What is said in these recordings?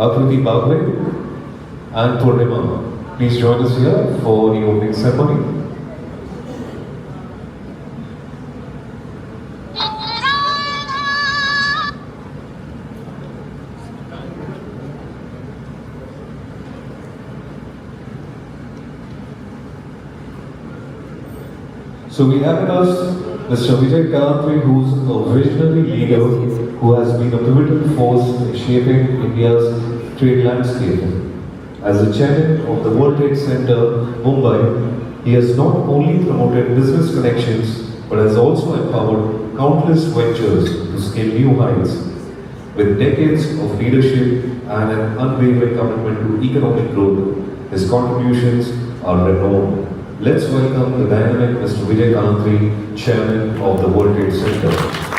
Akriti Bagwe, and Purnima. Please join us here for the opening ceremony. So we have with us Mr. Vijay Kalantri, who is a visionary leader who has been a pivotal force in shaping India's trade landscape. As the chairman of the World Trade Center, Mumbai, he has not only promoted business connections but has also empowered countless ventures to scale new heights. With decades of leadership and an unwavering commitment to economic growth, his contributions are renowned. Let's welcome the dynamic Mr. Vijay Kalantri, Chairman of the World Trade Center.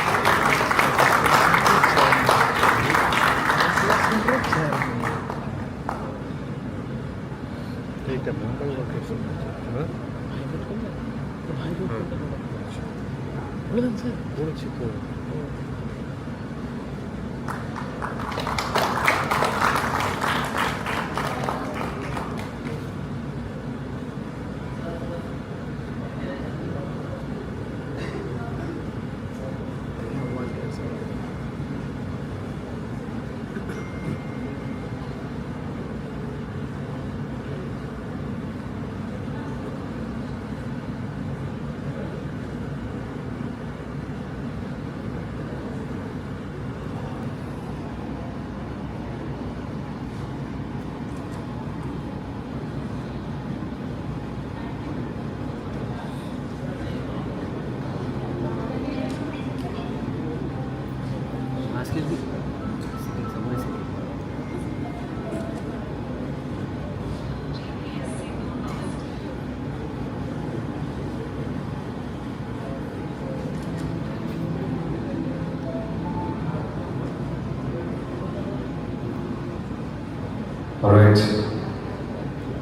Alright,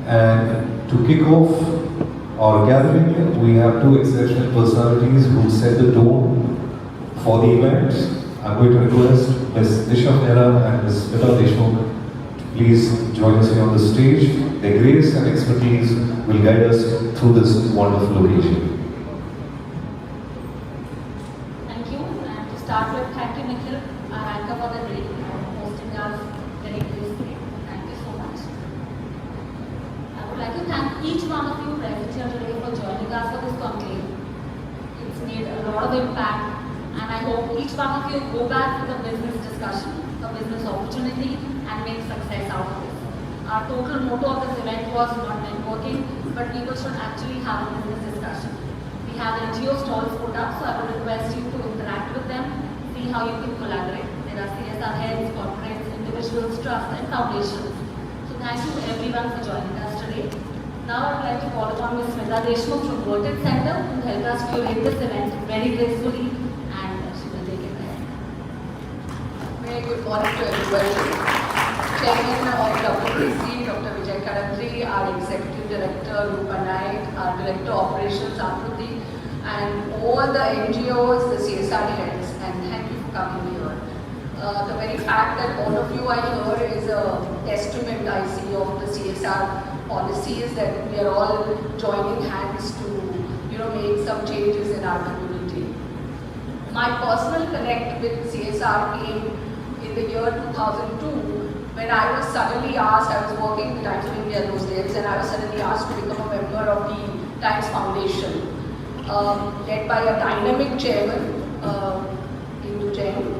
and to kick off our gathering, we have two exceptional personalities who set the tone for the event. I'm going to request Ms. Save Medha and Ms. Medha to please join us here on the stage. Their grace and expertise will guide us through this wonderful occasion. Thank you. And to start with, thank you, Nikhil, our anchor for the day, hosting us very gracefully. Thank you so much. I would like to thank each one of you present here today for joining us for this conclave. It's made a lot of impact. And I hope each one of you go back to the business discussion, the business opportunity, and make success out of it. Our total motto of this event was not networking, but people should actually have a business discussion. We have NGO stalls put up, so I would request you to interact with them, see how you can collaborate. There are CSR heads, corporates, individuals, trusts, and foundations. So thank you everyone for joining us today. Now I would like to call upon Ms. Medha from World Trade Center to help us curate this event very gracefully. Good morning to everybody. Chairman of WPC, Dr. Vijay Kalantri, our Executive Director, Rupa Naik, our Director of Operations, Akriti, and all the NGOs, the CSR heads, and thank you for coming here. The very fact that all of you are here is a testament, I see, of the CSR policies that we are all joining hands to, make some changes in our community. My personal connect with CSR came in the year 2002, when I was suddenly asked, I was working with Times of India those days, and I was suddenly asked to become a member of the Times Foundation, led by a dynamic chairman, Hindu Jain.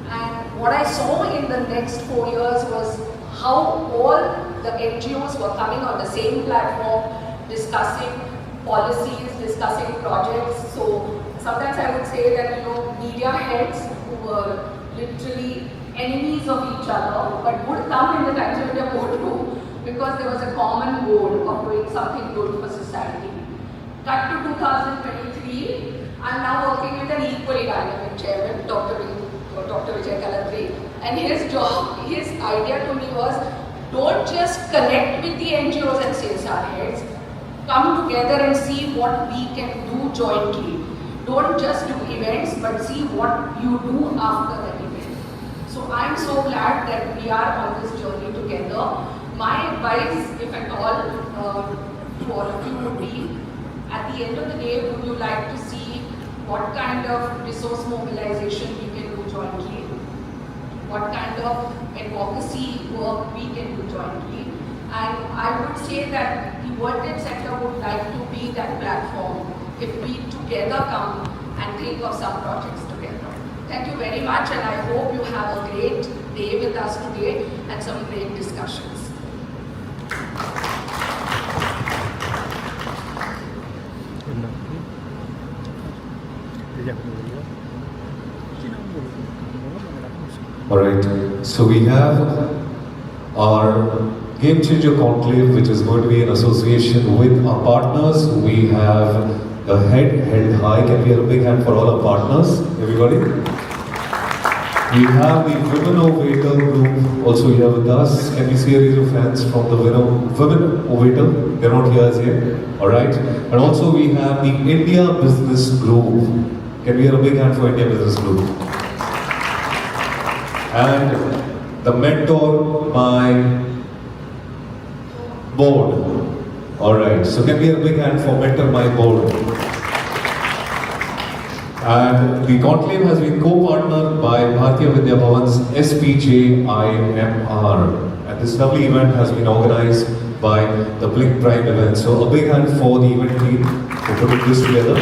And what I saw in the next 4 years was how all the NGOs were coming on the same platform, discussing policies, discussing projects. So sometimes I would say that, media heads who were literally enemies of each other, but would come in the Times of India boardroom because there was a common goal of doing something good for society. Cut to 2023, I'm now working with an equally dynamic chairman, Dr. Vijay Kalantri, and his job, his idea to me was, don't just connect with the NGOs and CSR heads, come together and see what we can do jointly. Don't just do events, but see what you do after the event. So I'm so glad that we are on this journey together. My advice, if at all, to all of you would be, at the end of the day, would you like to see what kind of resource mobilization we can do jointly? What kind of advocacy work we can do jointly? And I would say that the World Trade Center would like to be that platform if we together come and think of some projects together. Thank you very much, and I hope you have a great day with us today and some great discussions. Alright, so we have our Game Changer Conclave, which is going to be in association with our partners. We have the head held high. Can we have a big hand for all our partners? Everybody? We have the Women Ovator group also here with us. Can we see a raise of hands from the Women Ovator? They're not here as yet. Alright. And also we have the India Business Group. Can we have a big hand for India Business Group? And the mentor, my board. Alright, so can we have a big hand for mentor, my board? And the conclave has been co-partnered by Bharatiya Vidya Bhavan's SPJIMR. And this lovely event has been organized by the Blink Prime event. So a big hand for the event team for putting this together.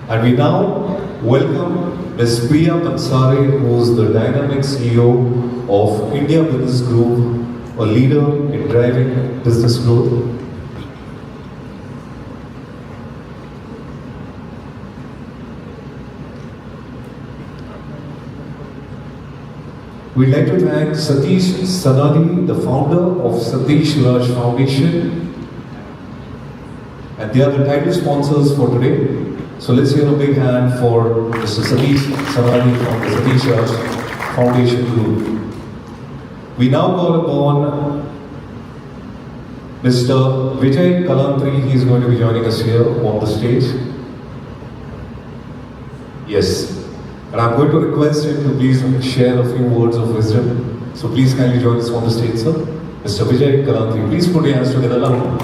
And we now welcome Ms. Priya Pansare, who is the dynamic CEO of India Business Group, a leader in driving business growth. We'd like to thank Satish Sanadi, the founder of Satish Raj Foundation, and they are the title sponsors for today. So let's hear a big hand for Mr. Satish Sanadi from the Satish Raj Foundation Group. We now call upon Mr. Vijay Kalantri. He is going to be joining us here on the stage. Yes. And I'm going to request him to please share a few words of wisdom. So please kindly join us on the stage, sir. Mr. Vijay Kalantri, please put your hands together loud.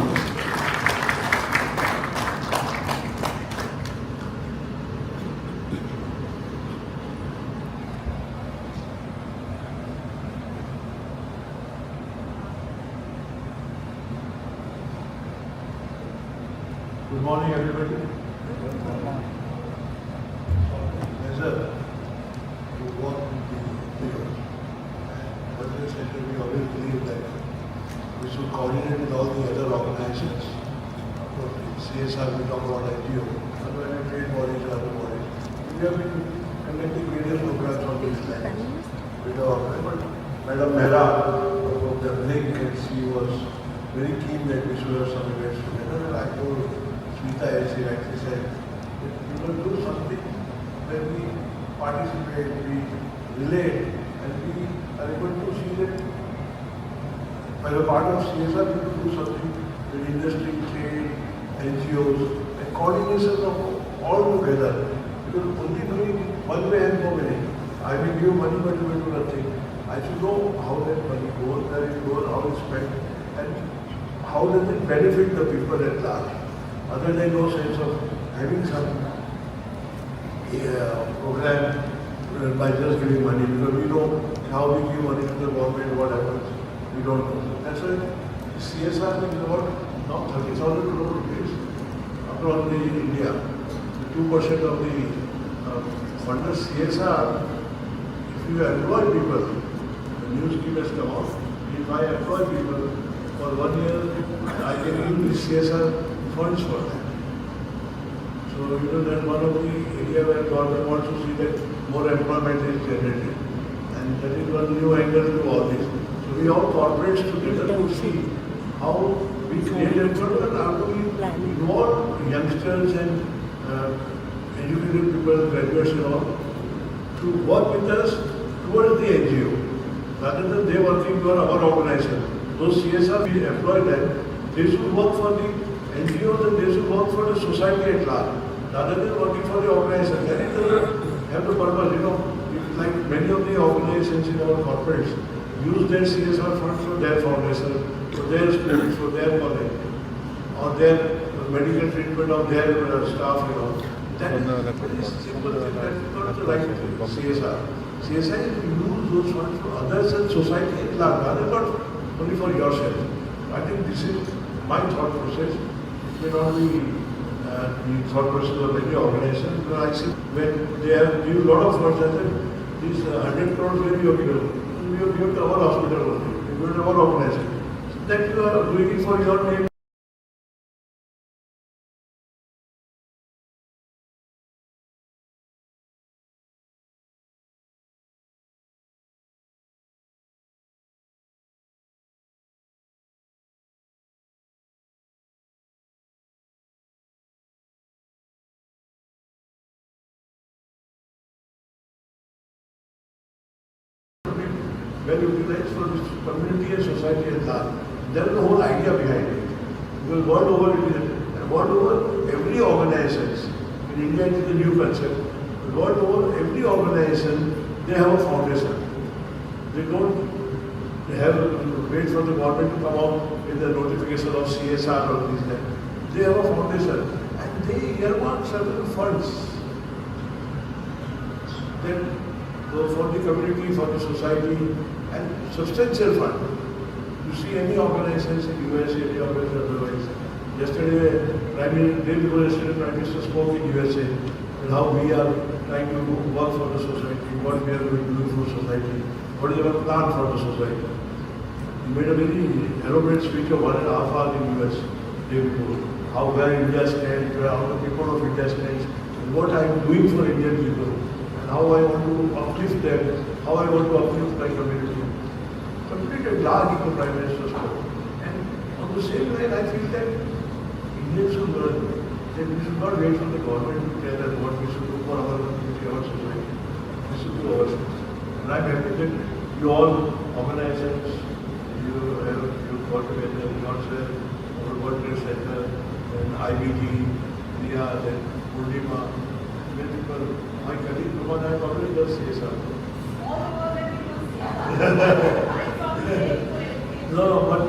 Good morning, everybody. Pleasure to work with the leaders. But as I said, we always believe that we should coordinate with all the other organizations. Of course, CSR, we talk about NGO, other trade bodies and other bodies. We have been conducting various programs on these lines. But Madam Mehra of the Blink, and she was very keen that we should have some events together. And I told Smita, as she rightly said, we will do something where we participate, we relate, and we are able to see that as a part of CSR, we will do something with industry, trade, NGOs, and coordination of all together. Because only doing one way and no way. I will give money, but you will do nothing. I should know how that money goes, where it goes, how it's spent, and how does it benefit the people at large. Other than no sense of having some program by just giving money, because we know how we give money to the government, what happens, we don't know. That's why CSR is about now 30,000 crore rupees across the India. 2% of the under CSR, if you employ people, the new scheme has come out, if I employ people for 1 year, I can use the CSR funds for that. So, that's one of the areas where government wants to see that more employment is generated. And that is one new angle to all this. So, we all corporates together to see how we create employment and how do we involve youngsters and educated people, graduates and all, to work with us towards the NGO. Rather than they working for our organization. Those CSR, we employ them, they should work for the NGOs and they should work for the society at large. Rather than working for the organization. Then it doesn't have the purpose, like many of the organizations in our corporates, use their CSR funds for their foundation, for their schools, for their college, or their medical treatment of their staff, That is very simple. That is not the right CSR. CSR is to use those funds for others and society at large, rather not only for yourself. I think this is my thought process. It may not be the thought process of any organization, but I see when they have given a lot of funds, I said, these 100 crores will be available. We have given to our hospital only, we have given to our organization. So that you are doing it for your name. Well utilized for this community and society at large. That is the whole idea behind it. Because world over, world over every organization, in India it is a new concept, world over every organization, they have a foundation. They don't have wait for the government to come out with the notification of CSR or this that. They have a foundation and they earmark certain funds. Then for the community, for the society, and substantial fund. You see any organizations in USA, any organization otherwise. Yesterday, day before yesterday, Prime Minister spoke in USA and how we are trying to work for the society, what we are going to do for society, what is our plan for the society. He made a very elaborate speech of 1.5 hours in US day before, how where India stands, how the people of India stands, and what I am doing for Indian people. How I want to uplift them, how I want to uplift my community. Completely large eco Prime Minister's spoke. And on the same line, I feel that Indians should learn that we should not wait for the government to tell us what we should do for our community, our society. We should do ourselves. And I'm happy that you all organizations, you got together, yourself, our World Trade Center, and IBT, Ria, then Purnima, many people. My colleague Rupan has already does CSR. No, but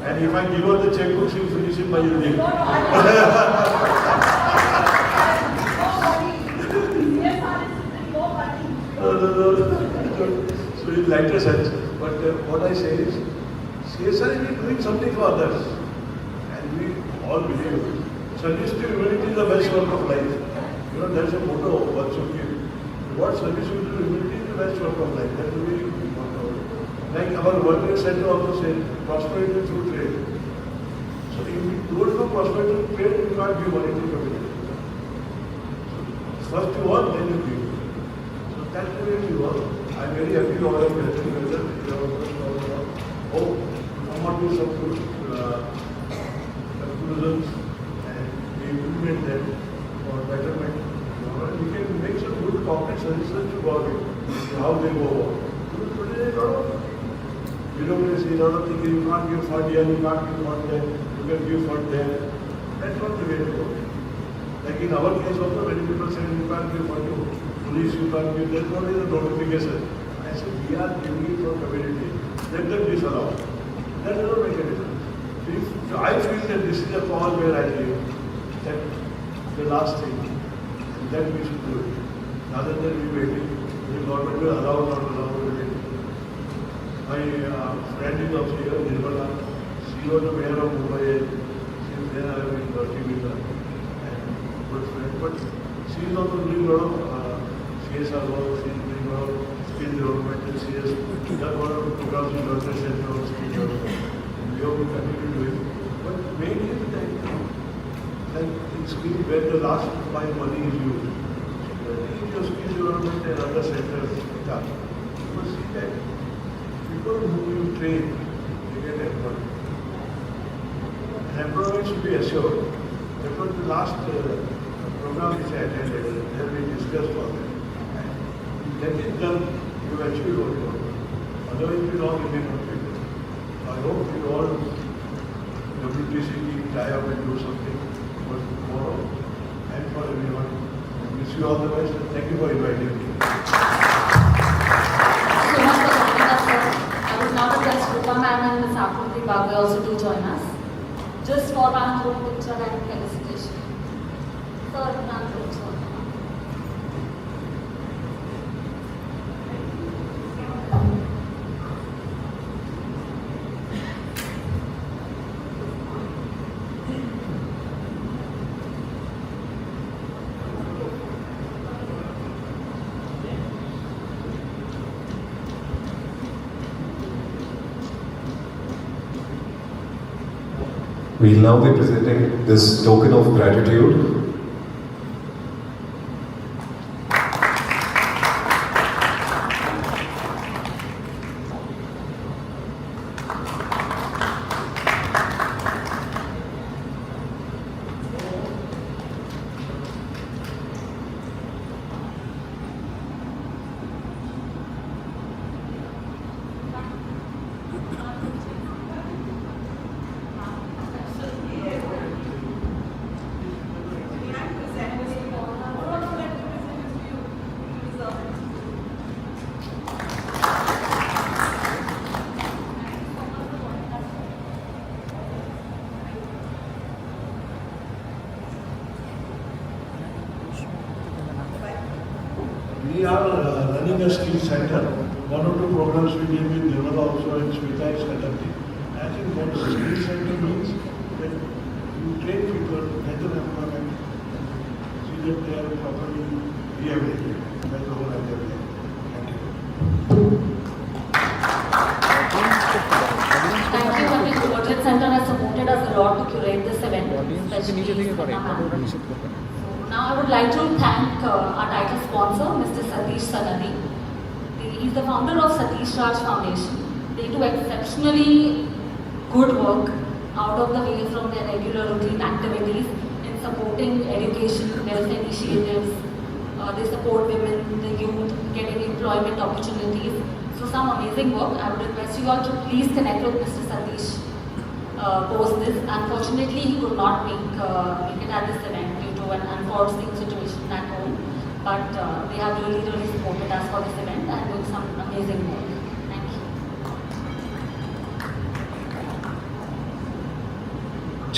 and if I give her the checkbook, she will finish it by evening. No. So in lighter sense. But what I say is, CSR is doing something for others, and we all believe service to humanity is the best work of life. There's a motto what should give. What service you do to humanity is the best work of life. That's the way you motto. Like our World Trade Center also said, prosperity through trade. So if you don't do prosperity through trade, you can't give money to the community. So first you want, then you give. So that's the way we work. I'm very happy to all of you together. Oh, come on to some conclusions and we implement them for betterment. We can make some good corporate suggestions to government, how they go about. Today, a lot of bureaucracy, a lot of things, you can't give fund here, you can't give fund there, you can give fund there. That's not the way to go. Like in our case also, many people say you can't give fund to police, you can't give, that's not a notification. I said, we are giving it for community. Let them disallow. That does not make a difference. So I feel that this is a cause where I live, that the last thing, and that we should do it. Rather than we waiting, the government will allow or not allow it. My friend is also here, Nirmala. She was the mayor of Mumbai. Since then I have been working with her. And good friend. But she is also doing a lot of CSR work, she is doing a lot of skill development and CS. That's one of the programs in Dr. Center of skill development. We have to continue doing. But mainly like in skill where the last mile money is used. In your skill development and other sectors, you must see that people who you train, they get employed. And employment should be assured. That was the last program which I attended, where we discussed on it. And that is done, you achieve what you want. Otherwise, you will not remain on people. I hope you all WTC tie up and do something for tomorrow and for everyone. I wish you all the best and thank you for inviting me. So much for Subhankar sir. I would Shilpa ma'am and Ms. Akriti Bagwe also to join us. Just for one group picture and felicitation. Third one group picture. We'll now be presenting this token of gratitude. We are running a skill center. One or two programs we did with Nirmala also and Smita is conducting. I think what skill center means that you train people, get them employment, see that they are properly rehabilitated. That's the whole idea there. Thank you. Thank you. I think the Portrait Center has supported us a lot to curate this event, especially Now I would like to thank our title sponsor, Mr. Satish Sanadi. He is the founder of Satish Raj Foundation. They do exceptionally good work out of the way from their regular routine activities in supporting education, health initiatives. They support women, the youth, getting employment opportunities. So some amazing work. I would request you all to please connect with Mr. Satish post this. Unfortunately, he could not make it at this event due to an unforeseen situation at home. But they have really supported us for this event and doing some amazing work. Thank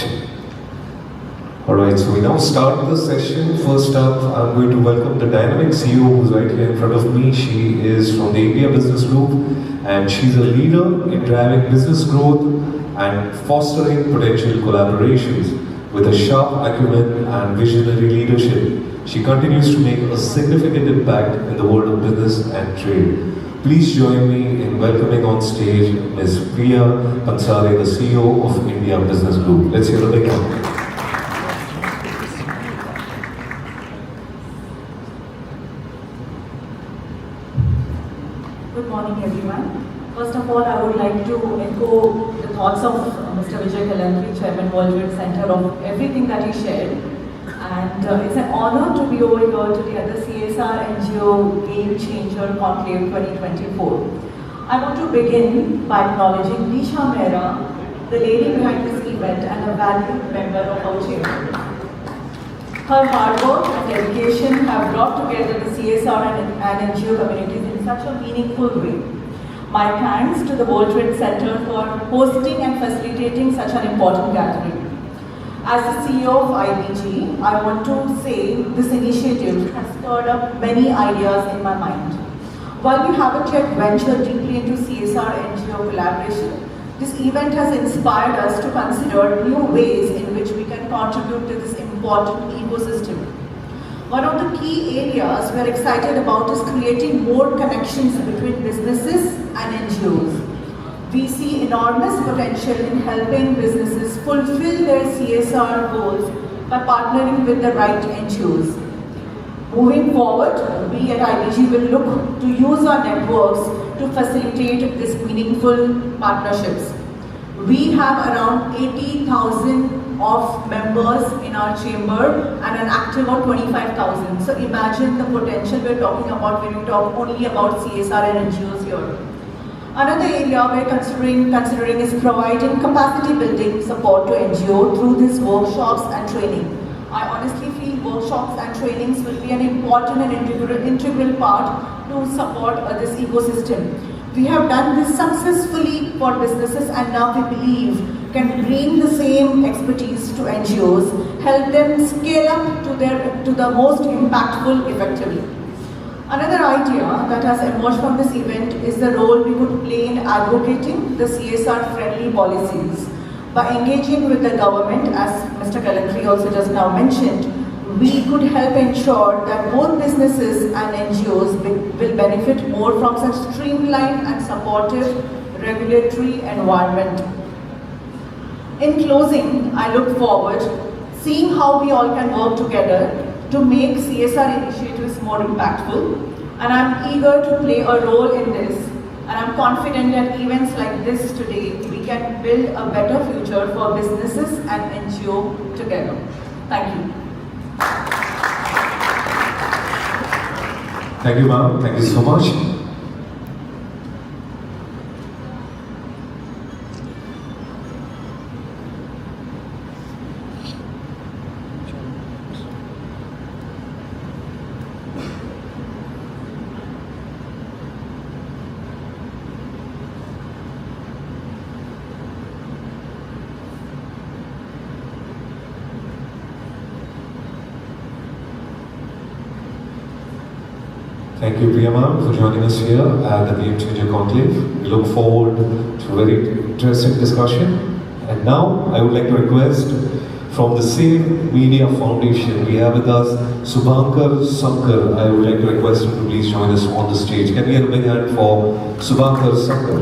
you. Alright, so we now start the session. First up, I'm going to welcome the dynamic CEO who's right here in front of me. She is from the India Business Group and she's a leader in driving business growth and fostering potential collaborations. With a sharp acumen and visionary leadership, she continues to make a significant impact in the world of business and trade. Please join me in welcoming on stage Ms. Priya Pansare, the CEO of India Business Group. Let's hear a big hand. Good morning, everyone. First of all, I would like to echo the thoughts of Mr. Vijay Kalantri, Chairman, World Trade Center, of everything that he shared. And it's an honor to be over here today at the CSR-NGO Game Changer Conclave 2024. I want to begin by acknowledging Nisha Mehra, the lady behind this event and a valued member of our chamber. Her hard work and dedication have brought together the CSR and NGO communities in such a meaningful way. My thanks to the World Trade Center for hosting and facilitating such an important gathering. As the CEO of IBG, I want to say this initiative has stirred up many ideas in my mind. While we haven't yet ventured deeply into CSR-NGO collaboration, this event has inspired us to consider new ways in which we can contribute to this important ecosystem. One of the key areas we are excited about is creating more connections between businesses and NGOs. We see enormous potential in helping businesses fulfill their CSR goals by partnering with the right NGOs. Moving forward, we at IBG will look to use our networks to facilitate these meaningful partnerships. We have around 80,000 of members in our chamber and an active of 25,000. So imagine the potential we're talking about when we talk only about CSR and NGOs here. Another area we're considering is providing capacity building support to NGO through these workshops and training. I honestly feel workshops and trainings will be an important and integral part to support this ecosystem. We have done this successfully for businesses, and now we believe can bring the same expertise to NGOs, help them scale up to the most impactful effectively. Another idea that has emerged from this event is the role we could play in advocating the CSR-friendly policies. By engaging with the government, as Mr. Kalantri also just now mentioned, we could help ensure that both businesses and NGOs will benefit more from such streamlined and supportive regulatory environment. In closing, I look forward seeing how we all can work together to make CSR initiatives more impactful, and I'm eager to play a role in this, and I'm confident that events like this today, we can build a better future for businesses and NGO together. Thank you. Thank you, ma'am. Thank you so much. Thank you, Priya ma'am, for joining us here at the Game Changer Conclave. We look forward to a very interesting discussion. And now, I would like to request from the Save Medha Foundation, we have with us Subhankar Sarkar. I would like to request him to please join us on the stage. Can we have a big hand for Subhankar Sarkar?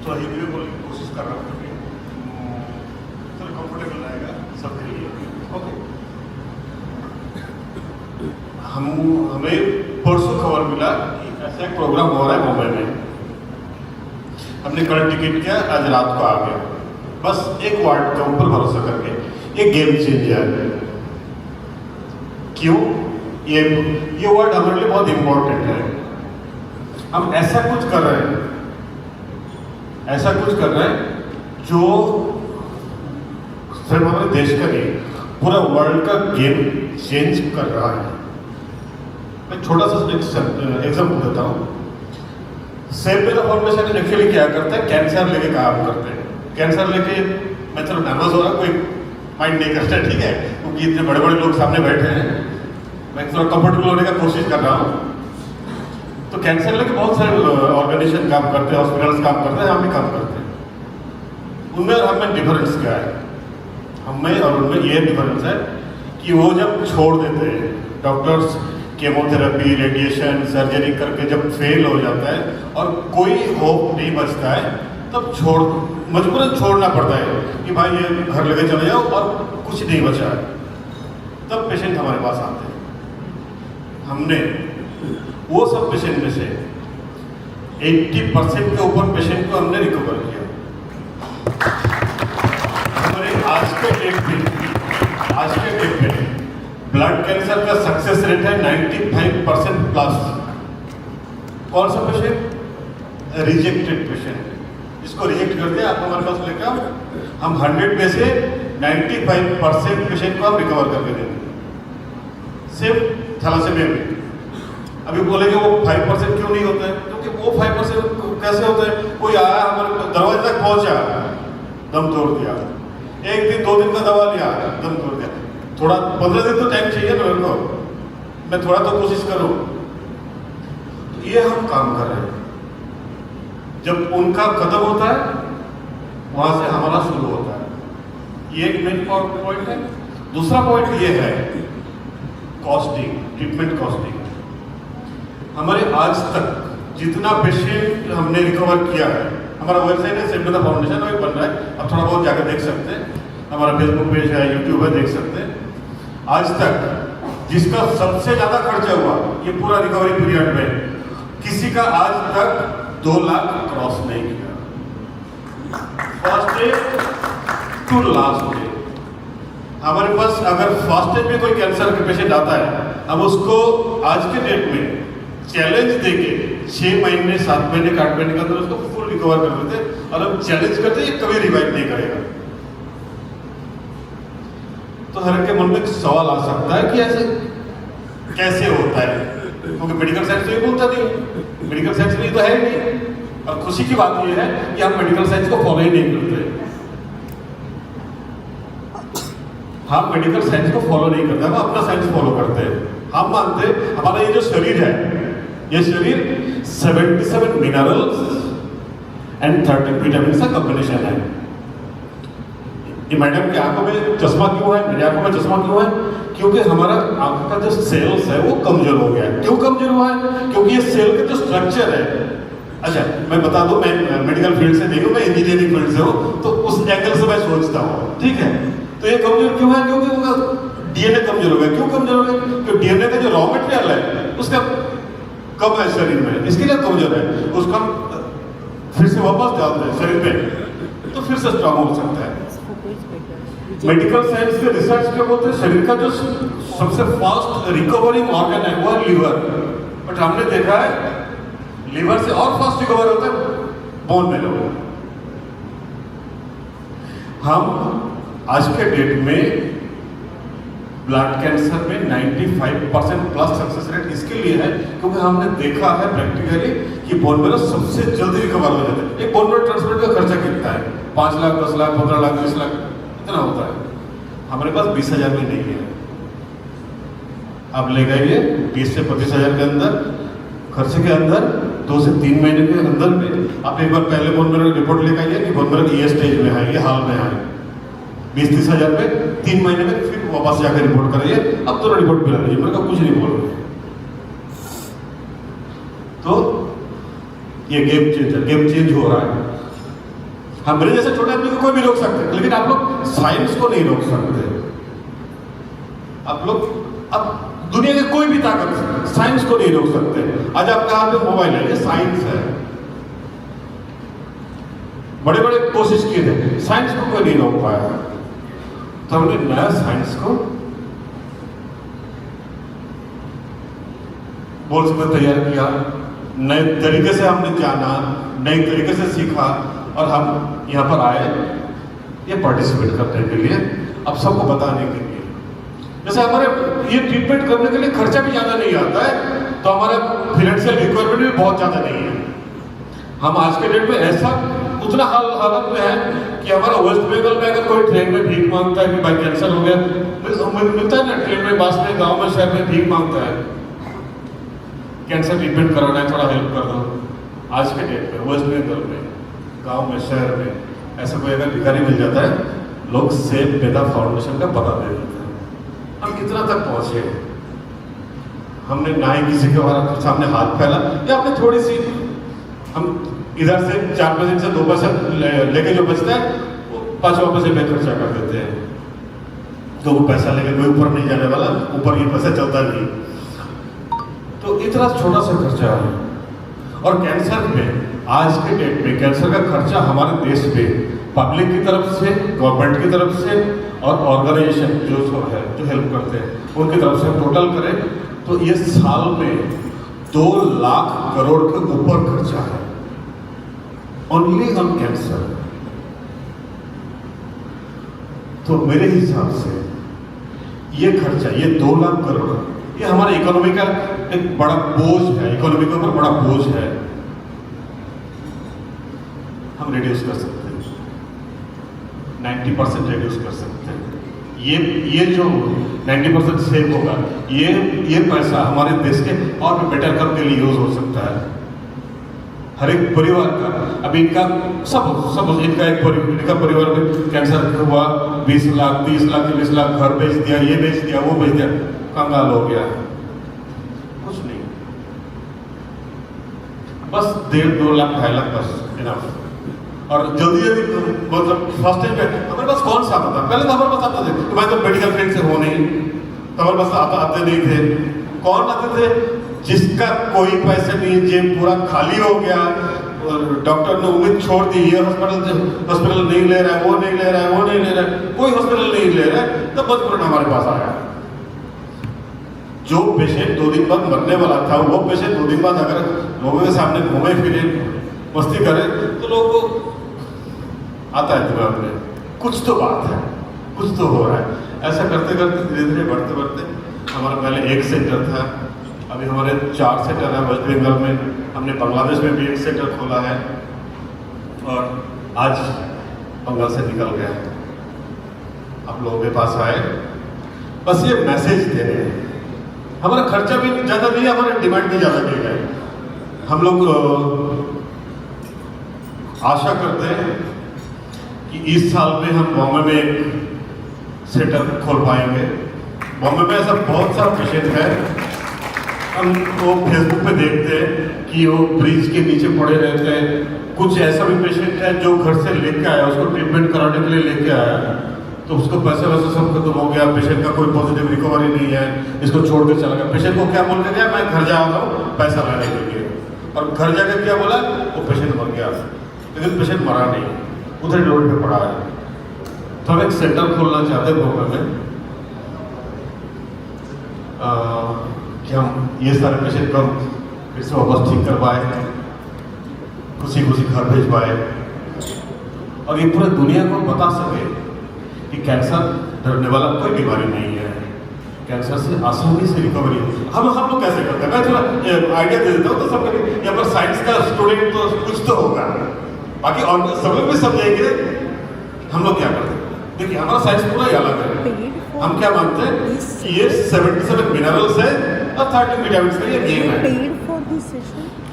तो हिंदी में बोलने की कोशिश कर रहा हूँ क्योंकि थोड़ा कंफर्टेबल रहेगा सबके लिए। ओके, हमें परसों खबर मिला कि ऐसा एक प्रोग्राम हो रहा है मुंबई में। हमने कल टिकट किया, आज रात को आ गया, बस एक वार्ड के ऊपर भरोसा करके। ये गेम चेंजर है। क्यों? ये वर्ड हमारे लिए बहुत इंपॉर्टेंट है। हम ऐसा कुछ कर रहे हैं, जो सिर्फ हमारे देश का नहीं, पूरा वर्ल्ड का गेम चेंज कर रहा है। मैं छोटा सा एग्जाम्पल देता हूँ। सेव मेधा फाउंडेशन एक्चुअली क्या करता है, कैंसर लेके काम करते हैं। कैंसर लेके मैं चलो नर्वस हो रहा, कोई माइंड नहीं करता, ठीक है, क्योंकि इतने बड़े बड़े लोग सामने बैठे हैं। मैं थोड़ा कंफर्टेबल होने का कोशिश कर रहा हूँ। तो कैंसर लेके बहुत सारे ऑर्गेनाइजेशन काम करते हैं, हॉस्पिटल्स काम करते हैं, हम भी काम करते हैं। उनमें और हमें डिफरेंस क्या है? हमें और उनमें ये डिफरेंस है कि वो जब छोड़ देते हैं, डॉक्टर्स केमोथेरेपी, रेडिएशन, सर्जरी करके जब फेल हो जाता है और कोई होप नहीं बचता है, तब मजबूरन छोड़ना पड़ता है कि भाई ये घर लेके चले जाओ और कुछ नहीं बचा है। तब पेशेंट हमारे पास आते हैं। हमने वो सब पेशेंट में से 80% के ऊपर पेशेंट को हमने रिकवर किया। हमारे आज के डेट में ब्लड कैंसर का सक्सेस रेट है 95% प्लस। कौन सा पेशेंट? Rejected patient. इसको रिजेक्ट कर दिया, आप हमारे पास लेकर आओ, हम 100 में से 95% पेशेंट को हम रिकवर करके देंगे। सिर्फ थैलेसीमिया में। अभी बोलेंगे वो 5% क्यों नहीं होता है? क्योंकि वो 5% कैसे होता है? कोई आया हमारे दरवाजे तक पहुंचा, दम तोड़ दिया। एक दिन 2 दिन का दवा लिया, दम तोड़ दिया। थोड़ा 15 दिन तो टाइम चाहिए ना मेरे को, मैं थोड़ा तो कोशिश करूं। ये हम काम कर रहे हैं। जब उनका खत्म होता है, वहां से हमारा शुरू होता है। ये एक मेन पॉइंट है। दूसरा पॉइंट ये है कॉस्टिंग, ट्रीटमेंट कॉस्टिंग। हमारे आज तक जितना पेशेंट हमने रिकवर किया है, हमारा वेबसाइट है सेव मेधा फाउंडेशन, वही बन रहा है, अब थोड़ा बहुत जाकर देख सकते हैं। हमारा फेसबुक पेज है, यूट्यूब है, देख सकते हैं। आज तक जिसका सबसे ज्यादा खर्चा हुआ ये पूरा रिकवरी पीरियड में, किसी का आज तक 2 लाख क्रॉस नहीं किया। First day to last day. हमारे पास अगर फर्स्ट डे में कोई कैंसर का पेशेंट आता है, हम उसको आज के डेट में चैलेंज देके 6 महीने, 7 महीने, 8 महीने के अंदर उसको फुल रिकवर कर देते। और हम चैलेंज करते हैं, कभी रिवाइव नहीं करेगा। तो हर एक के मन में एक सवाल आ सकता है कि ऐसे कैसे होता है, क्योंकि मेडिकल साइंस तो ये बोलता नहीं, मेडिकल साइंस में ये तो है ही नहीं। और खुशी की बात ये है कि हम मेडिकल साइंस को फॉलो ही नहीं करते। हम मेडिकल साइंस को फॉलो नहीं करते, हम अपना साइंस फॉलो करते हैं। हम मानते हैं हमारा ये जो शरीर है, ये शरीर 77 मिनरल्स एंड 30 विटामिन का कॉम्बिनेशन है। ये मैडम की आंखों में चश्मा क्यों है, मेरी आंखों में चश्मा क्यों है? क्योंकि हमारा आंख का जो सेल्स है वो कमजोर हो गया है। क्यों कमजोर हुआ है? क्योंकि ये सेल का जो स्ट्रक्चर है, अच्छा मैं बता दूं, मैं मेडिकल फील्ड से नहीं हूं, मैं इंजीनियरिंग फील्ड से हूं, तो उस एंगल से मैं सोचता हूं, ठीक है। तो ये कमजोर क्यों है? क्योंकि उनका डीएनए कमजोर हो गया। क्यों कमजोर हो गया? क्योंकि डीएनए का जो रॉ मटेरियल है उसका कम है शरीर में, इसके लिए कमजोर है। उसका फिर से वापस डालते हैं शरीर में तो फिर से स्ट्रांग हो सकता है। मेडिकल साइंस के रिसर्च क्या बोलते हैं, शरीर का जो सबसे फास्ट रिकवरिंग ऑर्गन है वो है लीवर, बट हमने देखा है लीवर से और फास्ट रिकवर होता है बोन मैरो। हम आज के डेट में ब्लड कैंसर में 95% प्लस सक्सेस रेट इसके लिए है क्योंकि हमने देखा है प्रैक्टिकली कि बोन मैरो सबसे जल्दी रिकवर हो जाता है। एक बोन मैरो ट्रांसप्लांट का खर्चा कितना है? 5 लाख, 10 लाख, 15 लाख, 20 लाख इतना होता है। हमारे पास 20,000 भी नहीं है। आप ले गए 20 से 25,000 के अंदर खर्चे के अंदर 2 से 3 महीने के अंदर में आप एक बार पहले बोन मैरो की रिपोर्ट लेकर आइए कि बोन मैरो ये स्टेज में है, ये हाल में है। 20-30 हजार में 3 महीने में फिर वापस जाकर रिपोर्ट कराइए। अब तो रिपोर्ट मिला लीजिए, मेरे को कुछ नहीं बोल रहे। तो ये गेम चेंज हो रहा है। हाँ, मेरे जैसे छोटे आदमी को कोई भी रोक सकते हैं, लेकिन आप लोग साइंस को नहीं रोक सकते। आप लोग अब दुनिया की कोई भी ताकत साइंस को नहीं रोक सकते। आज आपका हाथ में मोबाइल है, ये साइंस है। बड़े बड़े कोशिश किए थे, साइंस को कोई नहीं रोक पाया। तो हमने नया साइंस को बोर्ड में तैयार किया, नए तरीके से हमने जाना, नए तरीके से सीखा और हम यहाँ पर आए ये पार्टिसिपेट करने के लिए, अब सबको बताने के लिए। जैसे हमारे ये ट्रीटमेंट करने के लिए खर्चा भी ज़्यादा नहीं आता है, तो हमारा फाइनेंशियल रिक्वायरमेंट भी बहुत ज़्यादा नहीं है। हम आज के डेट में ऐसा उतना हालत में है कि हमारा वेस्ट बंगाल में अगर कोई ट्रेन में भीख मांगता है कि भाई कैंसर हो गया, मिलता है ना ट्रेन में, बस में, गाँव में, शहर में भीख मांगता है, कैंसर ट्रीटमेंट कराना है, थोड़ा हेल्प कर दो। आज के डेट में वेस्ट बंगाल में, गांव में, शहर में ऐसा कोई अगर भिखारी मिल जाता है, लोग सेव मेधा फाउंडेशन का पता दे देते हैं। हम कितना तक पहुंचे? हमने ना ही किसी के सामने हाथ फैला, या हमने थोड़ी सी हम इधर से 4 पैसे से 2 पैसे लेके जो बचता है वो 5 पैसे में खर्चा कर देते हैं। तो वो पैसा लेके कोई ऊपर नहीं जाने वाला, ऊपर ये पैसा चलता नहीं। तो इतना छोटा सा खर्चा है। और कैंसर में आज के डेट में कैंसर का खर्चा हमारे देश में पब्लिक की तरफ से, गवर्नमेंट की तरफ से और ऑर्गेनाइजेशन जो है जो हेल्प करते हैं उनकी तरफ से टोटल करें तो ये साल में 2 लाख करोड़ के ऊपर खर्चा है ओनली ऑन कैंसर। तो मेरे हिसाब से ये खर्चा, ये 2 लाख करोड़, ये हमारे इकोनॉमी का एक बड़ा बोझ है, इकोनॉमी के ऊपर बड़ा बोझ है। हम रिड्यूस कर सकते हैं, 90% रिड्यूस कर सकते हैं। ये जो 90% सेव होगा, ये पैसा हमारे देश के और भी बेटर काम के लिए यूज हो सकता है। हर एक परिवार का, अभी इनका सब इनका इनका परिवार में कैंसर हुआ, 20 लाख 30 लाख 40 लाख घर बेच दिया, ये बेच दिया, वो बेच दिया, कंगाल हो गया। कुछ नहीं, बस 1.5-2 लाख 2.5 लाख बस इनफ। और जल्दी मतलब फर्स्ट टाइम पे हमारे पास कौन सा आता था? पहले तो हमारे पास आते थे, तो मैं तो मेडिकल फील्ड से हूँ नहीं, तो हमारे पास आते नहीं थे। कौन आते थे? जिसका कोई पैसे नहीं, जेब पूरा खाली हो गया, डॉक्टर ने उम्मीद छोड़ दी, ये हॉस्पिटल नहीं ले रहा है, वो नहीं ले रहा है, वो नहीं ले रहा है, कोई हॉस्पिटल नहीं ले रहा है, तब मजबूरन हमारे पास आया। जो पेशेंट 2 दिन बाद मरने वाला था, वो पेशेंट 2 दिन बाद अगर लोगों के सामने घूमे फिरे, मस्ती करे, तो लोगों को आता है दिमाग में कुछ तो बात है, कुछ तो हो रहा है। ऐसा करते करते धीरे धीरे बढ़ते बढ़ते हमारा पहले एक सेंटर था, अभी हमारे 4 सेंटर है वेस्ट बंगाल में, हमने बांग्लादेश में भी एक सेंटर खोला है और आज बंगाल से निकल गया आप लोगों के पास आए, बस ये मैसेज दे रहे हैं। हमारा खर्चा भी ज़्यादा नहीं है, हमारे डिमांड भी ज़्यादा नहीं है। हम लोग आशा करते हैं कि इस साल में हम बॉम्बे में एक सेंटर खोल पाएंगे। बॉम्बे में ऐसा बहुत सारा पेशेंट है, हम वो फेसबुक पे देखते हैं कि वो ब्रिज के नीचे पड़े रहते हैं। कुछ ऐसा भी पेशेंट है जो घर से लेके आया, उसको ट्रीटमेंट कराने के लिए लेके आया, तो उसको पैसे वैसे सब खत्म हो गया, पेशेंट का कोई पॉजिटिव रिकवरी नहीं है, इसको छोड़ के चला गया। पेशेंट को क्या बोल के गया, मैं घर जा रहा हूँ पैसा लाने के लिए, और घर जाकर क्या बोला, वो पेशेंट मर गया, लेकिन पेशेंट मरा नहीं, उधर रोड पे पड़ा है। तो हम एक सेंटर खोलना चाहते हैं बॉम्बे में कि हम ये सारे पेशेंट को फिर से वापस ठीक कर पाए, खुशी खुशी घर भेज पाए, और ये पूरे दुनिया को बता सके कि कैंसर डरने वाला कोई बीमारी नहीं है, कैंसर से आसानी से रिकवरी। हम लोग कैसे करते हैं, मैं थोड़ा आइडिया दे देता हूँ। तो सब यहाँ पर साइंस का स्टूडेंट तो कुछ तो होगा, बाकी और सब लोग भी समझेंगे। हम लोग क्या करते हैं, देखिए हमारा साइंस पूरा ही अलग है। हम क्या मानते हैं कि ये 77 मिनरल्स है और 30 विटामिन का ये गेम है।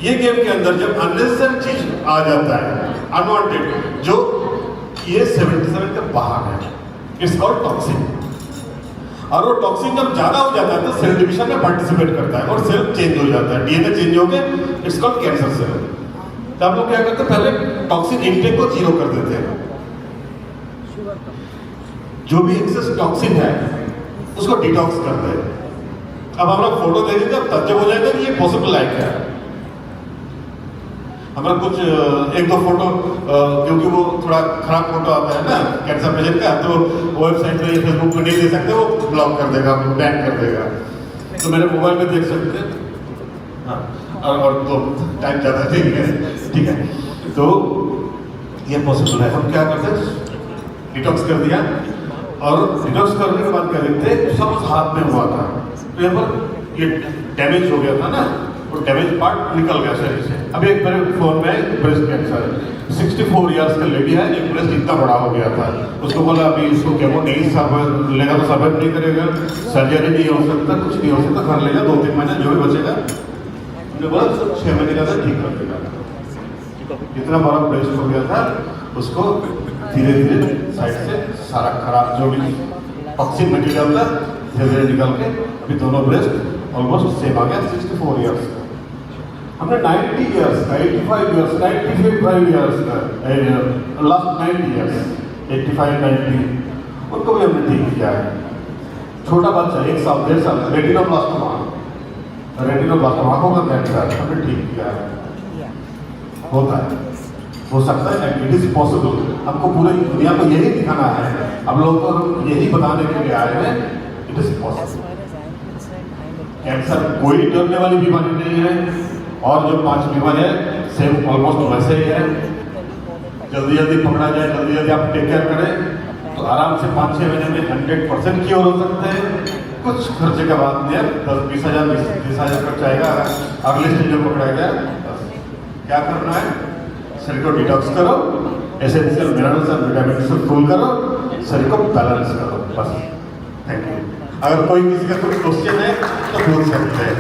ये गेम के अंदर जब अननेसेसरी चीज आ जाता है, अनवांटेड, जो ये 77 के बाहर है, इट्स कॉल्ड टॉक्सिन। और वो टॉक्सिन जब ज्यादा हो जाता है तो सेल डिविजन में पार्टिसिपेट करता है और सेल चेंज हो जाता है, डीएनए चेंज हो गया, इट्स कॉल्ड कैंसर सेल। तो हम लोग क्या करते हैं, पहले टॉक्सिन इंटेक को 0 कर देते हैं। जो भी एक्सेस टॉक्सिन है उसको डिटॉक्स करते हैं। अब हम लोग फोटो देखेंगे, अब तज्जब हो जाएगा कि ये पॉसिबल लाइक है। हमारा कुछ 1-2 फोटो, क्योंकि वो थोड़ा खराब फोटो आता है ना कैंसर पेशेंट का, तो वेबसाइट पे फेसबुक पे नहीं दे सकते, वो ब्लॉक कर देगा, बैन कर देगा। तो मेरे मोबाइल में देख सकते हैं। हाँ, और तो टाइम ज़्यादा ठीक है। तो ये पॉसिबल है। हम क्या करते हैं, डिटॉक्स कर दिया, और डिटॉक्स करने के बाद क्या देखते हैं, सब उस हाथ में हुआ था, तो यहाँ पर ये डैमेज हो गया था ना, वो डैमेज पार्ट निकल गया शरीर से। अभी एक मेरे फोन में ब्रेस्ट कैंसर है, 64 इयर्स का लेडी है, एक ब्रेस्ट इतना बड़ा हो गया था, उसको बोला अभी इसको केमो नहीं सर्वाइव लेगा, तो सर्वाइव नहीं करेगा, सर्जरी नहीं हो सकता, कुछ नहीं हो सकता, घर लेगा 2-3 महीने जो भी बचेगा, उन्होंने बोला 6 महीने का ठीक कर देगा। इतना बड़ा ब्रेस्ट हो गया था, उसको धीरे धीरे साइड से सारा खराब जो भी टॉक्सिन मटेरियल था धीरे धीरे निकल के अभी दोनों ब्रेस्ट ऑलमोस्ट सेम आ गया। 64 इयर्स का, हमने 90 इयर्स का, 85 इयर्स, 95 इयर्स का, लास्ट 90 इयर्स, 85-90 उनको भी हमने ठीक किया है। छोटा बच्चा 1 साल 1.5 साल रेटिनोब्लास्टोमा आंखों का कैंसर हमने ठीक किया है। होता है, हो सकता है, इट इज पॉसिबल। हमको पूरी दुनिया को यही दिखाना है, हम लोग को हम यही बताने के लिए आए हैं, इट इज पॉसिबल। कैंसर कोई डरने वाली बीमारी नहीं है, और जो 5 बीमारियां सेम ऑलमोस्ट वैसे ही है। जल्दी जल्दी पकड़ा जाए, जल्दी जल्दी आप टेक केयर करें तो आराम से 5-6 महीने में 100% क्योर हो सकते हैं। कुछ खर्चे का बात नहीं है, 10-20 हज़ार 20 हज़ार खर्च आएगा, अगले स्टेज में पकड़ा गया। क्या करना है, शरीर को डिटॉक्स करो, एसेंशियल मिनरल्स और विटामिन से फुल करो, शरीर को बैलेंस करो, बस। Thank you. अगर कोई किसी का कोई क्वेश्चन है तो पूछ सकते हैं।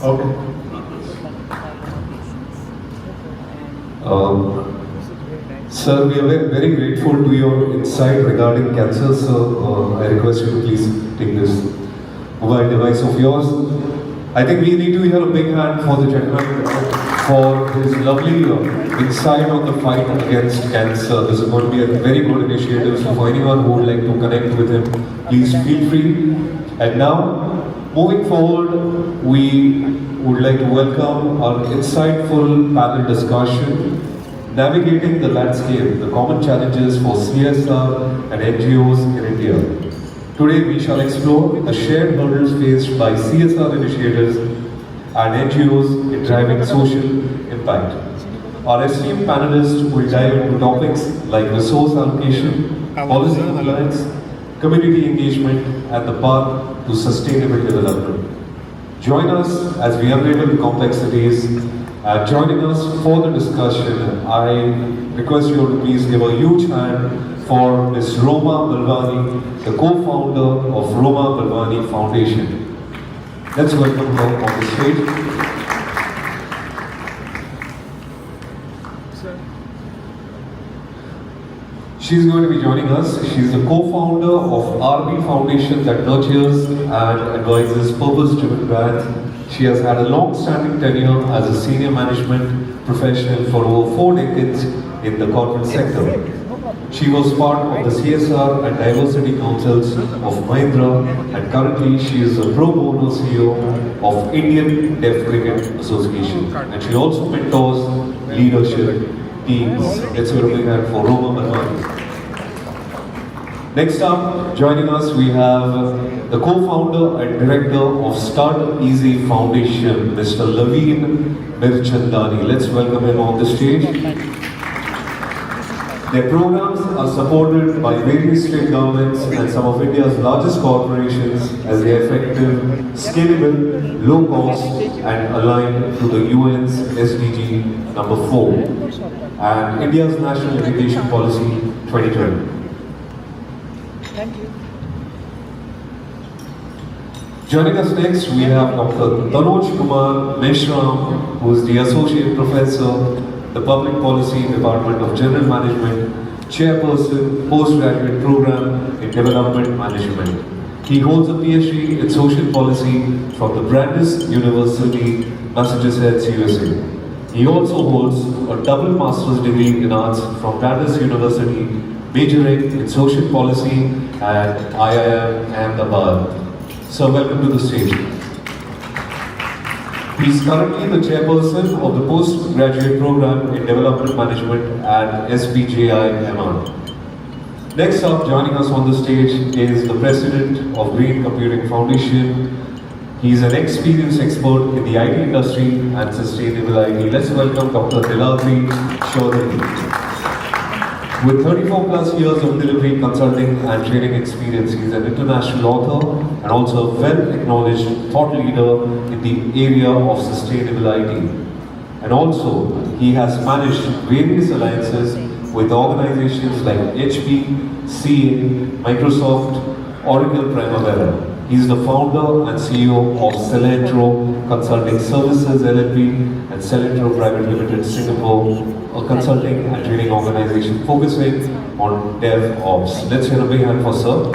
Okay. Sir, we are very grateful to your insight regarding cancer. So, I request you to please take this mobile device of yours. I think we need to hear a big hand for the gentleman for his lovely insight on the fight against cancer. This is going to be a very good initiative. So, for anyone who would like to connect with him, please feel free. And now, moving forward, we would like to welcome our insightful panel discussion. Navigating the landscape, the common challenges for CSR and NGOs in India. Today we shall explore the shared hurdles faced by CSR initiatives and NGOs in driving social impact. Our esteemed panelists will dive into topics like resource allocation, policy compliance, community engagement, and the path to sustainable development. Join us as we unravel the complexities. Joining us for the discussion, I request you to please give a huge hand for Ms. Roma Balwani, the co-founder of Roma Balwani Foundation. Let's welcome her on the stage. She's going to be joining us. She's the co-founder of RB Foundation that nurtures and advises purpose-driven brands. She has had a long-standing tenure as a senior management professional for over 4 decades in the corporate sector. She was part of the CSR and Diversity Councils of Mahindra, and currently she is a pro bono CEO of Indian Deaf Cricket Association. And she also mentors leadership teams. Let's give a big hand for Roma Balwani. Next up, joining us, we have the co-founder and director of Start Easy Foundation, Mr. Laveen Mirchandani. Let's welcome him on the stage. Their programs are supported by various state governments and some of India's largest corporations as they are effective, scalable, low cost, and aligned to the UN's SDG number 4 and India's National Education Policy 2020. Thank you. Joining us next, we have Dr. Tanoj Kumar Meshram, who is the Associate Professor, the Public Policy Department of General Management, Chairperson, Postgraduate Program in Development Management. He holds a PhD in Social Policy from the Brandeis University, Massachusetts, USA. He also holds a double master's degree in arts from Brandeis University, majoring in social policy at IIM Ahmedabad. So welcome to the stage. He is currently the chairperson of the postgraduate program in development management at SBJI-MR. Next up, joining us on the stage is the president of Green Computing Foundation. He is an experienced expert in the IT industry and sustainable IT. Let's welcome Dr. Diladri Chaudhary. With 34 plus years of delivery, consulting and training experience, he is an international author and also a well-acknowledged thought leader in the area of sustainable IT. And also, he has managed various alliances with organizations like HP, CA, Microsoft, Oracle Primavera. He is the founder and CEO of Celentro Consulting Services LLP and Celentro Private Limited Singapore, a consulting and training organization focusing on DevOps. Let's hear a big hand for Sir.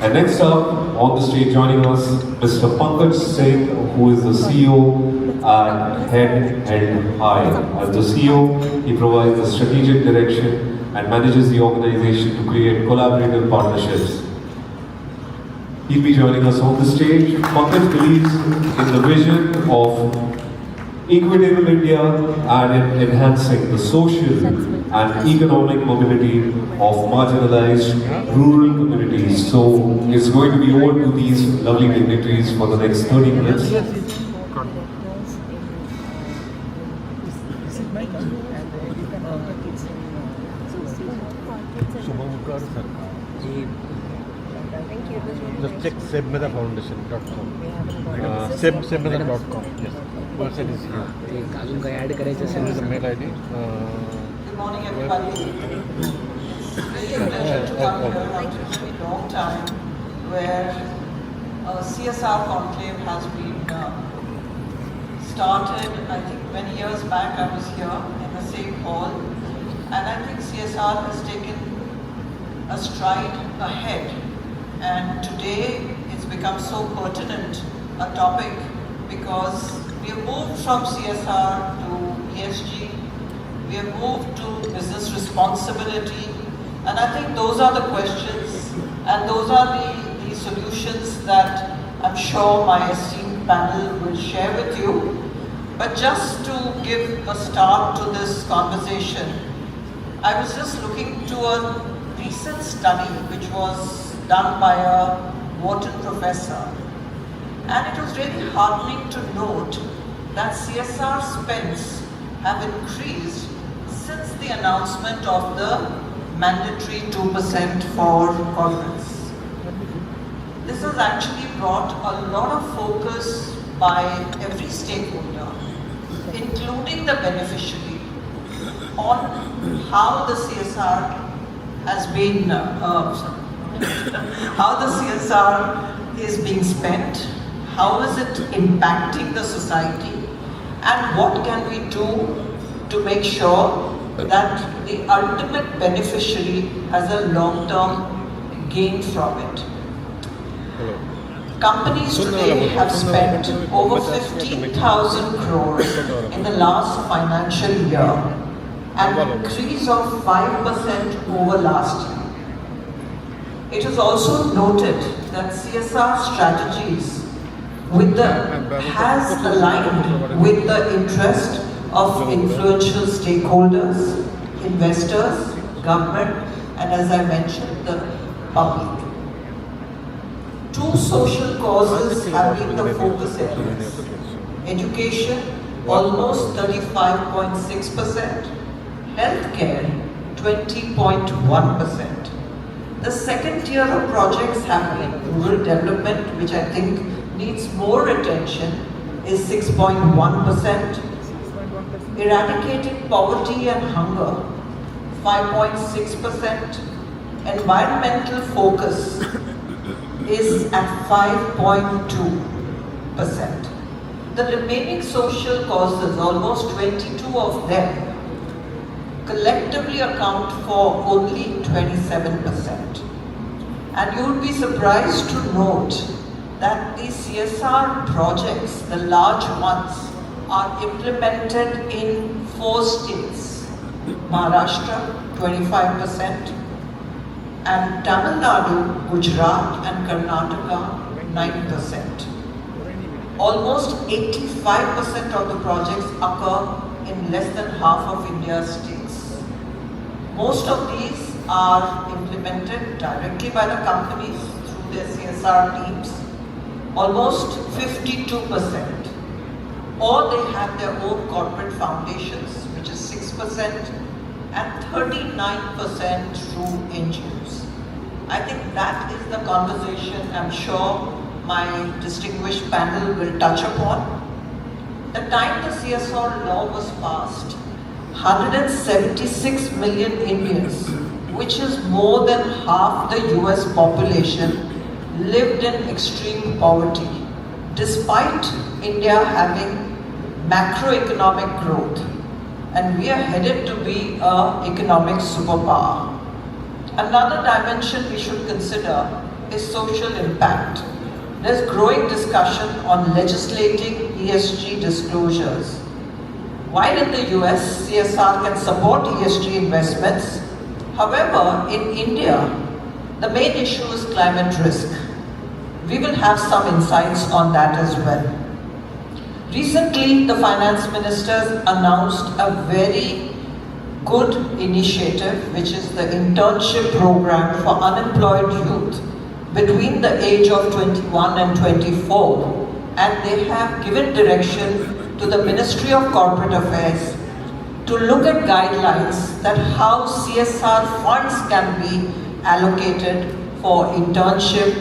And next up on the stage joining us, Mr. Pankaj Singh, who is the CEO at Head Held High. As the CEO, he provides the strategic direction and manages the organization to create collaborative partnerships. He'll be joining us on the stage. Pankaj believes in the vision of equitable India and in enhancing the social and economic mobility of marginalized rural communities. So it's going to be over to these lovely dignitaries for the next 30 minutes. Subhankar Sarkar. Just check Save Medha Foundation.com. Save Medha.com. Yes. Website is here. अजून काही add करायचं This is the असेल mail ID. Good morning, everybody. It's really a pleasure to come here after a very long time where CSR Conclave has been started. I think many years back I was here in the same hall, and I think CSR has taken a stride ahead. And today it's become so pertinent a topic because we have moved from CSR to ESG, we have moved to business responsibility, and I think those are the questions and those are the solutions that I'm sure my esteemed panel will share with you. But just to give a start to this conversation, I was just looking to a recent study which was done by a Wharton professor, and it was really heartening to note that CSR spends have increased since the announcement of the mandatory 2% for corporates. This has actually brought a lot of focus by every stakeholder, including the beneficiary, on how the CSR has been, how the CSR is being spent, how is it impacting the society, and what can we do to make sure that the ultimate beneficiary has a long-term gain from it. Companies today have spent over 15,000 crores in the last financial year, an increase of 5% over last year. It is also noted that CSR strategies has aligned with the interest of influential stakeholders, investors, government, and as I mentioned, the public. Two social causes have been the focus areas. Education, almost 35.6%. Healthcare, 20.1%. The second tier of projects happening, rural development, which I think needs more attention, is 6.1%. Eradicating poverty and hunger, 5.6%. Environmental focus is at 5.2%. The remaining social causes, almost 22 of them, collectively account for only 27%. And you would be surprised to note that the CSR projects, the large ones, are implemented in 4 states. Maharashtra, 25%, and Tamil Nadu, Gujarat and Karnataka, 9%. Almost 85% of the projects occur in less than half of India's states. Most of these are implemented directly by the companies through their CSR teams, almost 52%. Or they have their own corporate foundations, which is 6%, and 39% through NGOs. I think that is the conversation I'm sure my distinguished panel will touch upon. The time the CSR law was passed, 176 million Indians, which is more than half the US population, lived in extreme poverty, despite India having macroeconomic growth. And we are headed to be an economic superpower. Another dimension we should consider is social impact. There's growing discussion on legislating ESG disclosures. While in the US, CSR can support ESG investments, however, in India, the main issue is climate risk. We will have some insights on that as well. Recently, the finance ministers announced a very good initiative, which is the internship program for unemployed youth between the age of 21 and 24. And they have given direction to the Ministry of Corporate Affairs to look at guidelines that how CSR funds can be allocated for internship,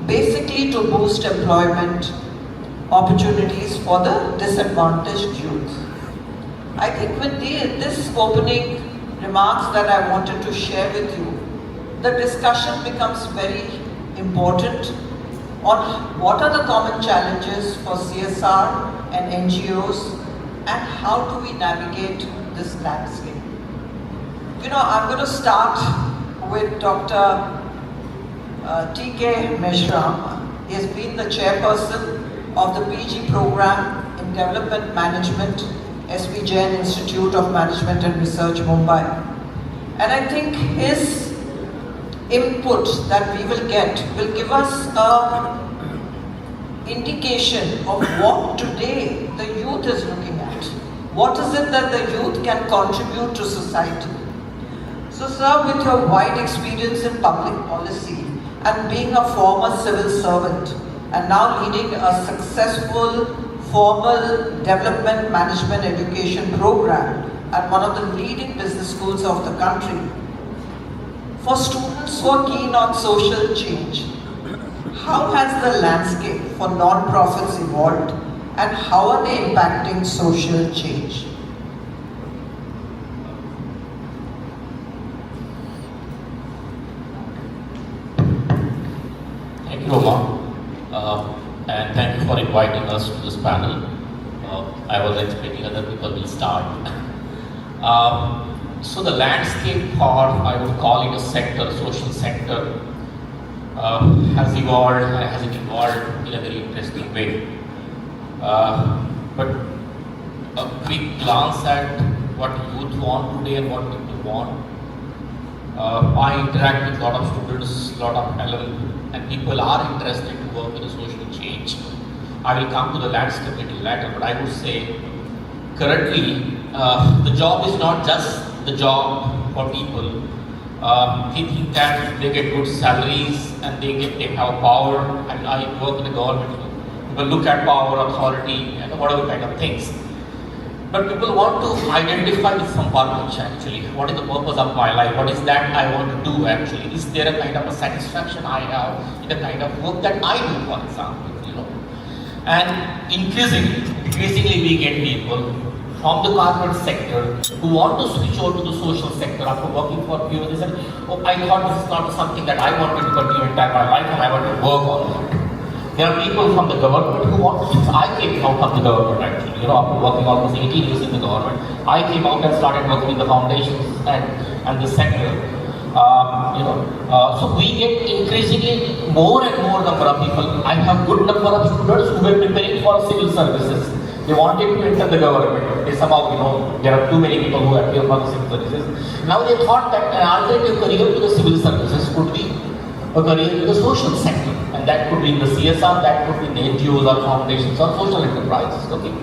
basically to boost employment opportunities for the disadvantaged youth. I think with this opening remarks that I wanted to share with you, the discussion becomes very important on what are the common challenges for CSR and NGOs and how do we navigate this landscape. You know, I'm going to start with Dr. T.K. Meshram. He has been the chairperson of the PG program in Development Management, S.V. Jain Institute of Management and Research, Mumbai. And I think his input that we will get will give us an indication of what today the youth is looking at. What is it that the youth can contribute to society? So sir, with your wide experience in public policy and being a former civil servant and now leading a successful formal development management education program at one of the leading business schools of the country. For students who are keen on social change, how has the landscape for non-profits evolved and how are they impacting social change? Thank you, Oma, and thank you for inviting us to this panel. I was expecting other people will start. So the landscape for, I would call it a sector, social sector, has evolved in a very interesting way. But a quick glance at what youth want today and what people want. I interact with a lot of students, a lot of alumni, and people are interested to work with a social change. I will come to the landscape a little later, but I would say currently the job is not just the job for people. They think that they get good salaries and they have power. And I work in the government. People look at power, authority, and whatever kind of things. But people want to identify with some purpose actually. What is the purpose of my life? What is that I want to do actually? Is there a kind of a satisfaction I have in the kind of work that I do, for example, you know? And increasingly we get people from the corporate sector who want to switch over to the social sector after working for a few years. They said, oh, I thought this is not something that I wanted to continue entire my life and I want to work on it. There are people from the government who want to, I came out of the government actually, you know, after working almost 18 years in the government. I came out and started working in the foundations and the sector. So we get increasingly more and more number of people. I have good number of students who were preparing for civil services. They wanted to enter the government. They somehow, you know, there are too many people who appear for the civil services. Now they thought that an alternative career to the civil services could be a career in the social sector. And that could be in the CSR, that could be in the NGOs or foundations or social enterprises. Okay.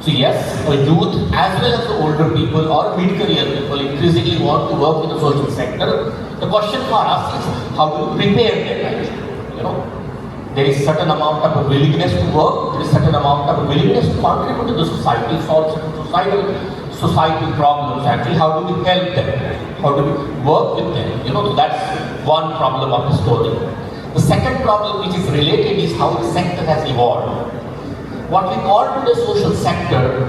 So yes, a youth as well as the older people or mid-career people increasingly want to work in the social sector. The question for us is how do we prepare them actually, you know? There is certain amount of a willingness to work, there is certain amount of a willingness to contribute to the society, solve certain societal problems. Actually, how do we help them? How do we work with them? You know, so that's one problem of the story. The second problem which is related is how the sector has evolved. What we call the social sector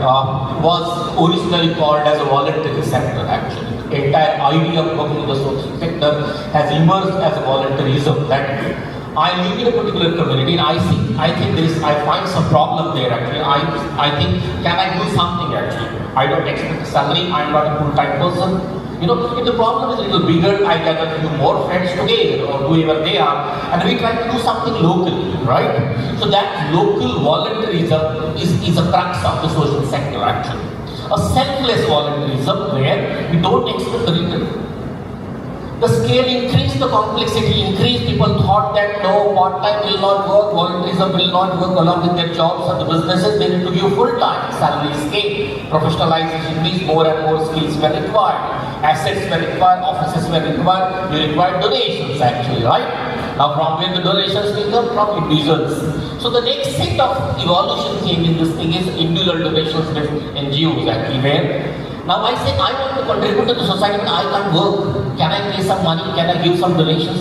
was originally called as a voluntary sector actually. The entire idea of working in the social sector has emerged as a voluntarism, that I live in a particular community and I find some problem there actually. I think, can I do something actually? I don't expect a salary, I am not a full-time person. You know, if the problem is a little bigger, I gather a few more friends together or whoever they are, and we try to do something locally, right? So that local voluntarism is a crux of the social sector actually. A selfless voluntarism where we don't expect a return. The scale increased, the complexity increased. People thought that no, part-time will not work, volunteerism will not work along with their jobs and the businesses. They need to give full-time. Salary scale, professionalization increased, more and more skills were required. Assets were required, offices were required. You required donations actually, right? Now from where the donations will come? From individuals. So the next set of evolution came in this thing is individual donations with NGOs actually, where now I say I want to contribute to the society, but I can't work. Can I pay some money? Can I give some donations?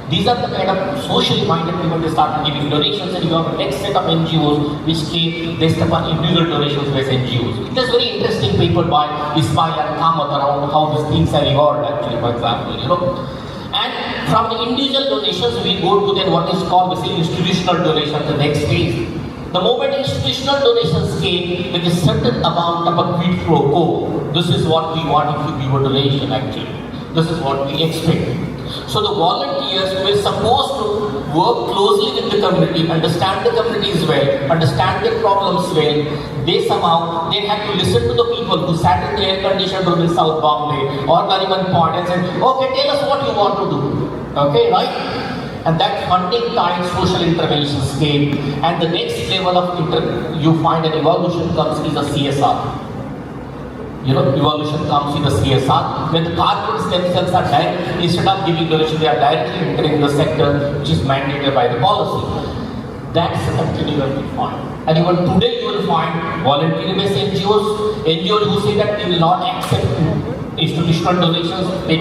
These are the kind of socially minded people. They started giving donations, and you have the next set of NGOs which came based upon individual donations based NGOs. It is very interesting paper by Ismail and Kamath around how these things have evolved actually, for example, you know. And from the individual donations we go to then what is called basically institutional donations, the next stage. The moment institutional donations came with a certain amount of a quid pro quo, this is what we want if you give a donation actually. This is what we expect. So the volunteers were supposed to work closely with the community, understand the communities well, understand their problems well. They had to listen to the people who sat in the air-conditioned room in South Bombay or Nariman Point and said, okay, tell us what you want to do. Okay, right? And that funding tied social interventions came, and the next level of you find an evolution comes is a CSR. You know, evolution comes in the CSR, when the corporates themselves are directly, instead of giving donation, they are directly entering the sector which is mandated by the policy. That's the continuum we find. And even today you will find volunteer-based NGOs who say that they will not accept institutional donations, they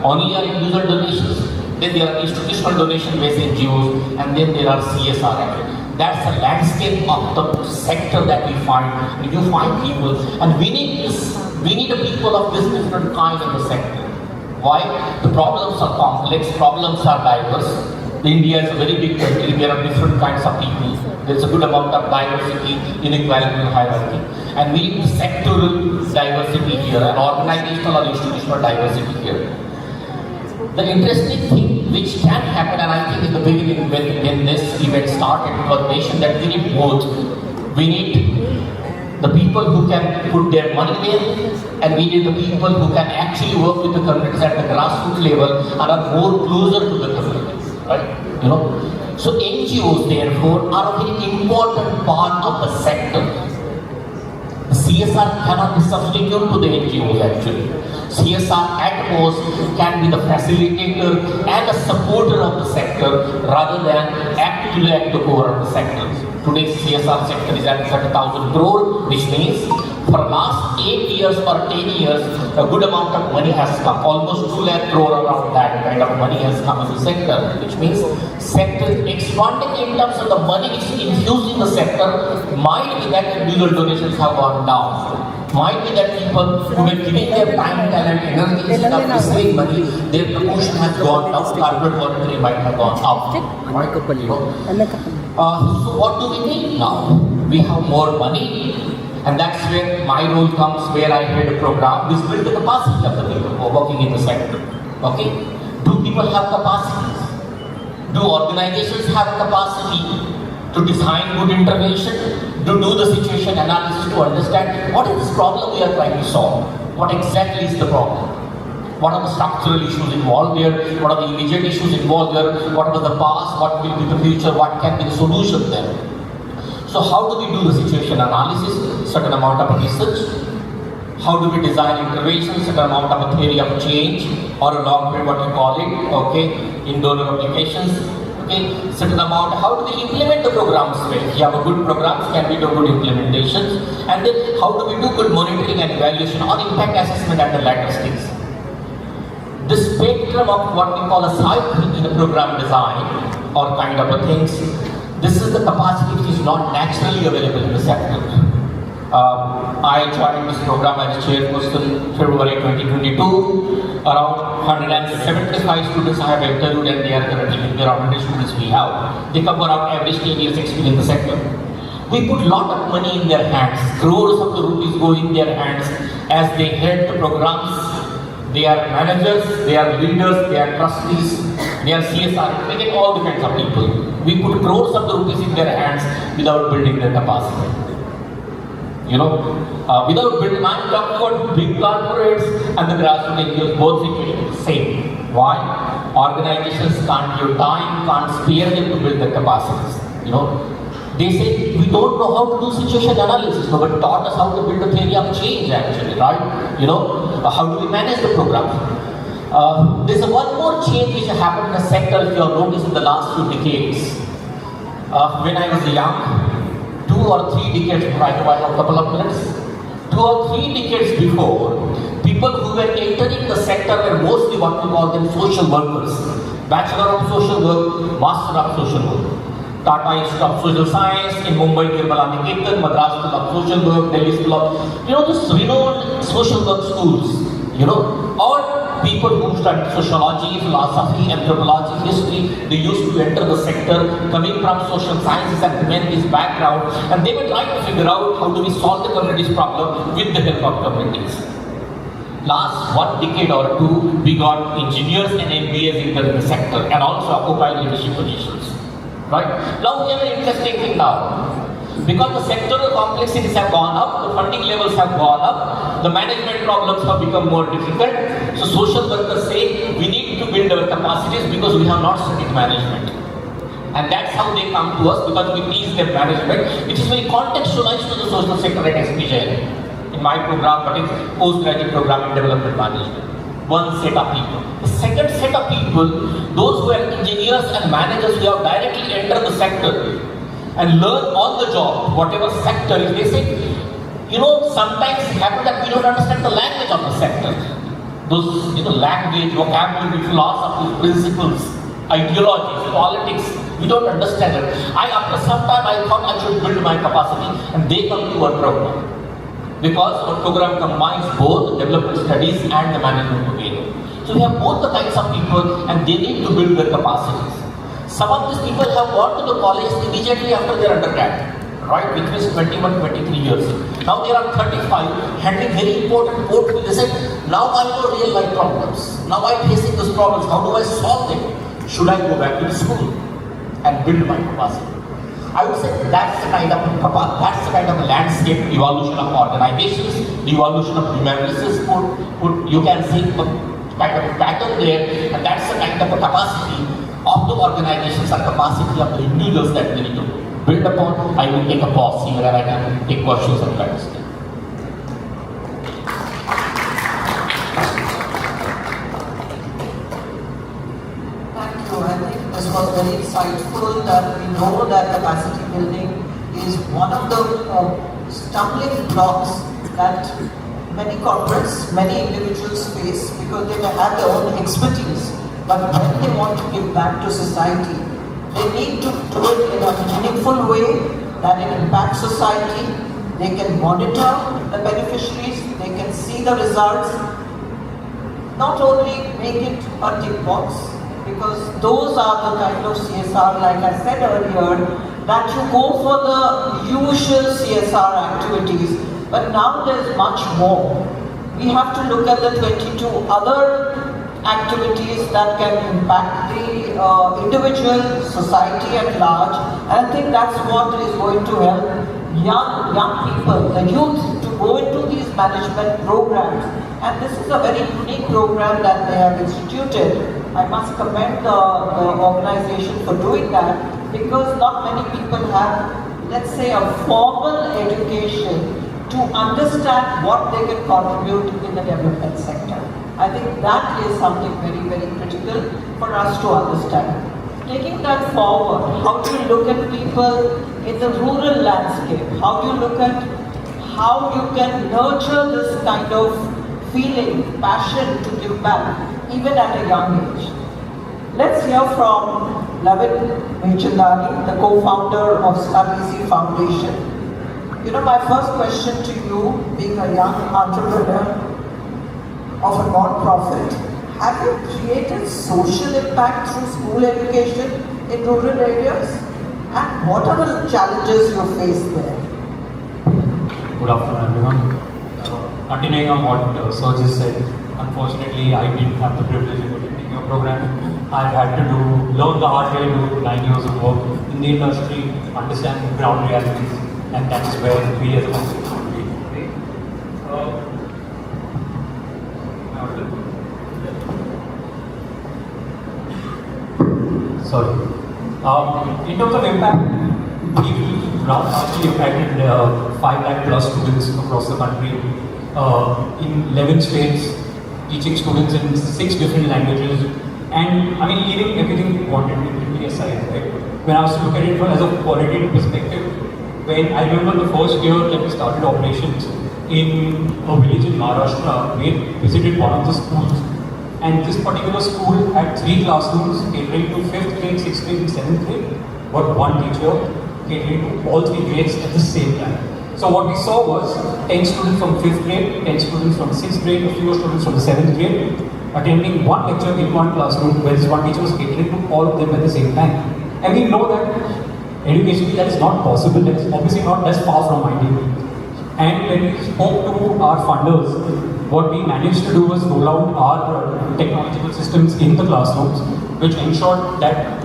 only are individual donations. Then there are institutional donation-based NGOs, and then there are CSR. That's the landscape of the sector that we find. And you find people, and we need a people of this different kind in the sector. Why? The problems are complex, problems are diverse. India is a very big country, there are different kinds of people. There is a good amount of diversity, inequality and hierarchy. And we need sectoral diversity here, and organizational or institutional diversity here. The interesting thing which can happen, and I think in the beginning when this event started, it was mentioned that we need both. We need the people who can put their money there, and we need the people who can actually work with the communities at the grassroots level and are more closer to the communities, right? So NGOs therefore are a very important part of the sector. The CSR cannot be substitute to the NGOs actually. CSR at most can be the facilitator and a supporter of the sector rather than actually at the core of the sector. Today's CSR sector is at 30,000 crore, which means for last 8 years or 10 years, a good amount of money has come. Almost 2 lakh crore around that kind of money has come in the sector, which means sector is expanding in terms of the money which is infused in the sector. Might be that individual donations have gone down. Might be that people who were giving their time, talent, energy instead of receiving money, their proportion has gone down, corporate voluntary might have gone up. So what do we need now? We have more money, and that's where my role comes, where I head a program. This build the capacity of the people who are working in the sector. Okay? Do people have capacities? Do organizations have capacity to design good intervention, to do the situation analysis, to understand what is this problem we are trying to solve? What exactly is the problem? What are the structural issues involved there? What are the immediate issues involved there? What was the past? What will be the future? What can be the solution there? So how do we do the situation analysis? Certain amount of research. How do we design interventions? Certain amount of a theory of change, or a long way, what you call it, okay, in donor applications. Okay, certain amount, how do we implement the programs well? We have a good programs, can we do good implementations? And then how do we do good monitoring and evaluation or impact assessment at the latter stage? The spectrum of what we call a cycle in the program design or kind of a things, this is the capacity which is not naturally available in the sector. I joined this program as chairperson February 2022. Around 175 students I have interviewed, and they are currently around 100 students we have. They come around average 10 years experience in the sector. We put lot of money in their hands. Crores of the rupees go in their hands as they head the programs. They are managers, they are leaders, they are trustees, they are CSR, they get all the kinds of people. We put crores of the rupees in their hands without building their capacity. Without building, I'm talking about big corporates and the grassroots NGOs, both situations the same. Why? Organizations can't give time, can't spare them to build the capacities. They say, we don't know how to do situation analysis. Nobody taught us how to build a theory of change actually, right? How do we manage the program? There's one more change which happened in the sector, if you have noticed in the last few decades. When I was young, 2 or 3 decades before, I have a couple of minutes. 2 or 3 decades before, people who were entering the sector were mostly what we call them social workers. Bachelor of Social Work, Master of Social Work. Tata Institute of Social Science, in Mumbai, Nirmala Niketan, Madras School of Social Work, Delhi School of, these renowned social work schools, or people who studied sociology, philosophy, anthropology, history, they used to enter the sector coming from social sciences and humanities background, and they were trying to figure out how do we solve the community's problem with the help of communities. Last 1 decade or 2, we got engineers and MBAs into the sector and also occupied leadership positions. Right? Now we have an interesting thing now. Because the sectoral complexities have gone up, the funding levels have gone up, the management problems have become more difficult. So social workers say we need to build our capacities because we have not studied management. And that's how they come to us, because we teach them management, which is very contextualized to the social sector at SPJ. In my program, but it's postgraduate program in development management. One set of people. The second set of people, those who are engineers engineers and managers who have directly entered the sector and learn on the job, whatever sector is, they say, sometimes it happens that we don't understand the language of the sector. Those, language, vocabulary, philosophy, principles, ideologies, politics, we don't understand it. After some time, I thought I should build my capacity, and they come to our program. Because our program combines both development studies and the management together. So we have both the kinds of people, and they need to build their capacities. Some of these people have gone to the college immediately after their undergrad, right, which was 21, 23 years. Now they are 35, handling very important portfolio. They said, now I know real life problems. Now I'm facing these problems. How do I solve them? Should I go back to the school and build my capacity? I would say that's the kind of landscape evolution of organizations, the evolution of human resources. You can see a kind of a pattern there, and that's the kind of a capacity of the organizations and capacity of the individuals that we need to build upon. I will take a pause here and I can take questions and try to stay. I think this was very insightful that we know that capacity building is one of the stumbling blocks that many corporates, many individuals face because they may have their own expertise. But when they want to give back to society, they need to do it in a meaningful way that it impacts society. They can monitor the beneficiaries, they can see the results, not only make it a tick box, because those are the kind of CSR, like I said earlier, that you go for the usual CSR activities, but now there's much more. We have to look at the 22 other activities that can impact the individual, society at large, and I think that's what is going to help young people, the youth, to go into these management programs. And this is a very unique program that they have instituted. I must commend the organization for doing that, because not many people have, let's say, a formal education to understand what they can contribute in the development sector. I think that is something very, very critical for us to understand. Taking that forward, how do you look at people in the rural landscape? How do you look at how you can nurture this kind of feeling, passion to give back, even at a young age? Let's hear from Lavin Mechandani, the co-founder of Save Medha Foundation. My first question to you, being a young entrepreneur of a non-profit, have you created social impact through school education in rural areas? And what are the challenges you face there? Good afternoon, everyone. Continuing on what Sir just said, unfortunately, I didn't have the privilege of attending your program. I've had to learn the hard way, do 9 years of work in the industry, understand the ground realities, and that is where we as a company should be. Sorry. In terms of impact, we've largely impacted 5 lakh plus students across the country in 11 states, teaching students in 6 different languages. And I mean, leaving everything quantitatively aside, right? When I was to look at it as a qualitative perspective, when I remember the first year that we started operations in a village in Maharashtra, we visited one of the schools. And this particular school had 3 classrooms catering to 5th grade, 6th grade, and 7th grade, but one teacher catering to all 3 grades at the same time. So what we saw was 10 students from 5th grade, 10 students from 6th grade, a few students from the 7th grade, attending one lecture in one classroom where this one teacher was catering to all of them at the same time. And we know that educationally that is not possible, that is obviously not as far from ideal. And when we spoke to our funders, what we managed to do was roll out our technological systems in the classrooms, which ensured that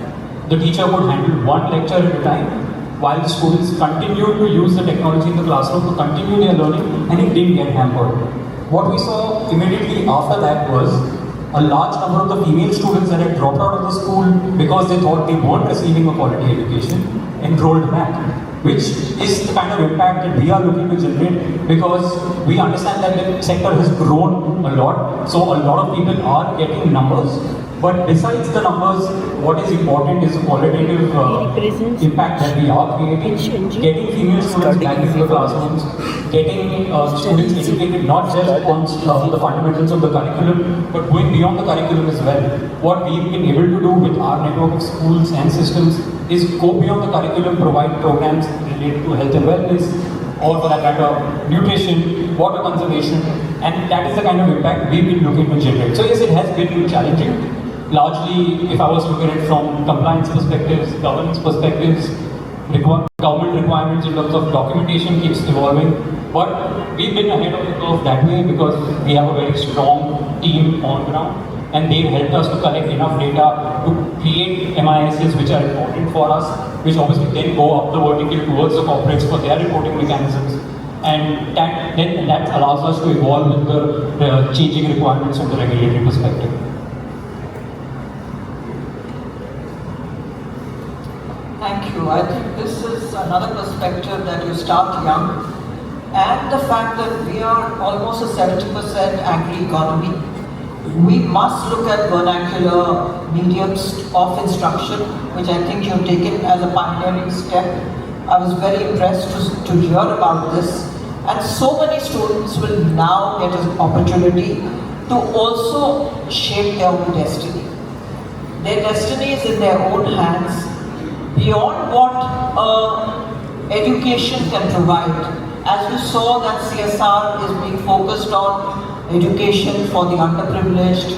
the teacher would handle one lecture at a time, while the students continued to use the technology in the classroom to continue their learning, and it didn't get hampered. What we saw immediately after that was a large number of the female students that had dropped out of the school because they thought they weren't receiving a quality education enrolled back, which is the kind of impact that we are looking to generate, because we understand that the sector has grown a lot, so a lot of people are getting numbers, But besides the numbers, what is important is the qualitative impact that we are creating. Getting female students back into the classrooms, getting students educated not just on the fundamentals of the curriculum, but going beyond the curriculum as well. What we've been able to do with our network of schools and systems is go beyond the curriculum, provide programs related to health and wellness, or for that matter, nutrition, water conservation, and that is the kind of impact we've been looking to generate. So yes, it has been challenging. Largely, if I was to look at it from compliance perspectives, governance perspectives, government requirements in terms of documentation keeps evolving, but we've been ahead of the curve that way because we have a very strong team on ground, and they've helped us to collect enough data to create MISs which are important for us, which obviously then go up the vertical towards the corporates for their reporting mechanisms, and that allows us to evolve with the changing requirements from the regulatory perspective. Thank you. I think this is another perspective that you start young, and the fact that we are almost a 70% agri-economy. We must look at vernacular mediums of instruction, which I think you've taken as a pioneering step. I was very impressed to hear about this, and so many students will now get an opportunity to also shape their own destiny. Their destiny is in their own hands, beyond what education can provide. As you saw, that CSR is being focused on education for the underprivileged.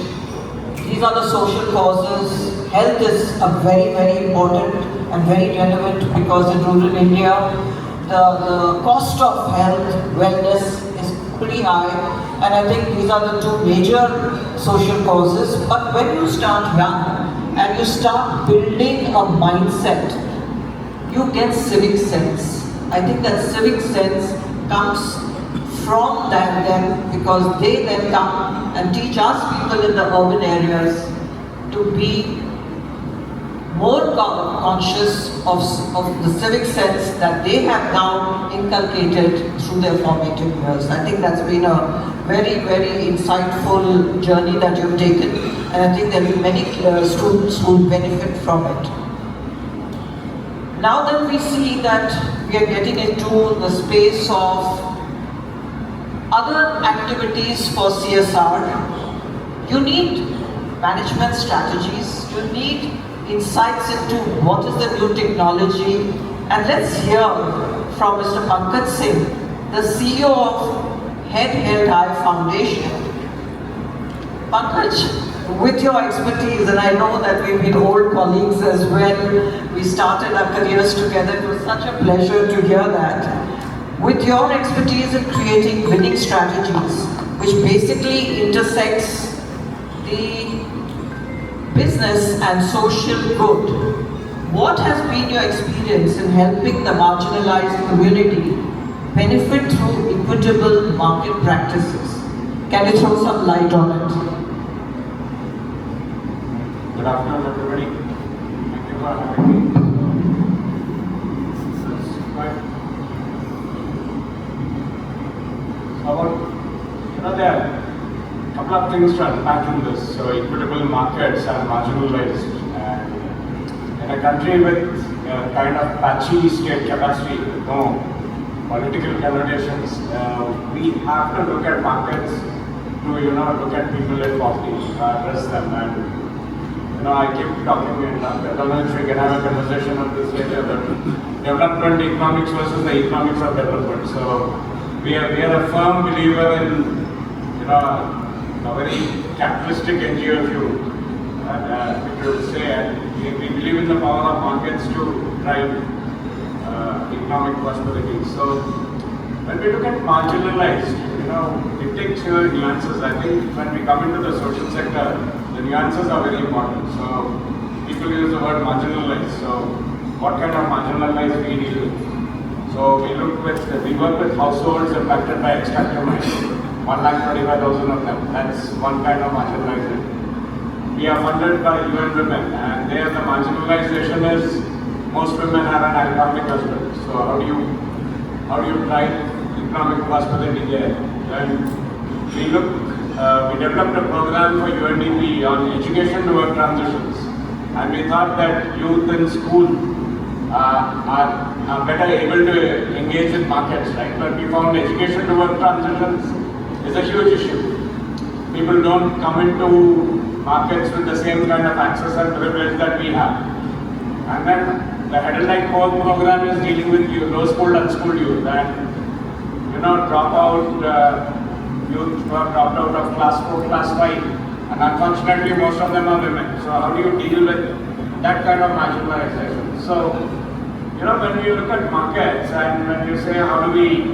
These are the social causes. Health is a very, very important and very relevant because in rural India, the cost of health, wellness is pretty high, and I think these are the two major social causes. But when you start young, and you start building a mindset, you get civic sense. I think that civic sense comes from them because they then come and teach us people in the urban areas to be more conscious of the civic sense that they have now inculcated through their formative years. I think that's been a very, very insightful journey that you've taken, and I think there will be many students who will benefit from it. Now that we see that we are getting into the space of other activities for CSR, you need management strategies, you need insights into what is the new technology, and let's hear from Mr. Pankaj Singh, the CEO of Head Held High Foundation. Pankaj, with your expertise, and I know that we've been old colleagues as well, we started our careers together, it was such a pleasure to hear that. With your expertise in creating winning strategies, which basically intersects the business and social good, what has been your experience in helping the marginalized community benefit through equitable market practices? Can you throw some light on it? Good afternoon, everybody. Thank you for having me. There are a couple of things to unpack in this. So, equitable markets are marginalized, and in a country with kind of patchy state capacity, with no political connotations, we have to look at markets to look at people in poverty, address them, and I keep talking, and I don't know if we can have a conversation on this later, but development economics versus the economics of development. So we are a firm believer in a very capitalistic NGO view, if you would say, and we believe in the power of markets to drive economic prosperity. So when we look at marginalized, it takes nuances. I think when we come into the social sector, the nuances are very important. So people use the word marginalized. So what kind of marginalized we deal with? So we work with households impacted by extractive mining. 125,000 of them. That's one kind of marginalization. We are funded by UN Women, and there the marginalization is most women have an alcoholic husband. So how do you drive economic prosperity there? Then we look we developed a program for UNDP on education to work transitions. And we thought that youth in school are better able to engage in markets, right? But we found education to work transitions is a huge issue. People don't come into markets with the same kind of access and privilege that we have. And then the head-and-neck core program is dealing with low-schooled, unschooled youth, and dropout youth who have dropped out of class 4, class 5, and unfortunately most of them are women. So how do you deal with that kind of marginalization? So, when we look at markets and when you say how do we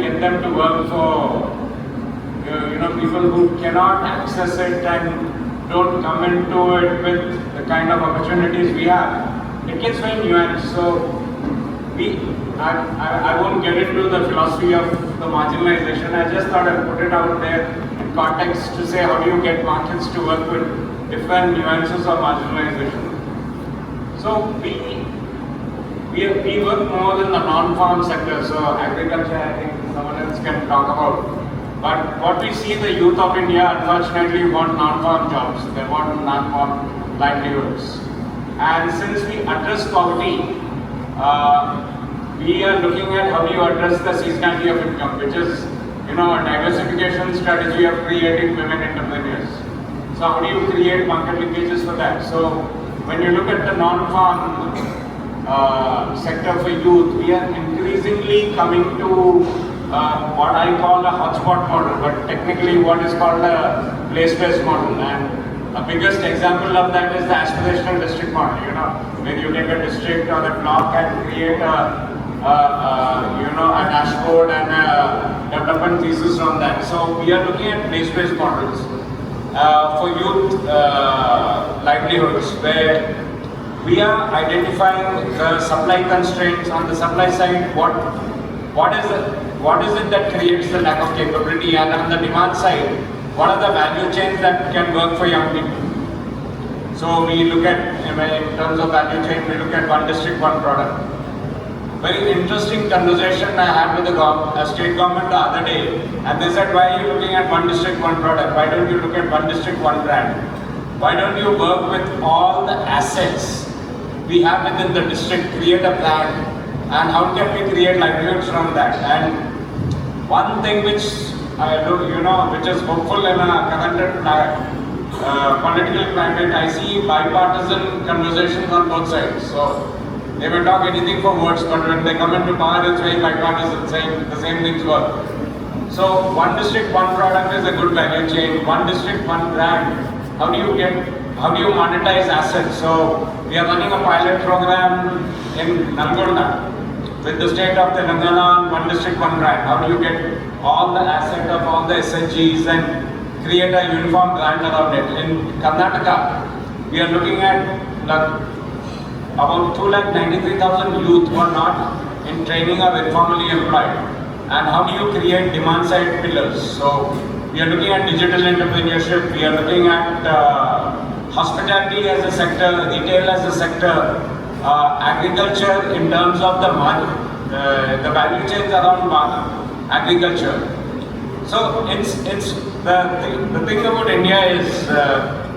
get them to work for people who cannot access it and don't come into it with the kind of opportunities we have, it gets very nuanced. So I won't get into the philosophy of the marginalization. I just thought I'd put it out there in context to say how do you get markets to work with different nuances of marginalization. So we work more in the non-farm sector, so agriculture I think someone else can talk about. But what we see, the youth of India unfortunately want non-farm jobs, they want non-farm livelihoods. And since we address poverty, we are looking at how do you address the seasonality of income, which is a diversification strategy of creating women entrepreneurs. So how do you create market linkages for that? So when you look at the non-farm sector for youth, we are increasingly coming to what I call a hotspot model, but technically what is called a place-based model. And a biggest example of that is the aspirational district model, where you take a district or a block and create a dashboard and a development thesis on that. So we are looking at place-based models for youth livelihoods, where we are identifying the supply constraints on the supply side. What is it that creates the lack of capability, and on the demand side, what are the value chains that can work for young people? So we look at, in terms of value chain, we look at one district, one product. Very interesting conversation I had with the state government the other day, and they said, why are you looking at one district, one product? Why don't you look at one district, one brand? Why don't you work with all the assets we have within the district, create a brand, and how can we create livelihoods from that? And one thing which I do, which is hopeful in a current political climate, I see bipartisan conversations on both sides. So they may talk anything for words, but when they come into power, it's very bipartisan, saying the same things work. So one district, one product is a good value chain. One district, one brand. How do you monetize assets? So we are running a pilot program in Nalgonda with the state of Telangana on one district, one brand. How do you get all the asset of all the SHGs and create a uniform brand around it? In Karnataka, we are looking at about 293,000 youth who are not in training or informally employed. And how do you create demand side pillars? So we are looking at digital entrepreneurship, we are looking at hospitality as a sector, retail as a sector, agriculture in terms of the value chains around agriculture. So it's the thing about India is,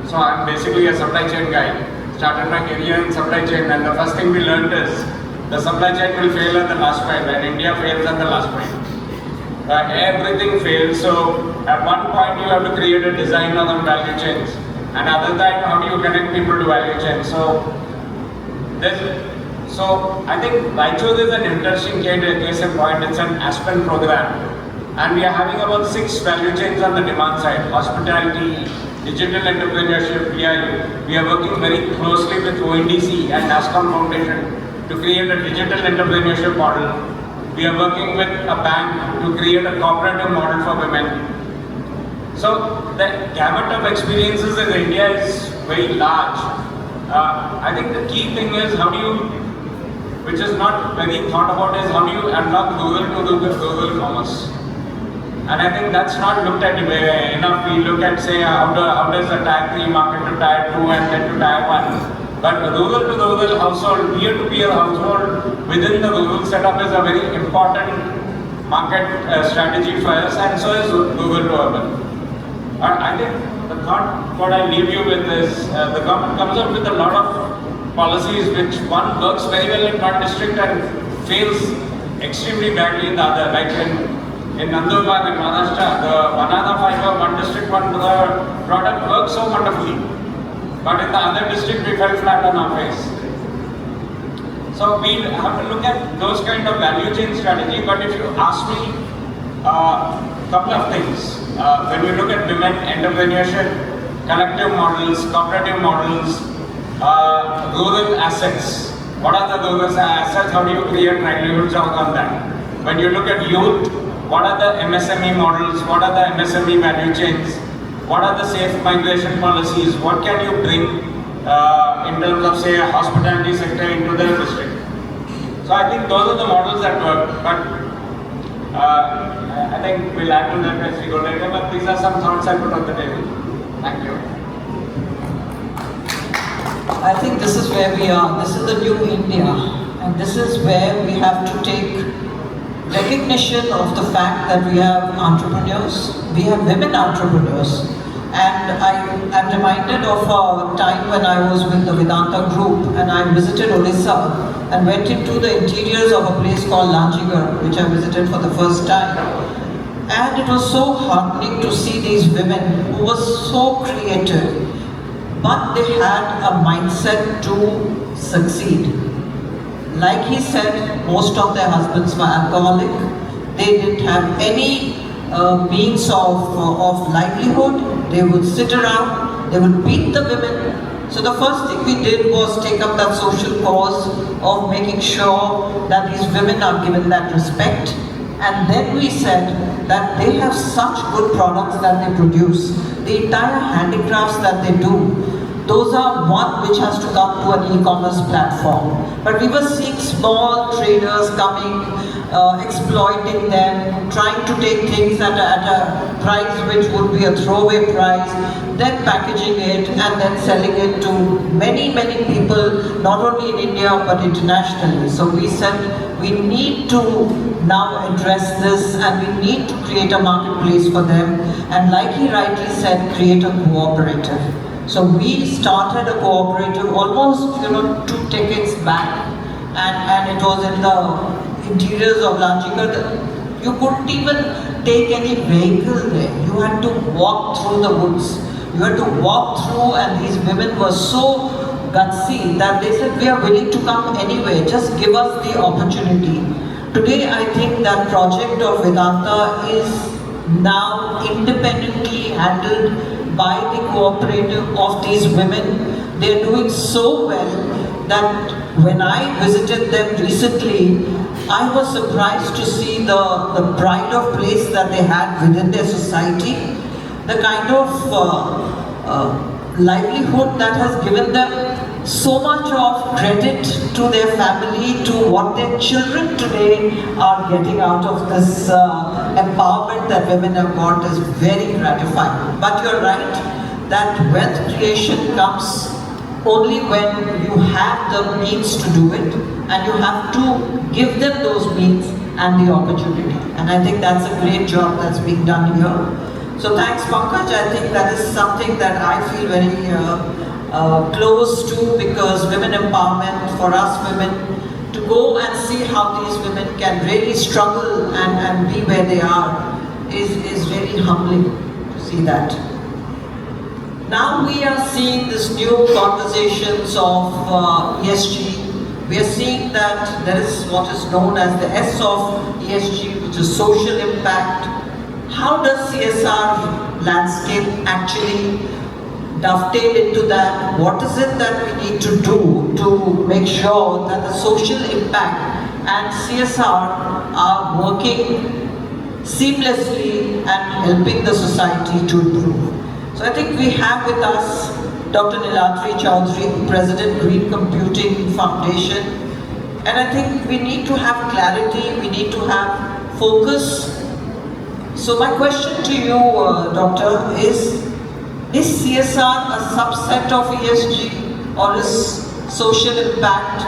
so I'm basically a supply chain guy. Started my career in supply chain, and the first thing we learned is the supply chain will fail at the last mile, and India fails at the last mile. Everything fails, so at one point you have to create a design on value chains, and other than that, how do you connect people to value chains? So I think Raichur is an interesting case in point. It's an Aspen program, and we are having about 6 value chains on the demand side: hospitality, digital entrepreneurship. We are working very closely with ONDC and NASCOM Foundation to create a digital entrepreneurship model. We are working with a bank to create a cooperative model for women. So the gamut of experiences in India is very large. I think the key thing is which is not very thought about, is how do you unlock rural to rural commerce. And I think that's not looked at enough. We look at, say, how does a tier 3 market to tier 2 and then to tier 1. But rural to rural household, peer-to-peer household within the rural setup is a very important market strategy for us, and so is rural to urban. I think the thought what I leave you with is the government comes up with a lot of policies which one works very well in one district and fails extremely badly in the other. Like in Nandurbar in Maharashtra, the banana fiber, one district, one the product works so wonderfully. But in the other district, we fell flat on our face. So we have to look at those kind of value chain strategy. But if you ask me, couple of things. When we look at women entrepreneurship, collective models, cooperative models, rural assets. What are the rural assets? How do you create livelihoods out on that? When you look at youth, what are the MSME models? What are the MSME value chains? What are the safe migration policies? What can you bring in terms of, say, a hospitality sector into the district? So I think those are the models that work. But I think we'll add to that as we go later. But these are some thoughts I put on the table. Thank you. I think this is where we are. This is the new India. And this is where we have to take recognition of the fact that we have entrepreneurs, we have women entrepreneurs. And I'm reminded of a time when I was with the Vedanta group and I visited Odisha and went into the interiors of a place called Lanjigarh, which I visited for the first time. And it was so heartening to see these women who were so creative, but they had a mindset to succeed. Like he said, most of their husbands were alcoholic. They didn't have any means of livelihood. They would sit around, they would beat the women. So the first thing we did was take up that social cause of making sure that these women are given that respect. And then we said that they have such good products that they produce. The entire handicrafts that they do, those are one which has to come to an e-commerce platform. But we were seeing small traders coming, exploiting them, trying to take things at a price which would be a throwaway price, then packaging it and then selling it to many, many people, not only in India but internationally. So we said we need to now address this and we need to create a marketplace for them. And like he rightly said, create a cooperative. So we started a cooperative almost 2 decades back, and it was in the interiors of Lanjigarh. You couldn't even take any vehicle there. You had to walk through the woods. You had to walk through, and these women were so gutsy that they said, we are willing to come anywhere, just give us the opportunity. Today I think that project of Vedanta is now independently handled by the cooperative of these women. They are doing so well that when I visited them recently, I was surprised to see the pride of place that they had within their society, the kind of livelihood that has given them so much of credit to their family, to what their children today are getting out of this empowerment that women have got is very gratifying. But you're right that wealth creation comes only when you have the means to do it, and you have to give them those means and the opportunity. And I think that's a great job that's being done here. So thanks, Pankaj. I think that is something that I feel very close to, because women empowerment for us women to go and see how these women can really struggle and be where they are is really humbling to see that. Now we are seeing this new conversations of ESG. We are seeing that there is what is known as the S of ESG, which is social impact. How does CSR landscape actually dovetail into that? What is it that we need to do to make sure that the social impact and CSR are working seamlessly and helping the society to improve? So I think we have with us Dr. Nilatri Chowdhury, President, Green Computing Foundation. And I think we need to have clarity, we need to have focus. So my question to you, Doctor, is CSR a subset of ESG, or is social impact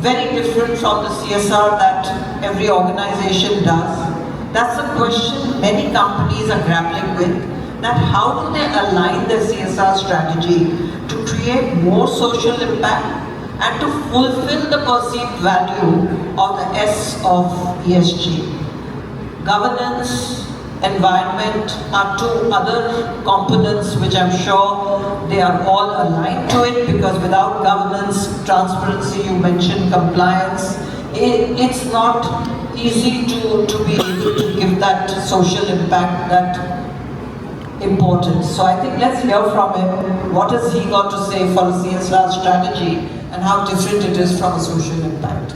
very different from the CSR that every organization does? That's a question many companies are grappling with. that how do they align their CSR strategy to create more social impact and to fulfill the perceived value of the S of ESG. Governance, environment are two other components which I'm sure they are all aligned to it, because without governance, transparency, you mentioned compliance, it's not easy to be able to give that social impact, that importance. So I think let's hear from him. What has he got to say for a CSR strategy and how different it is from a social impact?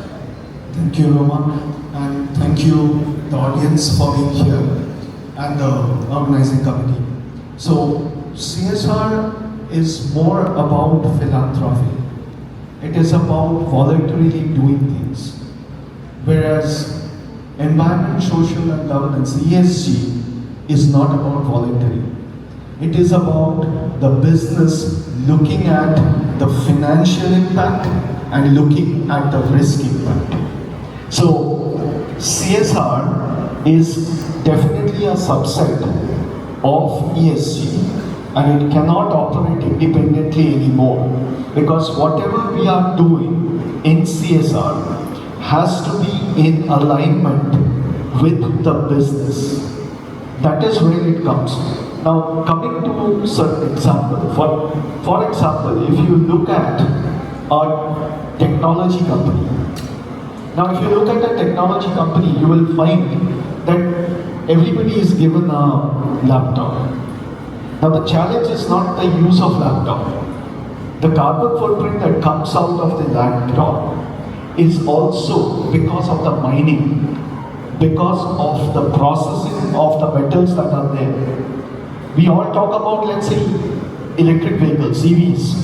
Thank you, Roma, and thank you, the audience, for being here and the organizing committee. So CSR is more about philanthropy. It is about voluntarily doing things. Whereas environment, social and governance, ESG, is not about voluntary. It is about the business looking at the financial impact and looking at the risk impact. So CSR is definitely a subset of ESG, and it cannot operate independently anymore, because whatever we are doing in CSR has to be in alignment with the business. That is where it comes. Now, coming to certain example, for example, if you look at a technology company. Now, if you look at a technology company, you will find that everybody is given a laptop. Now, the challenge is not the use of laptop. The carbon footprint that comes out of the laptop is also because of the mining, because of the processing of the metals that are there. We all talk about, let's say, electric vehicles, EVs.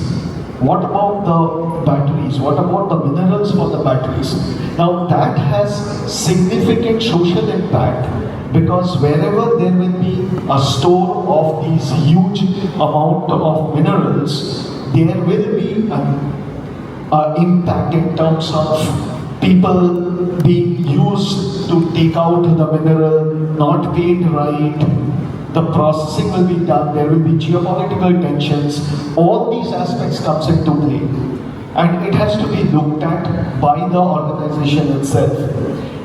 What about the batteries? What about the minerals for the batteries? Now that has significant social impact, because wherever there will be a store of these huge amount of minerals, there will be an impact in terms of people being used to take out the mineral, not paid right. The processing will be done, there will be geopolitical tensions, all these aspects comes into play. And it has to be looked at by the organization itself.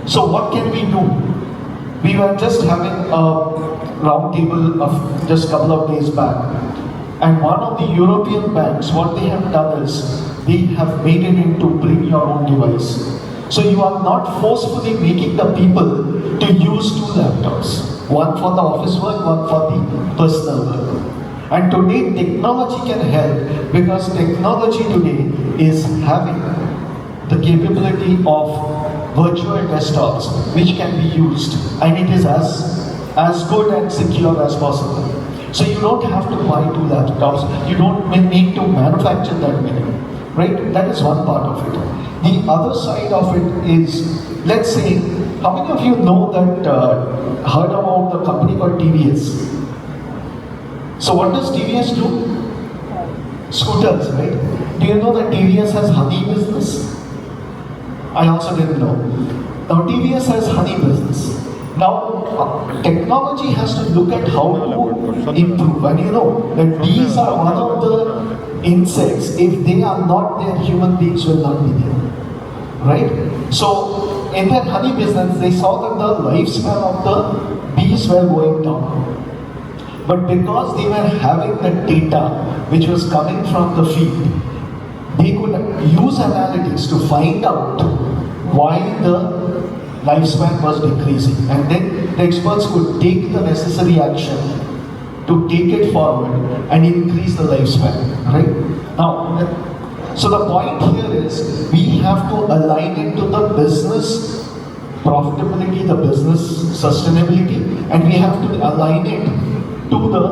So what can we do? We were just having a round table of just a couple of days back. And one of the European banks, what they have done is, they have made it into bring your own device. So you are not forcefully making the people to use two laptops. One for the office work, one for the personal work. And today technology can help, because technology today is having the capability of virtual desktops which can be used, and it is as good and secure as possible. So you don't have to buy two laptops, you don't need to manufacture that many, right? That is one part of it. The other side of it is, let's say, how many of you know that, heard about the company called TVS? So what does TVS do? Scooters, right? Do you know that TVS has honey business? I also didn't know. Now TVS has honey business. Now technology has to look at how to improve, and you know that bees are one of the insects. If they are not there, human beings will not be there, right? So in that honey business, they saw that the lifespan of the bees were going down. But because they were having the data which was coming from the field, they could use analytics to find out why the lifespan was decreasing. And then the experts could take the necessary action to take it forward and increase the lifespan, right? Now, so the point here is, we have to align it to the business profitability, the business sustainability, and we have to align it to the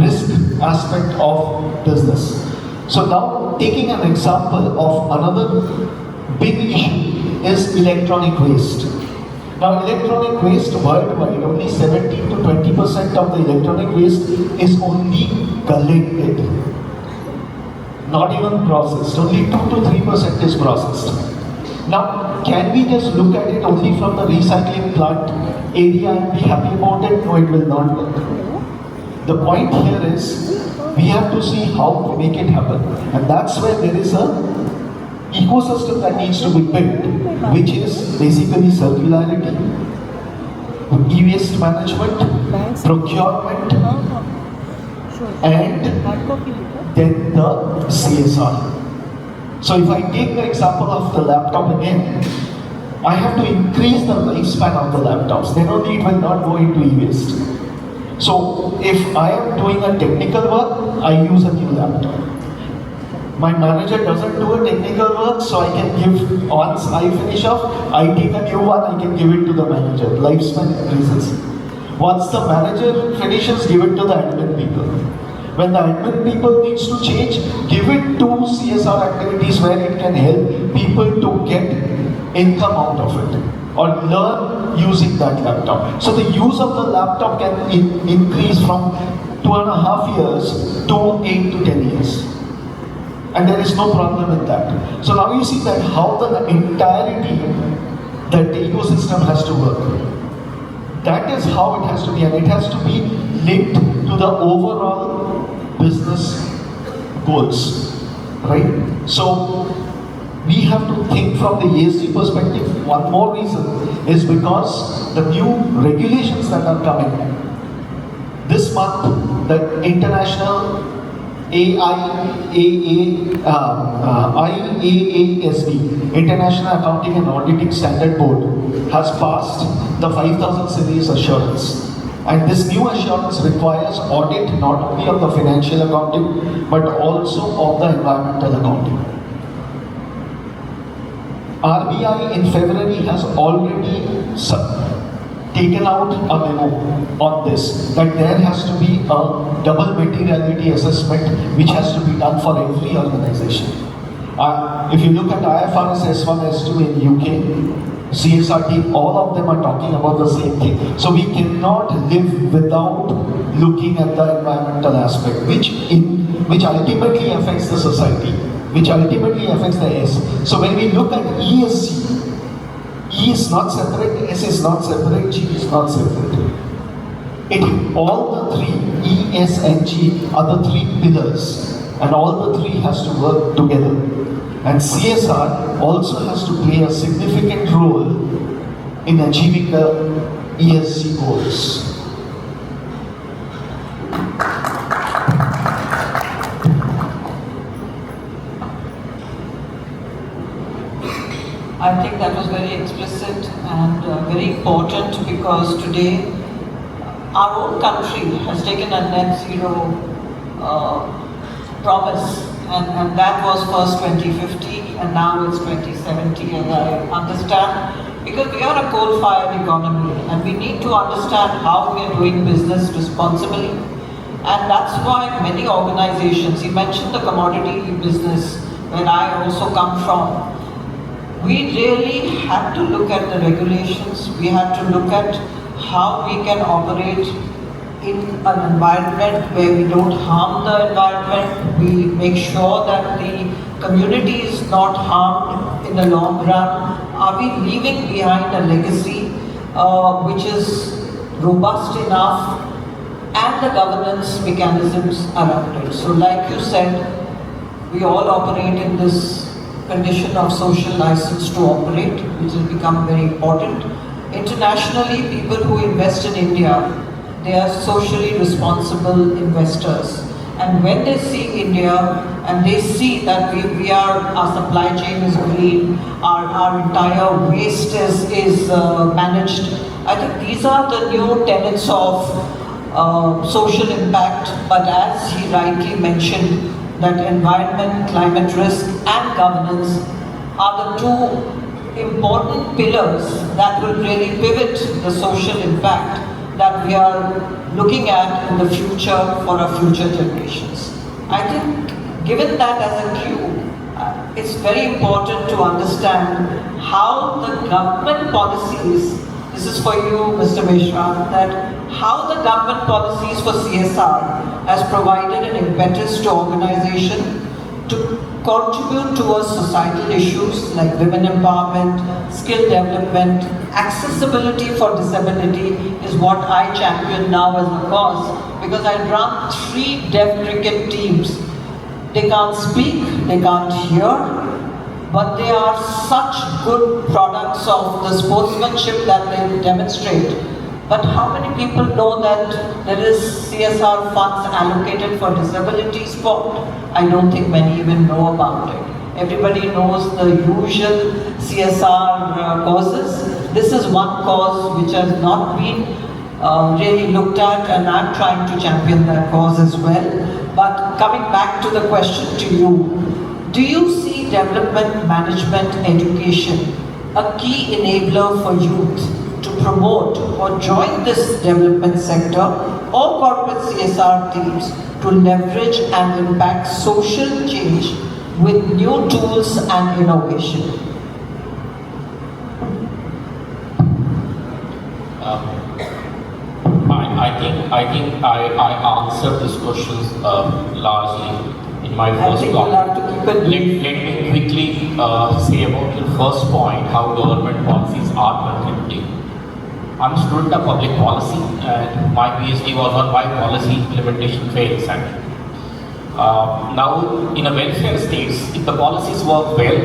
risk aspect of business. So now, taking an example of another big issue is electronic waste. Now, electronic waste worldwide, only 17 to 20% of the electronic waste is only collected, not even processed. Only 2 to 3% is processed. Now, can we just look at it only from the recycling plant area and be happy about it? No, it will not work. The point here is we have to see how to make it happen, and that's where there is a ecosystem that needs to be built, which is basically circularity, e-waste management, procurement, and then the CSR. So if I take the example of the laptop again, I have to increase the lifespan of the laptops. Then only it will not go into e-waste. So if I am doing a technical work, I use a new laptop. My manager doesn't do a technical work, so I can give, once I finish off, I take a new one, I can give it to the manager. Lifespan increases. Once the manager finishes, give it to the admin people. When the admin people needs to change, give it to CSR activities where it can help people to get income out of it or learn using that laptop. So the use of the laptop can increase from 2.5 years to 8 to 10 years. And there is no problem with that. So now you see that how the entirety, that the ecosystem has to work. That is how it has to be, and it has to be linked to the overall business goals, right? So we have to think from the ESG perspective. One more reason is because the new regulations that are coming. This month, the International IAASB, International Accounting and Auditing Standard Board, has passed the 5000 series assurance. And this new assurance requires audit not only of the financial accounting, but also of the environmental accounting. RBI in February has already taken out a memo on this, that there has to be a double materiality assessment which has to be done for every organization. If you look at IFRS S1, S2 in UK, CSR team, all of them are talking about the same thing. So we cannot live without looking at the environmental aspect, which ultimately affects the society, which ultimately affects the S. So when we look at ESG, E is not separate, S is not separate, G is not separate. All the three, E, S and G, are the three pillars, and all the three has to work together. And CSR also has to play a significant role in achieving the ESG goals. I think that was very explicit and very important, because today our own country has taken a net zero promise, and that was first 2050 and now it's 2070, as I understand, because we are a coal-fired economy and we need to understand how we are doing business responsibly. And that's why many organizations, you mentioned the commodity business where I also come from, we really had to look at the regulations, we had to look at how we can operate in an environment where we don't harm the environment, we make sure that the community is not harmed in the long run. Are we leaving behind a legacy which is robust enough, and the governance mechanisms around it? So like you said, we all operate in this condition of social license to operate, which has become very important. Internationally, people who invest in India, they are socially responsible investors. And when they see India and they see that our supply chain is green, our entire waste is managed, I think these are the new tenets of social impact. But as he rightly mentioned, that environment, climate risk and governance are the two important pillars that will really pivot the social impact that we are looking at in the future for our future generations. I think given that as a cue, it's very important to understand how the government policies, this is for you Mr. Mishra, that how the government policies for CSR has provided an impetus to organization to contribute towards societal issues like women empowerment, skill development, accessibility for disability is what I champion now as a cause, because I run 3 deaf cricket teams. They can't speak, they can't hear, but they are such good products of the sportsmanship that they demonstrate. But how many people know that there is CSR funds allocated for disability sport? I don't think many even know about it. Everybody knows the usual CSR causes. This is one cause which has not been really looked at, and I'm trying to champion that cause as well. But coming back to the question to you, do you see development management education a key enabler for youth to promote or join this development sector or corporate CSR teams to leverage and impact social change with new tools and innovation? I think I answered these questions largely in my first talk. Let me quickly say about your first point, how government policies are contributing. I'm a student of public policy, and my PhD was on why policy implementation fails. Now, in a welfare states, if the policies work well,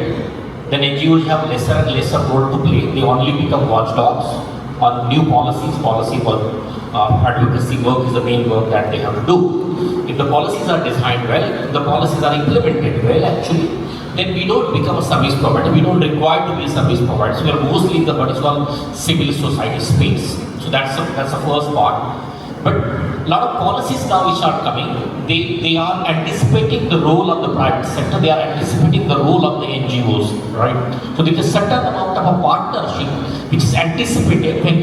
then NGOs have lesser and lesser role to play. They only become watchdogs on new policies. Policy work, advocacy work is the main work that they have to do. If the policies are designed well, the policies are implemented well, actually, then we don't become a service provider. We don't require to be a service provider. So we are mostly in the what is called civil society space. So that's the first part. But a lot of policies now which are coming, they are anticipating the role of the private sector. They are anticipating the role of the NGOs, right? So there is a certain amount of a partnership which is anticipated when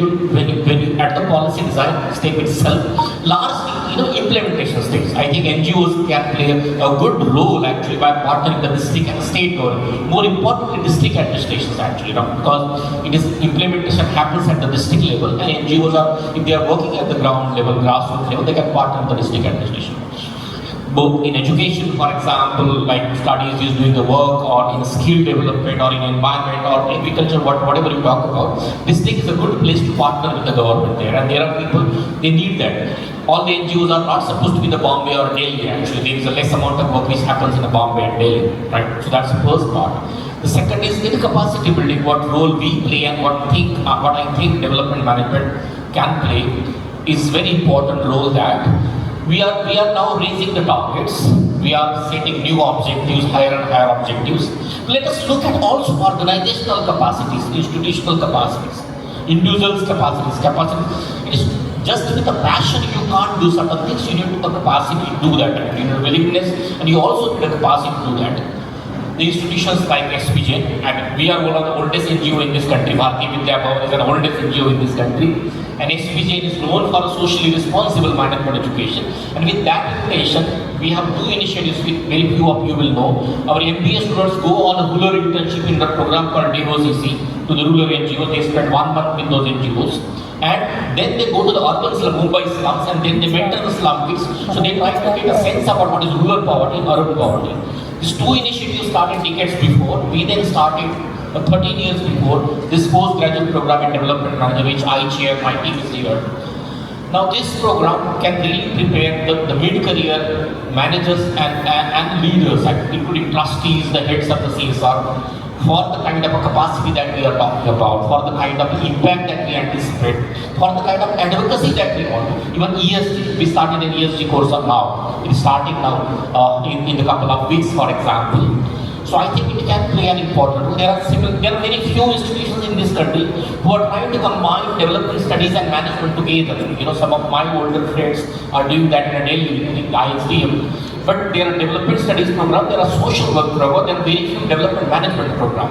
you at the policy design step itself. Largely, implementation stages. I think NGOs can play a good role actually by partnering the district and state government. More importantly, district administrations actually, because it is implementation happens at the district level, and NGOs are, if they are working at the ground level, grassroots level, they can partner with the district administration. Both in education, for example, like studies is doing the work, or in skill development, or in environment, or agriculture, whatever you talk about, district is a good place to partner with the government there, and there are people, they need that. All the NGOs are not supposed to be the Bombay or Delhi, actually. There is a less amount of work which happens in the Bombay and Delhi, right? So that's the first part. The second is in capacity building, what role we play and what I think development management can play is very important role that we are now raising the targets. We are setting new objectives, higher and higher objectives. Let us look at also organizational capacities, institutional capacities, individuals' capacities. It is just with a passion you can't do certain things. You need the capacity to do that. You need a willingness, and you also need a capacity to do that. The institutions like SPJ, and we are one of the oldest NGO in this country. Bharati Vidya Bhavan is the oldest NGO in this country, and SPJ is known for socially responsible management education. And with that intention, we have 2 initiatives which very few of you will know. Our MBA students go on a rural internship in the program called DOCC to the rural NGOs. They spend 1 month with those NGOs. And then they go to the urban slum, Mumbai slums, and then they mentor the slum kids. So they try to get a sense about what is rural poverty and urban poverty. These 2 initiatives started decades before. We then started 13 years before this postgraduate program in development management, which I chair, my team is here. Now this program can really prepare the mid-career managers and leaders, including trustees, the heads of the CSR, for the kind of a capacity that we are talking about, for the kind of impact that we anticipate, for the kind of advocacy that we want. Even ESG, we started an ESG course now. It is starting now in a couple of weeks, for example. So I think it can play an important role. There are very few institutions in this country who are trying to combine development studies and management together. Some of my older friends are doing that in Delhi, in the ISDM. But there are development studies program, there are social work program, there are very few development management program.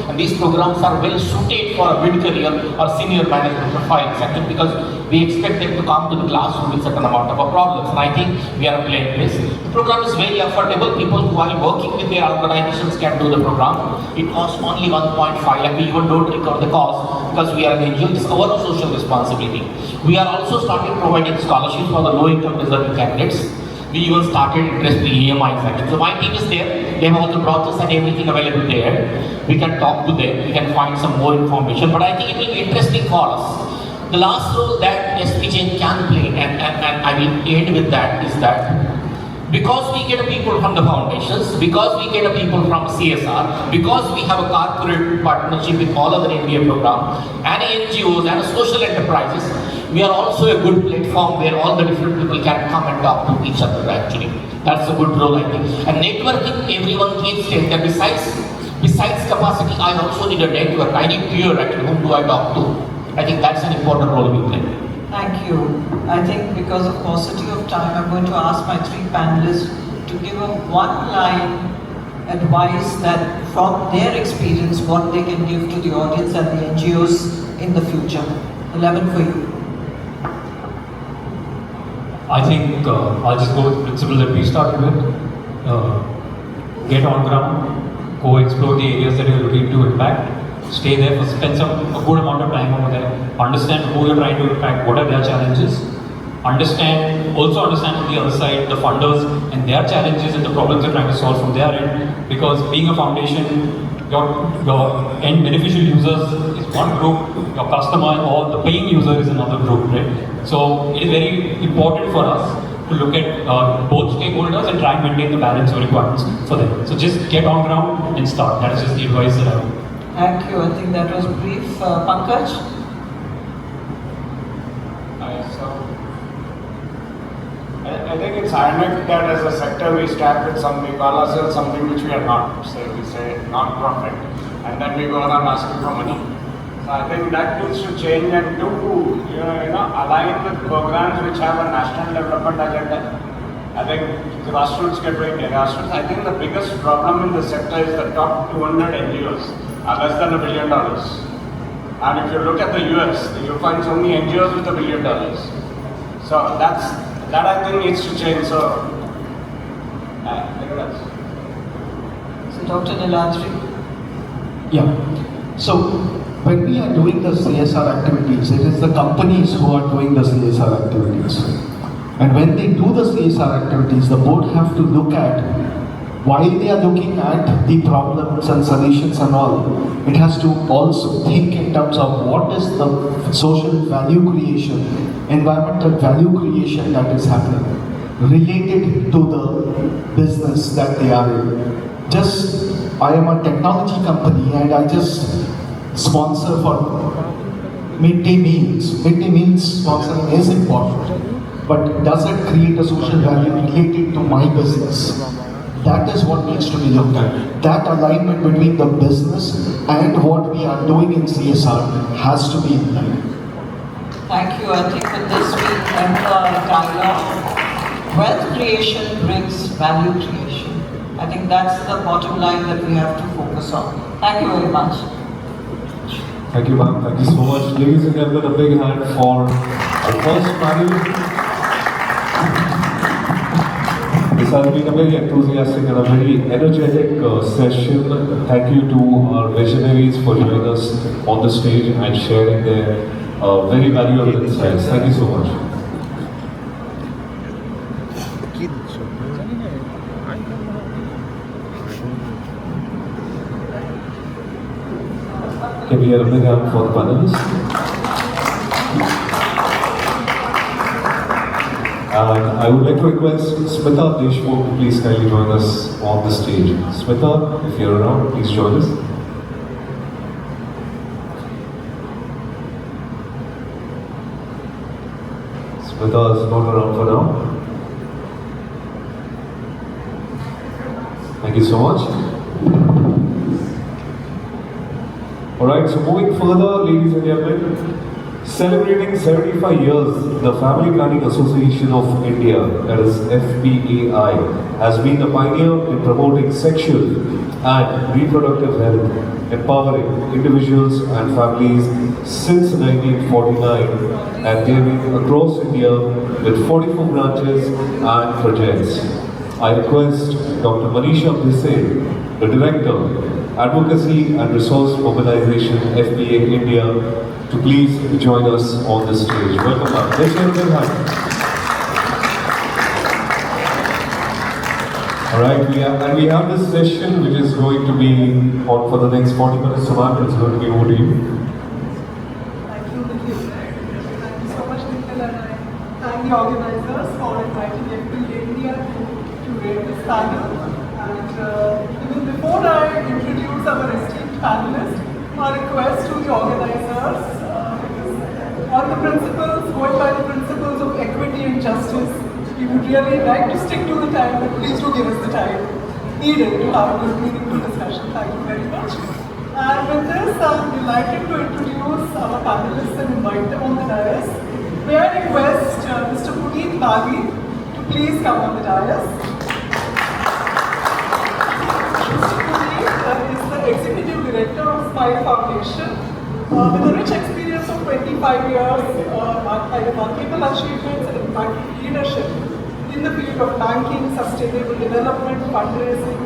And these programs are well suited for a mid-career or senior management profiles, actually, because we expect them to come to the classroom with certain amount of problems. And I think we are playing this. The program is very affordable. People who are working with their organizations can do the program. It costs only 1.5 lakh. We even don't recover the cost because we are an NGO. It's our social responsibility. We are also started providing scholarships for the low-income deserving candidates. We even started interest-free EMIs actually. So my team is there. They have all the brochures and everything available there. We can talk to them. We can find some more information. But I think it will be interesting for us The last role that SPJ can play, and I will end with that, is that because we get people from the foundations, because we get people from CSR, because we have a corporate partnership with all other NDA programs and NGOs and social enterprises, we are also a good platform where all the different people can come and talk to each other actually. That's a good role, I think. And networking, everyone keeps saying that besides capacity, I also need a network. I need peer actually. Whom do I talk to? I think that's an important role we play. Thank you. I think because of paucity of time, I'm going to ask my three panelists to give a one-line advice that from their experience, what they can give to the audience and the NGOs in the future. 11 for you. I think I'll just go with the principle that we started with. Get on ground, go explore the areas that you're looking to impact. Stay there, spend a good amount of time over there. Understand who you're trying to impact, what are their challenges. Also understand on the other side the funders and their challenges and the problems they're trying to solve from their end. Because being a foundation, your end beneficial users is one group, your customer or the paying user is another group, right? So it is very important for us to look at both stakeholders and try and maintain the balance of requirements for them. So just get on ground and start. That is just the advice that I would. Thank you. I think that was brief. Pankaj? I think it's ironic that as a sector we start with something, we call ourselves something which we are not. So we say non-profit, and then we go on asking for money. So I think that needs to change and do align with programs which have a national development agenda. I think grassroots get very grassroots. I think the biggest problem in the sector is the top 200 NGOs are less than $1 billion. And if you look at the US, you find so many NGOs with $1 billion. So that I think needs to change. So I think that's. So Dr. Niladri? Yeah. So when we are doing the CSR activities, it is the companies who are doing the CSR activities. And when they do the CSR activities, the board have to look at, while they are looking at the problems and solutions and all, it has to also think in terms of what is the social value creation, environmental value creation that is happening related to the business that they are in. I am a technology company and I just sponsor for midday meals. Midday meals sponsoring is important, but does it create a social value related to my business? That is what needs to be looked at. That alignment between the business and what we are doing in CSR has to be in line. Thank you. I think with this we end the dialogue. Wealth creation brings value creation. I think that's the bottom line that we have to focus on. Thank you very much. Thank you, ma'am. Thank you so much. Ladies and gentlemen, a big hand for our first panel. This has been a very enthusiastic and a very energetic session. Thank you to our visionaries for joining us on the stage and sharing their very valuable insights. Thank you so much. Can we hear a big hand for the panelists? And I would like to request Smita Deshmukh to please kindly join us on the stage. Smita, if you're around, please join us. Smita is not around for now. Thank you so much. Alright, so moving further, ladies and gentlemen, celebrating 75 years, the Family Planning Association of India, that is FPAI, has been a pioneer in promoting sexual and reproductive health, empowering individuals and families since 1949, and they have been across India with 44 branches and projects. I request Dr. Manisha Bhise, the Director, Advocacy and Resource Mobilization, FPA India, to please join us on the stage. Welcome back. Let's hear a big hand. Alright, we have this session which is going to be on for the next 40 minutes. So, ma'am, it's going to be over to you. Thank you. the organizers for inviting every India to rate this panel. And even before I introduce our esteemed panelists, a request to the organizers on the principles, going by the principles of equity and justice. We would really like to stick to the time, but please do give us the time needed to have a good, meaningful discussion. Thank you very much. And with this, I'm delighted to introduce our panelists and invite them on the dais. May I request Mr. Puneet Bagi to please come on the dais. Mr. Puneet is the Executive Director of Smile Foundation with a rich experience of 25 years marked by remarkable achievements and impactful leadership in the field of banking, sustainable development, fundraising,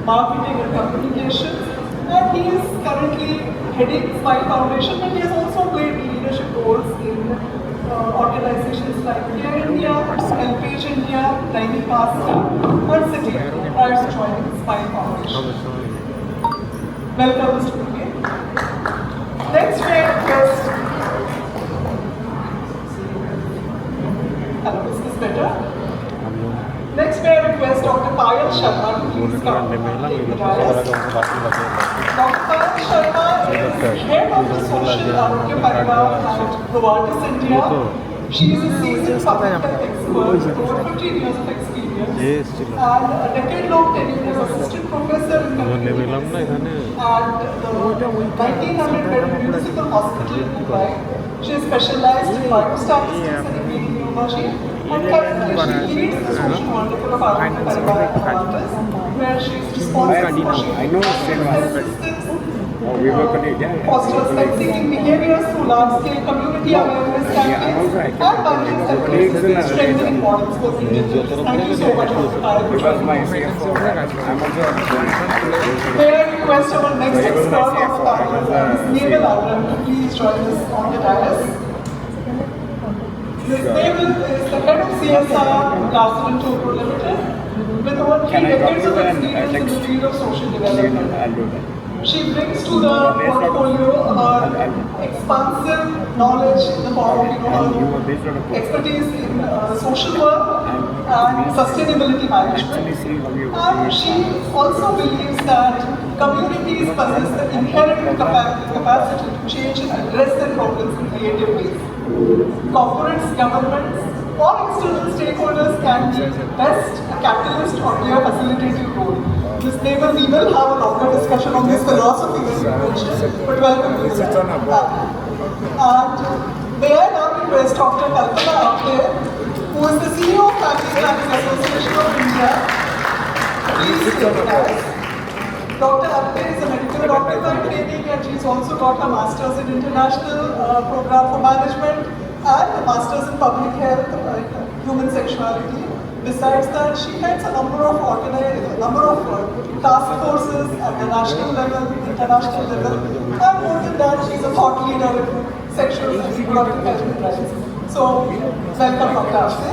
marketing and communications. And he is currently heading Smile Foundation, and he has also played leadership roles in organizations like Care India, Helpage India, Tiny Pasta, and City prior to joining Smile Foundation. Welcome, Mr. Puneet. Next, we request. Hello, is this better? Next, may I request Dr. Payal Sharma to please come take the dais. Dr. Payal Sharma is head of the Social Arogya Parivar at Novartis India. She is a seasoned public health expert with over 15 years of experience and a decade-long tenure as assistant professor in community medicine at the 1900-bed municipal hospital in Mumbai. She is specialized in biostatistics and immunology, and currently she leads the social vertical of Arogya Parivar at Novartis, where she is responsible for shaping health systems, fosters health-seeking behaviors through large-scale community awareness campaigns, and manages efforts strengthening models for individuals. Thank you so much, Dr. Payal. May I request our next expert on the panel, Ms. Naval Abram, to please join us on the dais. Ms. Naval is the head of CSR Larsen & Toubro Limited, with over 3 decades of experience in the field of social development. She brings to the portfolio her expansive knowledge in the form of her expertise in social work and sustainability management. And she also believes that communities possess the inherent capacity to change and address their problems in creative ways. Corporates, governments, or external stakeholders can be best a catalyst or play a facilitating role. Ms. Naval, we will have a longer discussion on this philosophy that you mentioned, but welcome to this panel. And may I now request Dr. Kalpana Apte, who is the CEO of Family Planning Association of India. Please take the dais. Dr. Apte is a medical doctor by training, and she's also got her Masters in International Program for Management and a Masters in Public Health and Human Sexuality. Besides that, she heads a number of task forces at the national level, international level, and more than that, she's a thought leader in sexual and reproductive health and rights. So, welcome, Dr. Apte.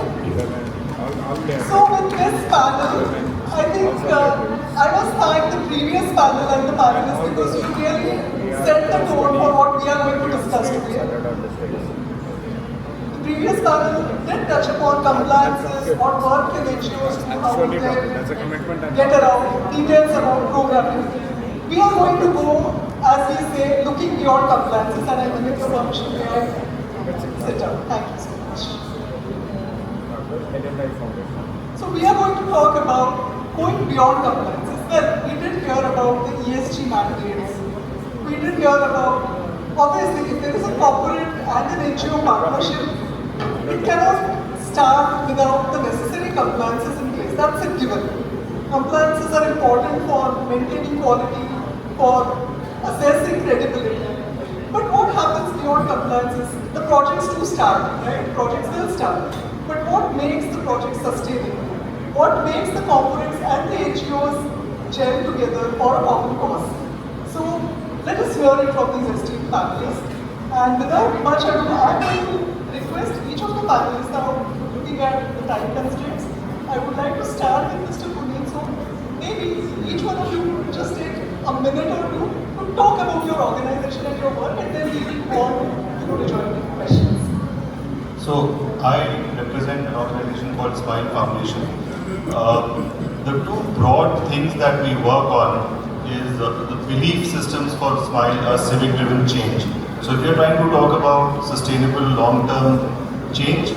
So, with this panel, I think I must thank the previous panel and the panelists because you really set the tone for what we are going to discuss today. The previous panel did touch upon compliances, what work can NGOs do, how they get around, details about programming. We are going to go, as we say, looking beyond compliances, and I will give your permission may I sit down. Thank you so much. So we are going to talk about going beyond compliances. Well, we did hear about the ESG mandates. We did hear about, obviously, if there is a corporate and an NGO partnership, it cannot start without the necessary compliances in place. That's a given. Compliances are important for maintaining quality, for assessing credibility. But what happens beyond compliances? The projects do start, right? Projects will start. But what makes the project sustainable? What makes the corporates and the NGOs gel together for a common cause? So let us hear it from these esteemed panelists. And without much ado, I'm going to request each of the panelists now, looking at the time constraints. I would like to start with Mr. Puneet. So maybe each one of you just take a minute or two to talk about your organization and your work, and then we will go on to join the questions. So I represent an organization called Smile Foundation. The two broad things that we work on is the belief systems for Smile, civic-driven change. So if you're trying to talk about sustainable long-term change,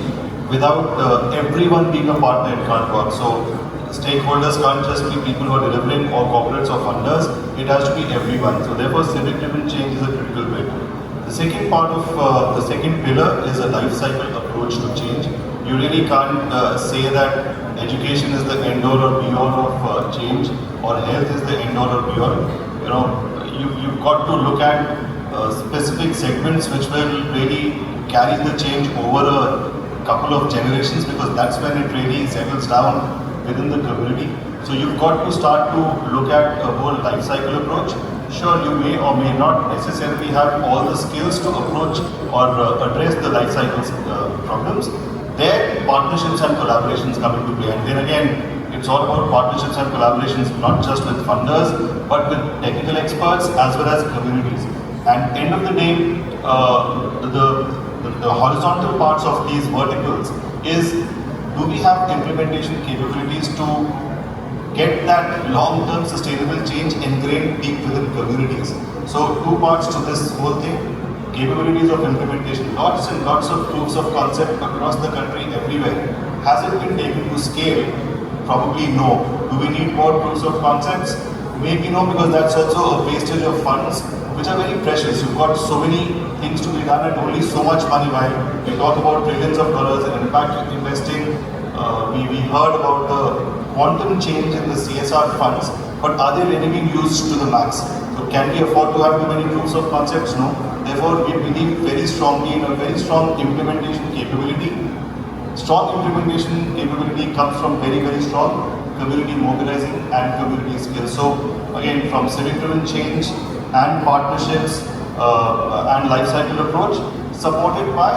without everyone being a partner, it can't work. So stakeholders can't just be people who are delivering or corporates or funders, it has to be everyone. So therefore civic-driven change is a critical bit. The second part of the second pillar is a life cycle approach to change. You really can't say that education is the end all or be all of change, or health is the end all or be all. You know, you've got to look at specific segments which will really carry the change over a couple of generations, because that's when it really settles down within the community. So you've got to start to look at a whole life cycle approach. Sure, you may or may not necessarily have all the skills to approach or address the life cycle problems. There, partnerships and collaborations come into play. And then again, it's all about partnerships and collaborations, not just with funders, but with technical experts as well as communities. And end of the day, the horizontal parts of these verticals is, do we have implementation capabilities to get that long-term sustainable change ingrained deep within communities? So two parts to this whole thing: capabilities of implementation, lots and lots of proofs of concept across the country, everywhere. Has it been taken to scale? Probably no. Do we need more proofs of concepts? Maybe no, because that's also a wastage of funds which are very precious. You've got so many things to be done and only so much money. While we talk about trillions of dollars in impact investing, we heard about the quantum change in the CSR funds, but are they really being used to the max? So can we afford to have too many proofs of concepts? No. Therefore, we believe very strongly in a very strong implementation capability. Strong implementation capability comes from very, very strong community mobilizing and community skills. So again, from civic-driven change and partnerships and life cycle approach, supported by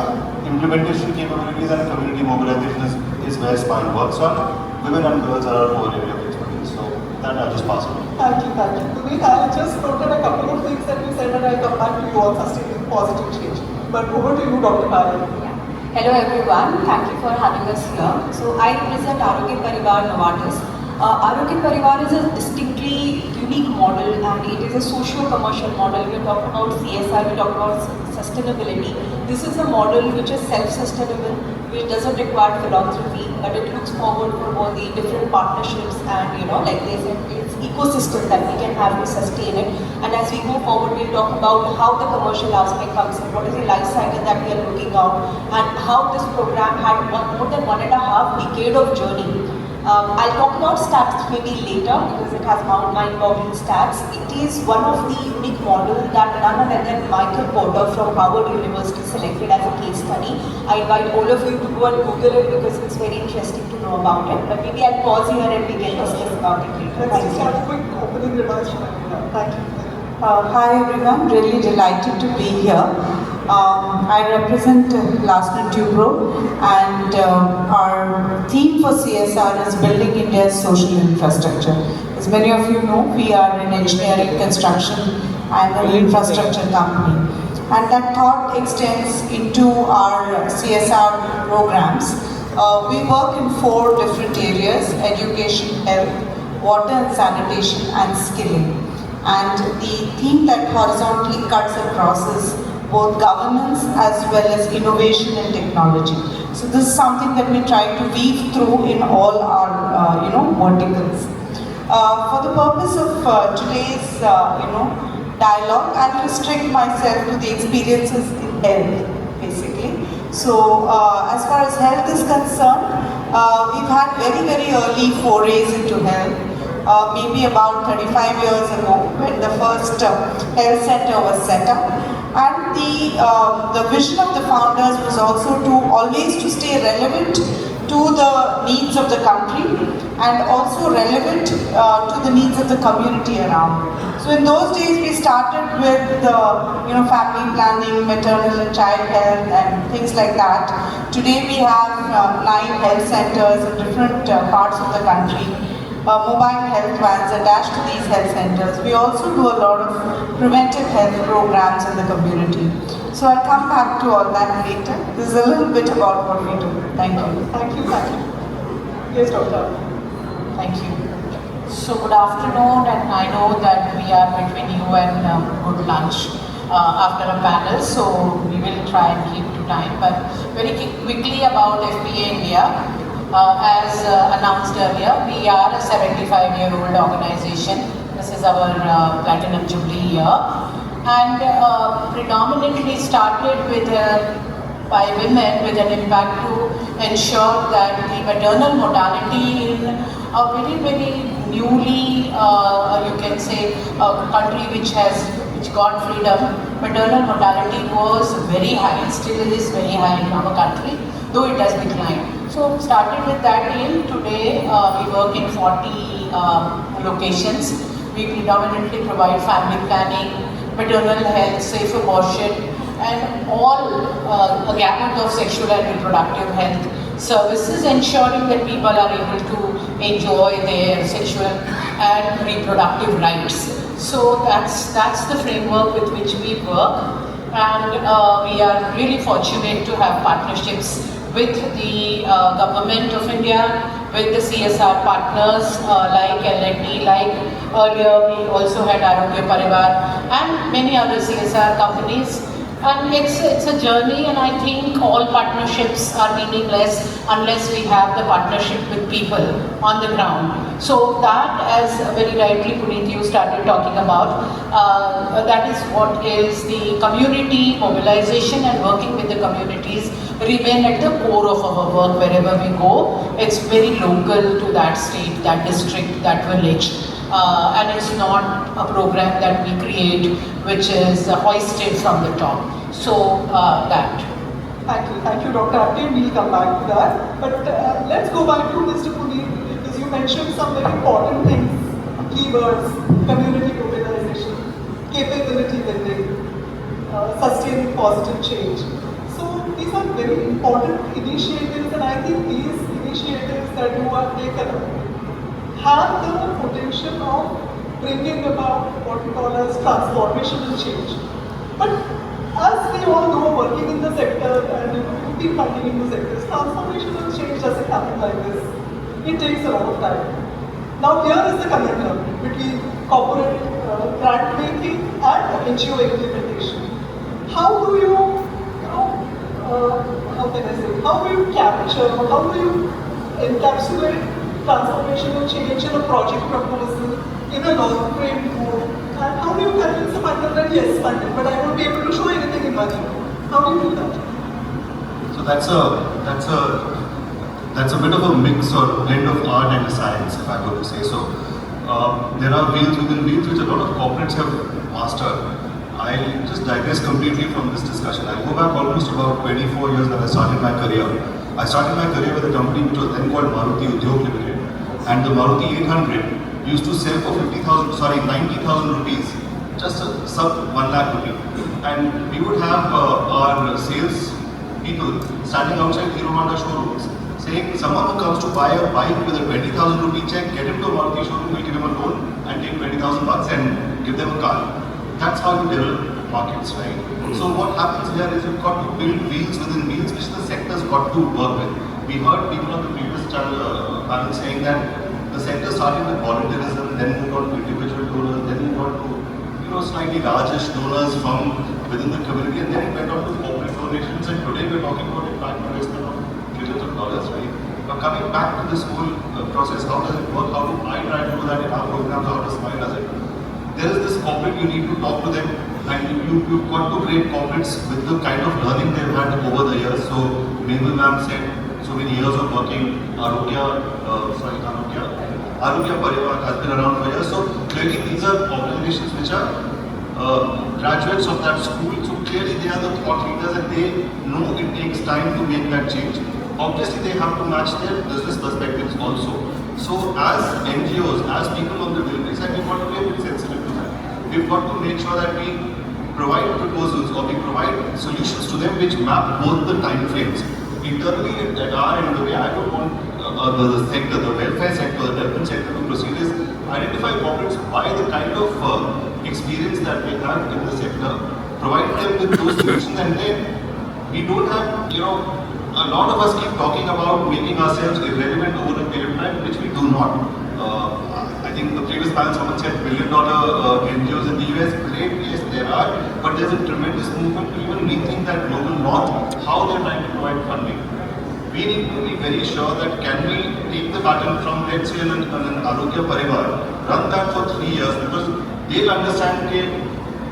implementation capabilities and community mobilization is where Smile works on. Women and girls are our core area of expertise. So that I'll just pass on. Thank you, thank you. Vivek, I just noted a couple of things that you said, and I'll come back to you on sustaining positive change. But over to you, Dr. Karen. Hello everyone, thank you for having us here. So I represent Arogya Parivar Novartis. Arogya Parivar is a distinctly unique model, and it is a socio-commercial model. We talk about CSR, we talk about sustainability. This is a model which is self-sustainable, which doesn't require philanthropy, but it looks forward for all the different partnerships and like there's an ecosystem that we can have to sustain it. And as we go forward, we'll talk about how the commercial aspect comes in, what is the life cycle that we are looking at, and how this program had more than 1.5 decades of journey. I'll talk about stats maybe later because it has mind-boggling stats. It is one of the unique models that none other than Michael Porter from Harvard University selected as a case study. I invite all of you to go and Google it because it's very interesting to know about it. But maybe I'll pause here and we can discuss about it later. Let's just have a quick opening remarks from everyone. Thank you. Hi everyone, really delighted to be here. I represent Larsen & Toubro, and our theme for CSR is building India's social infrastructure. As many of you know, we are an engineering, construction and an infrastructure company. And that thought extends into our CSR programs. We work in 4 different areas: education, health, water and sanitation, and skilling. And the theme that horizontally cuts across is both governance as well as innovation and technology. So this is something that we try to weave through in all our verticals. For the purpose of today's dialogue, I'll restrict myself to the experiences in health, basically. So as far as health is concerned, we've had very, very early forays into health. Maybe about 35 years ago, when the first health center was set up. And the vision of the founders was also to always to stay relevant to the needs of the country and also relevant to the needs of the community around. So in those days we started with family planning, maternal and child health and things like that. Today we have 9 health centers in different parts of the country. mobile health vans attached to these health centers. We also do a lot of preventive health programs in the community. So I'll come back to all that later. This is a little bit about what we do. Thank you. Thank you, thank you. Yes, Doctor. Thank you. So good afternoon, and I know that we are between you and good lunch after a panel, so we will try and keep to time. But very quickly about FPA India. As announced earlier, we are a 75-year-old organization. This is our Platinum Jubilee year, and predominantly started with by women with an impact to ensure that the maternal mortality in a very, very newly, you can say, a country which got freedom, maternal mortality was very high, still is very high in our country, though it has declined. So started with that aim. Today we work in 40 locations. We predominantly provide family planning, maternal health, safe abortion, and all a gamut of sexual and reproductive health services, ensuring that people are able to enjoy their sexual and reproductive rights. So that's the framework with which we work, and we are really fortunate to have partnerships with the Government of India, with the CSR partners like L&D, like earlier we also had Arogya Parivar and many other CSR companies. And it's a journey, and I think all partnerships are meaningless unless we have the partnership with people on the ground. So that, as very rightly Puneet you started talking about, that is what is the community mobilization, and working with the communities remain at the core of our work wherever we go. It's very local to that state, that district, that village. And it's not a program that we create which is hoisted from the top. So that. Thank you, Dr. Apte. We'll come back to that. But let's go back to Mr. Puneet, because you mentioned some very important things, keywords: community mobilization, capability building, sustaining positive change. So these are very important initiatives, and I think these initiatives that you have taken have the potential of bringing about what we call as transformational change. But as we all know, working in the sector, and you've been working in the sectors, transformational change doesn't happen like this. It takes a lot of time. Now here is the conundrum between corporate grant making and NGO implementation. How do you, how can I say, how do you capture, or how do you encapsulate transformational change in a project proposal, in a non-frame mode, and how do you convince the funder that yes, funded, but I won't be able to show anything in money? How do you do that? So that's a bit of a mix or blend of art and science, if I were to say so. There are wheels within wheels which a lot of corporates have mastered. I'll just digress completely from this discussion. I'll go back almost about 24 years when I started my career. I started my career with a company which was then called Maruti Udyog Limited, and the Maruti 800 used to sell for 90,000 rupees, just a sub 1 lakh rupee. And we would have our sales people standing outside Hero Honda showrooms saying, someone who comes to buy a bike with a 20,000 rupee check, get him to a Maruti showroom, we'll give him a loan and take 20,000 bucks and give them a car. That's how you develop markets, right? So what happens here is you've got to build wheels within wheels which the sector's got to work with. We heard people on the previous panel saying that the sector started with volunteerism, then moved on to individual donors, then moved on to slightly largish donors from within the community, and then it went on to corporate donations, and today we're talking about impact investment of trillions of dollars, right? But coming back to this whole process, how does it work? How do I try to do that in our programs? How does Smile does it? There is this corporate, you need to talk to them, and you've got to create corporates with the kind of learning they've had over the years. So Mabel ma'am said, so many years of working, Arogya Parivar has been around for years. So clearly these are organizations which are graduates of that school. So clearly they are the thought leaders, and they know it takes time to make that change. Obviously they have to match their business perspectives also. So as NGOs, as people on the delivery side, we've got to be a bit sensitive to that. We've got to make sure that we provide proposals or we provide solutions to them which map both the time frames. Internally at our end, the way I would want the sector, the welfare sector, the development sector to proceed is identify corporates by the kind of experience that they have in the sector, provide them with those solutions, and then we don't have, a lot of us keep talking about making ourselves irrelevant over a period of time, which we do not. I think the previous panel someone said $1 billion NGOs in the US. Great, yes, there are, but there's a tremendous movement to even rethink that global north, how they're trying to provide funding. We need to be very sure that can we take the pattern from, let's say, an Arogya Parivar, run that for 3 years, because they'll understand that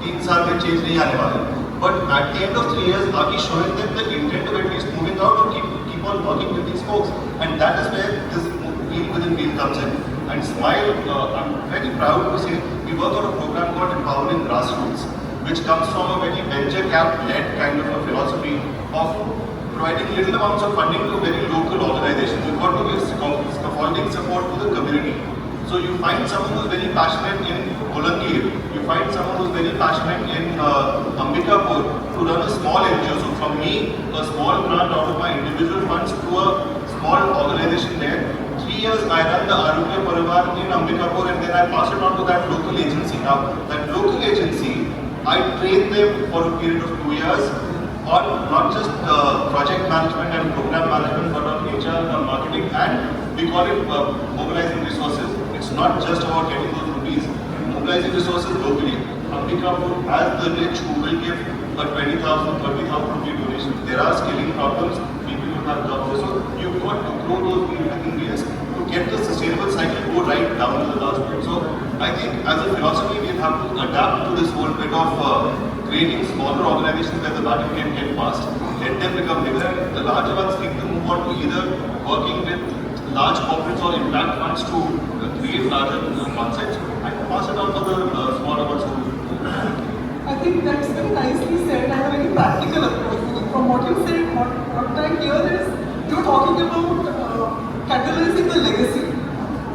3 साल में change नहीं आने वाला. But at the end of 3 years, are we showing them the intent of at least moving out or keep on working with these folks? And that is where this wheel within wheel comes in. And Smile, I'm very proud to say, we work on a program called Empowering Grassroots, which comes from a very venture cap-led kind of a philosophy of providing little amounts of funding to very local organizations. You've got to give scaffolding support to the community. So you find someone who's very passionate in Bolangir, you find someone who's very passionate in Ambikapur to run a small NGO. So from me, a small grant out of my individual funds to a small organization there. 3 years I run the Arogya Parivar in Ambikapur, and then I pass it on to that local agency. Now, that local agency, I train them for a period of 2 years on not just project management and program management, but on HR, on marketing, and we call it mobilizing resources. It's not just about getting those rupees. Mobilizing resources locally. Ambikapur has the rich who will give a 20,000, 30,000 rupee donation. There are scaling problems. People don't have jobs. So you've got to grow those ingredients to get the sustainable cycle go right down to the last bit. So I think as a philosophy, we'll have to adapt to this whole bit of creating smaller organizations where the baton can get passed, let them become bigger, and the larger ones need to move on to either working with large corporates or impact funds to create larger concepts and pass it on to the smaller ones too. I think that's very nicely said. I have a very practical approach. From what you said, what I hear is you're talking about catalyzing the legacy,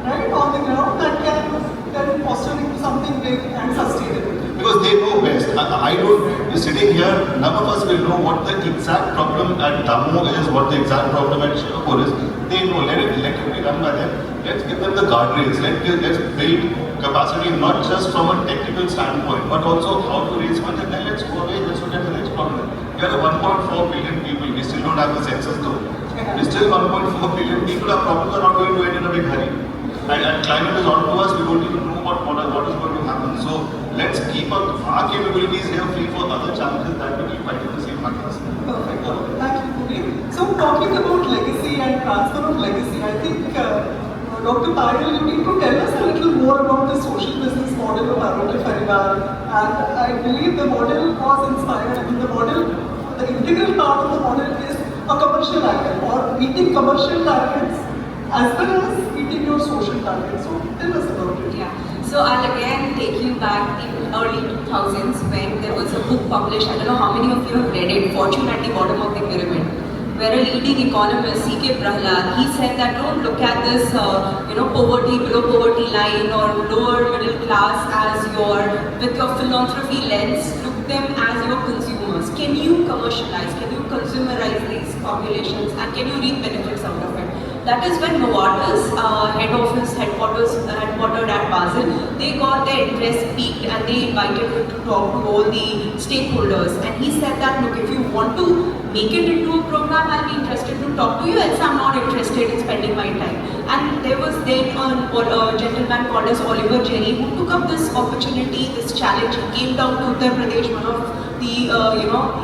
right, on the ground that can foster into something big and sustainable. Because they know best. I don't, sitting here, none of us will know what the exact problem at Damoh is, what the exact problem at Shirapur is. They know, let it be run by them. Let's give them the guardrails. Let's build capacity not just from a technical standpoint, but also how to raise funds, and then let's go away, let's look at the next problem. We are 1.4 billion people, we still don't have the census though. We still 1.4 billion people, our problems are not going to end in a big hurry. And climate is on to us, we don't even know what is going to happen. So let's keep our capabilities here free for other challenges that we keep fighting the same battles. Perfect. Thank you, Puneet. So talking about legacy and transfer of legacy, I think Dr. Payal, you need to tell us a little more about the social business model of Arogya Parivar. And I believe the model was inspired. I mean, the integral part of the model is a commercial item or meeting commercial targets as well as meeting your social targets. So tell us about it. Yeah. So I'll again take you back in early 2000s when there was a book published. I don't know how many of you have read it, Fortune at the Bottom of the Pyramid, where a leading economist, C.K. Prahalad, he said that don't look at this, poverty, below poverty line or lower middle class as with your philanthropy lens, look them as your consumers. Can you commercialize, can you consumerize these populations, and can you reap benefits out of it? That is when Novartis, headquartered at Basel, they got their interest piqued and they invited him to talk to all the stakeholders. And he said that, look, if you want to make it into a program, I'll be interested to talk to you, else I'm not interested in spending my time. And there was then a gentleman called as Oliver Jerry who took up this opportunity, this challenge. He came down to Uttar Pradesh, one of the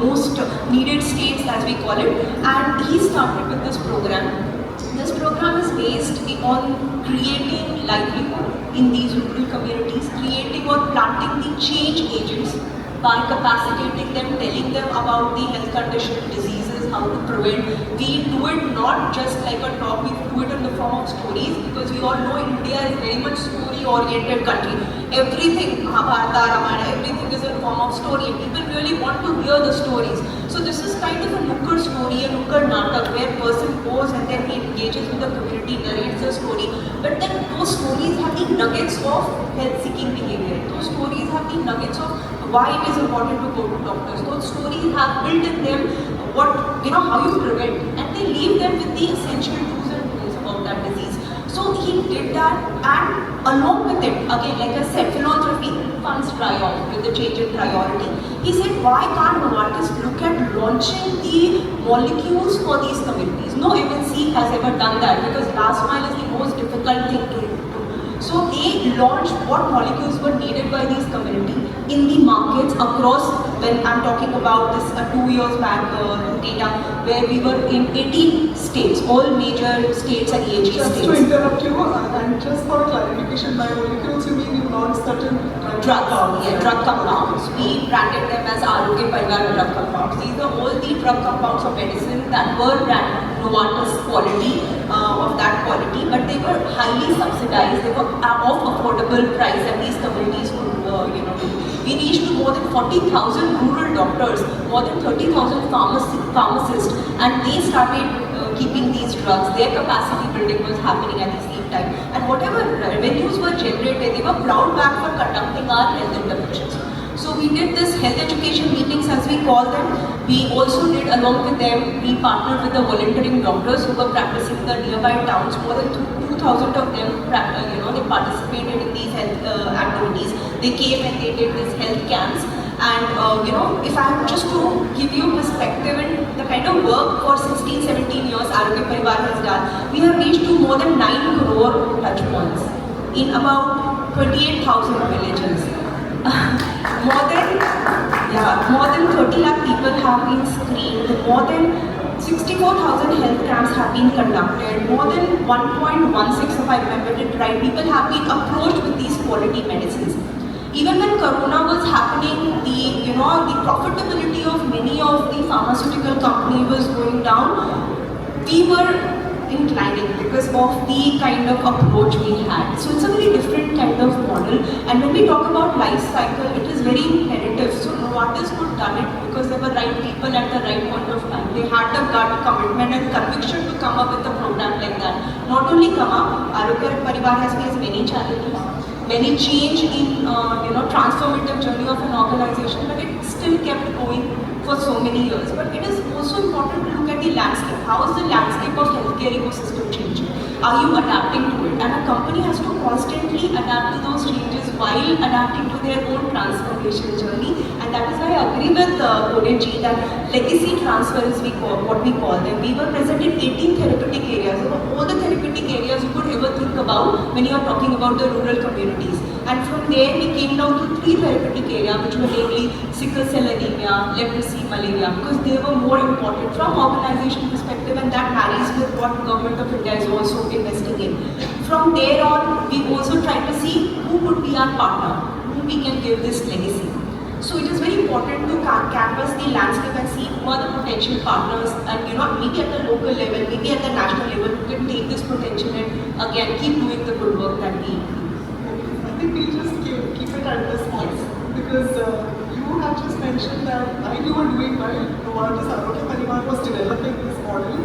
most needed states as we call it, and he started with this program. This program is based on creating livelihood in these rural communities, creating or planting the change agents by capacitating them, telling them about the health condition, diseases, how to prevent. We do it not just like a talk, we do it in the form of stories, because we all know India is very much story-oriented country. Everything, Mahabharata, Ramayana, everything is in form of story, and people really want to hear the stories. So this is kind of a nukkad story, a nukkad natak, where a person goes and then he engages with the community, narrates the story. But then those stories have the nuggets of health-seeking behavior. Those stories have the nuggets of why it is important to go to doctors. Those stories have built in them how you prevent, and they leave them with the essential do's and don'ts about that team did that, and along with it, again, like I said, philanthropy, funds dry off with the change in priority. He said, why can't Novartis look at launching the molecules for these communities? No MNC has ever done that because last mile is the most difficult thing to do. So they launched what molecules were needed by these communities in the markets across, when I'm talking about this 2 years back data, where we were in 18 states, all major states and EHG just states. Just to interrupt you, and just for clarification, by molecules you mean you launched certain drugs, drug compounds. We branded them as Arogya Parivar drug compounds. These are all the drug compounds of medicine that were branded Novartis quality, of that quality, but they were highly subsidized. They were of affordable price, and these communities could, we reached to more than 40,000 rural doctors, more than 30,000 pharmacists, and they started keeping these drugs. Their capacity building was happening at the same time, and whatever revenues were generated, they were proud back for conducting our health interventions. So we did this health education meetings, as we call them. We also did, along with them, we partnered with the volunteering doctors who were practicing in the nearby towns. More than 2,000 of them, they participated in these health activities. They came and they did these health camps. And if I have just to give you perspective in the kind of work for 16, 17 years Arogya Parivar has done, we have reached to more than 9 crore touch points in about 28,000 villages. More than 30 lakh people have been screened, more than 64,000 health camps have been conducted, more than 1.16, if I remember it right, people have been approached with these quality medicines. Even when Corona was happening, the profitability of many of the pharmaceutical companies was going down, we were inclining because of the kind of approach we had. So it's a very different kind of model. And when we talk about life cycle, it is very imperative. So Novartis could done it because there were right people at the right point of time. They had the gut, commitment and conviction to come up with a program like that. Not only come up, Arogya Parivar has faced many challenges, many change in transformative journey of an organization, but it still kept going for so many years. But it is also important to look at the landscape. How is the landscape of healthcare ecosystem changing? Are you adapting to it? And a company has to constantly adapt to those changes while adapting to their own transformation journey. And that is why I agree with Ji that legacy transfer is what we call them. We were present in 18 therapeutic areas. All the therapeutic areas you could ever think about when you are talking about the rural communities. And from there we came down to 3 therapeutic areas, which were namely sickle cell anemia, leprosy, malaria, because they were more important from organization perspective, and that marries with what Government of India is also investing in. From there on, we also tried to see who could be our partner, whom we can give this legacy. So it is very important to canvas the landscape and see who are the potential partners, and maybe at the local level, maybe at the national level, who can take this potential and again keep doing the good work that we do. I think we just keep it at this point, because you have just mentioned that while you were doing, while Novartis Arogya Parivar was developing this model,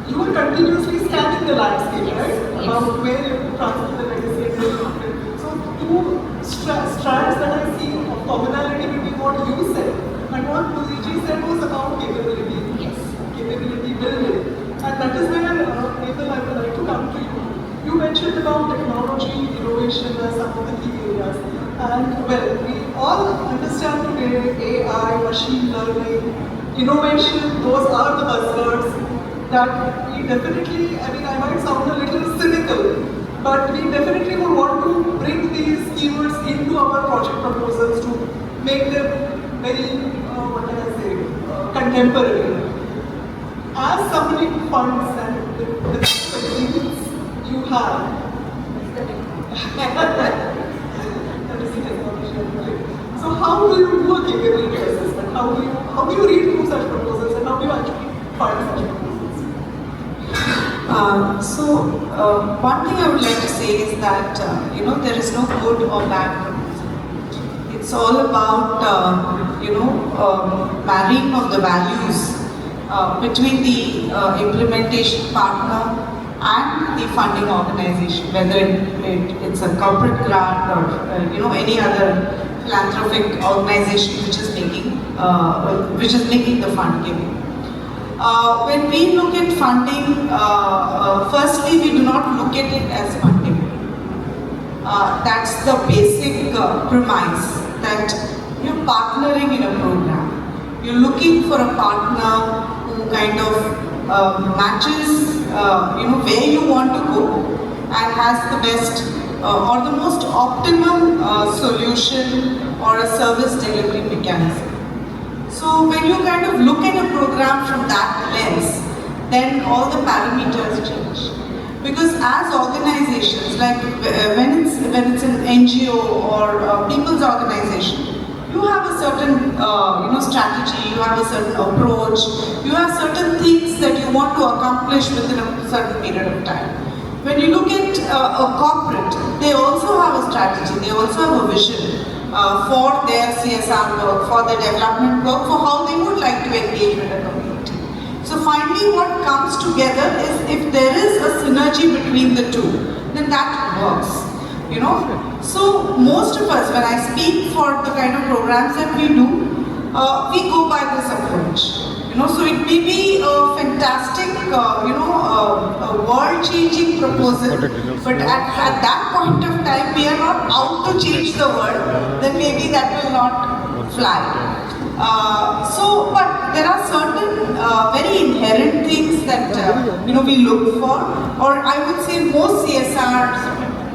you were continuously scanning the landscape, right? About where you transfer the legacy and where you put it. So two strands that I see of commonality between what you said and what Pujiji said was about capability. Yes. Capability building. And that is where, Nathan, I would like to come to you. You mentioned about technology, innovation as some of the key areas. And well, we all understand today AI, machine learning, innovation, those are the buzzwords that we definitely, I might sound a little cynical, but we definitely would want to bring these keywords into our project proposals to make them very, contemporary. As somebody who funds and the experience you have, so how do you do a capability assessment? How do you read through such proposals, and how do you actually fund such proposals? One thing I would like to say is that there is no good or bad proposal. It's all about marrying of the values between the implementation partner and the funding organization, whether it's a corporate grant or any other philanthropic organization which is making the fund giving. When we look at funding, firstly we do not look at it as funding. That's the basic premise, that you're partnering in a program. You're looking for a partner who kind of matches where you want to go and has the best or the most optimum solution or a service delivery mechanism. So when you kind of look at a program from that lens, then all the parameters change. Because as organizations, like when it's an NGO or people's organization, you have a certain strategy, you have a certain approach, you have certain things that you want to accomplish within a certain period of time. When you look at a corporate, they also have a strategy, they also have a vision for their CSR work, for their development work, for how they would like to engage with the community. So finally what comes together is, if there is a synergy between the two, then that works. So most of us, when I speak for the kind of programs that we do, we go by this approach. So it may be a fantastic, a world-changing proposal, but at that point of time, we are not out to change the world, then maybe that will not fly. But there are certain very inherent things that we look for, or I would say most CSRs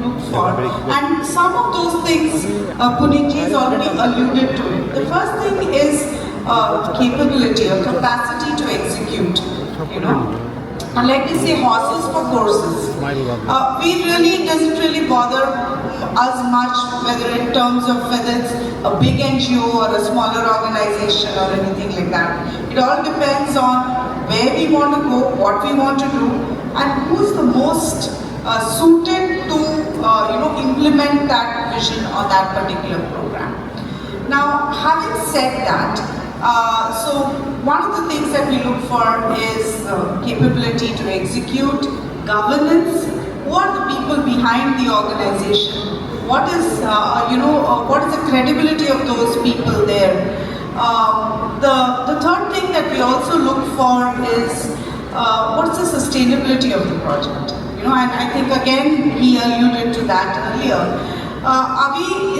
look for, and some of those things Punitji has already alluded to it. The first thing is capability or capacity to execute. And like we say, horses for courses. It doesn't really bother us much whether in terms of whether it's a big NGO or a smaller organization or anything like that. It all depends on where we want to go, what we want to do, and who's the most suited to implement that vision or that particular program. Now, having said that, so one of the things that we look for is capability to execute, governance. Who are the people behind the organization? What is the credibility of those people there? The third thing that we also look for is what's the sustainability of the project? And I think again he alluded to that earlier.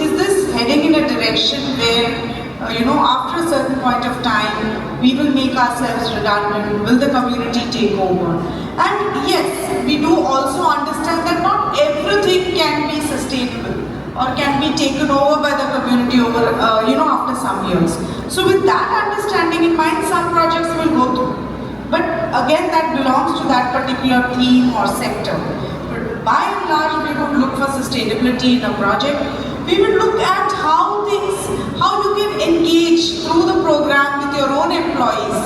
Is this heading in a direction where after a certain point of time, we will make ourselves redundant? Will the community take over? And yes, we do also understand that not everything can be sustainable or can be taken over by the community over, after some years. So with that understanding in mind, some projects will go through. But again, that belongs to that particular theme or sector. But by and large, we would look for sustainability in a project. We would look at how you can engage through the program with your own employees.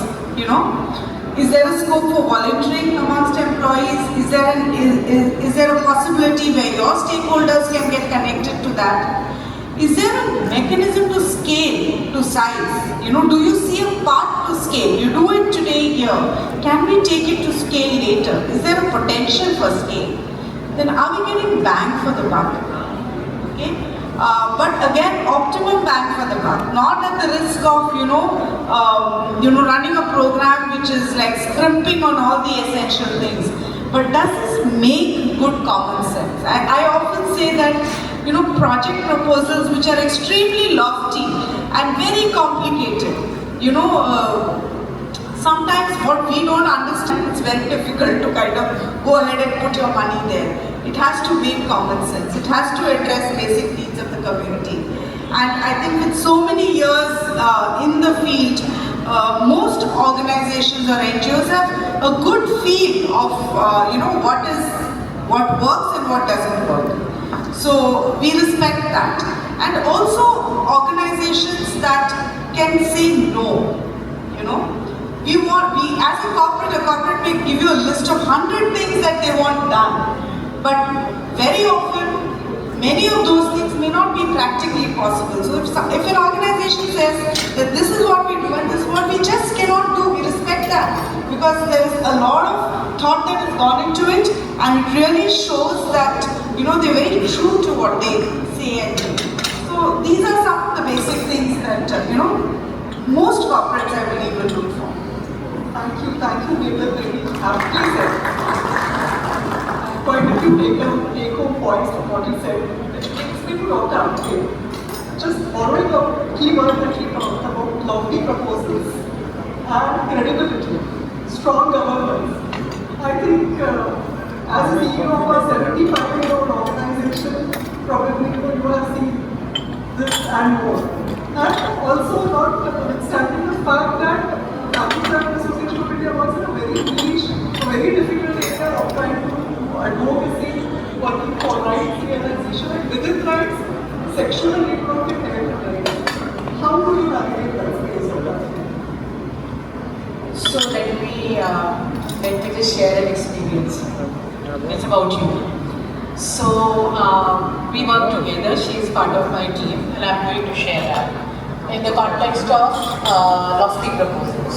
Is there a scope for volunteering amongst employees? Is there a possibility where your stakeholders can get connected to that? Is there a mechanism to scale to size? Do you see a path to scale? You do it today here. Can we take it to scale later? Is there a potential for scale? Then are we getting bang for the buck? Okay. But again, optimum bang for the buck, not at the risk of running a program which is like scrimping on all the essential things. But does this make good common sense? I often say that project proposals which are extremely lofty and very complicated, sometimes what we don't understand, it's very difficult to kind of go ahead and put your money there. It has to make common sense. It has to address basic needs of the community. And I think with so many years in the field, most organizations or NGOs have a good feel of what works and what doesn't work. So we respect that. And also organizations that can say no. As a corporate may give you a list of 100 things that they want done. But very often, many of those things may not be practically possible. So if an organization says that this is what we do and this is what we just cannot do, we respect that. Because there is a lot of thought that has gone into it, and it really shows that they're very true to what they say and do. So these are some of the basic things that most corporates, I believe, will look for. Thank you, Nathan, very aptly said. Quite a few take-home points from what you said. listening to Dr. Amke, just borrowing a key word that he talked about, lofty proposals and credibility, strong governance. I think as a CEO of a 75-year-old organization, probably you have seen this and more. And also notwithstanding the fact that African Association of India was in a very niche, a very difficult area of trying to do advocacy, working for rights realization, and within rights, sexual and reproductive health rights. How do you navigate that space of that? So let me just share an experience. It's about you. So we work together. She is part of my team, and I'm going to share that in the context of lofty proposals.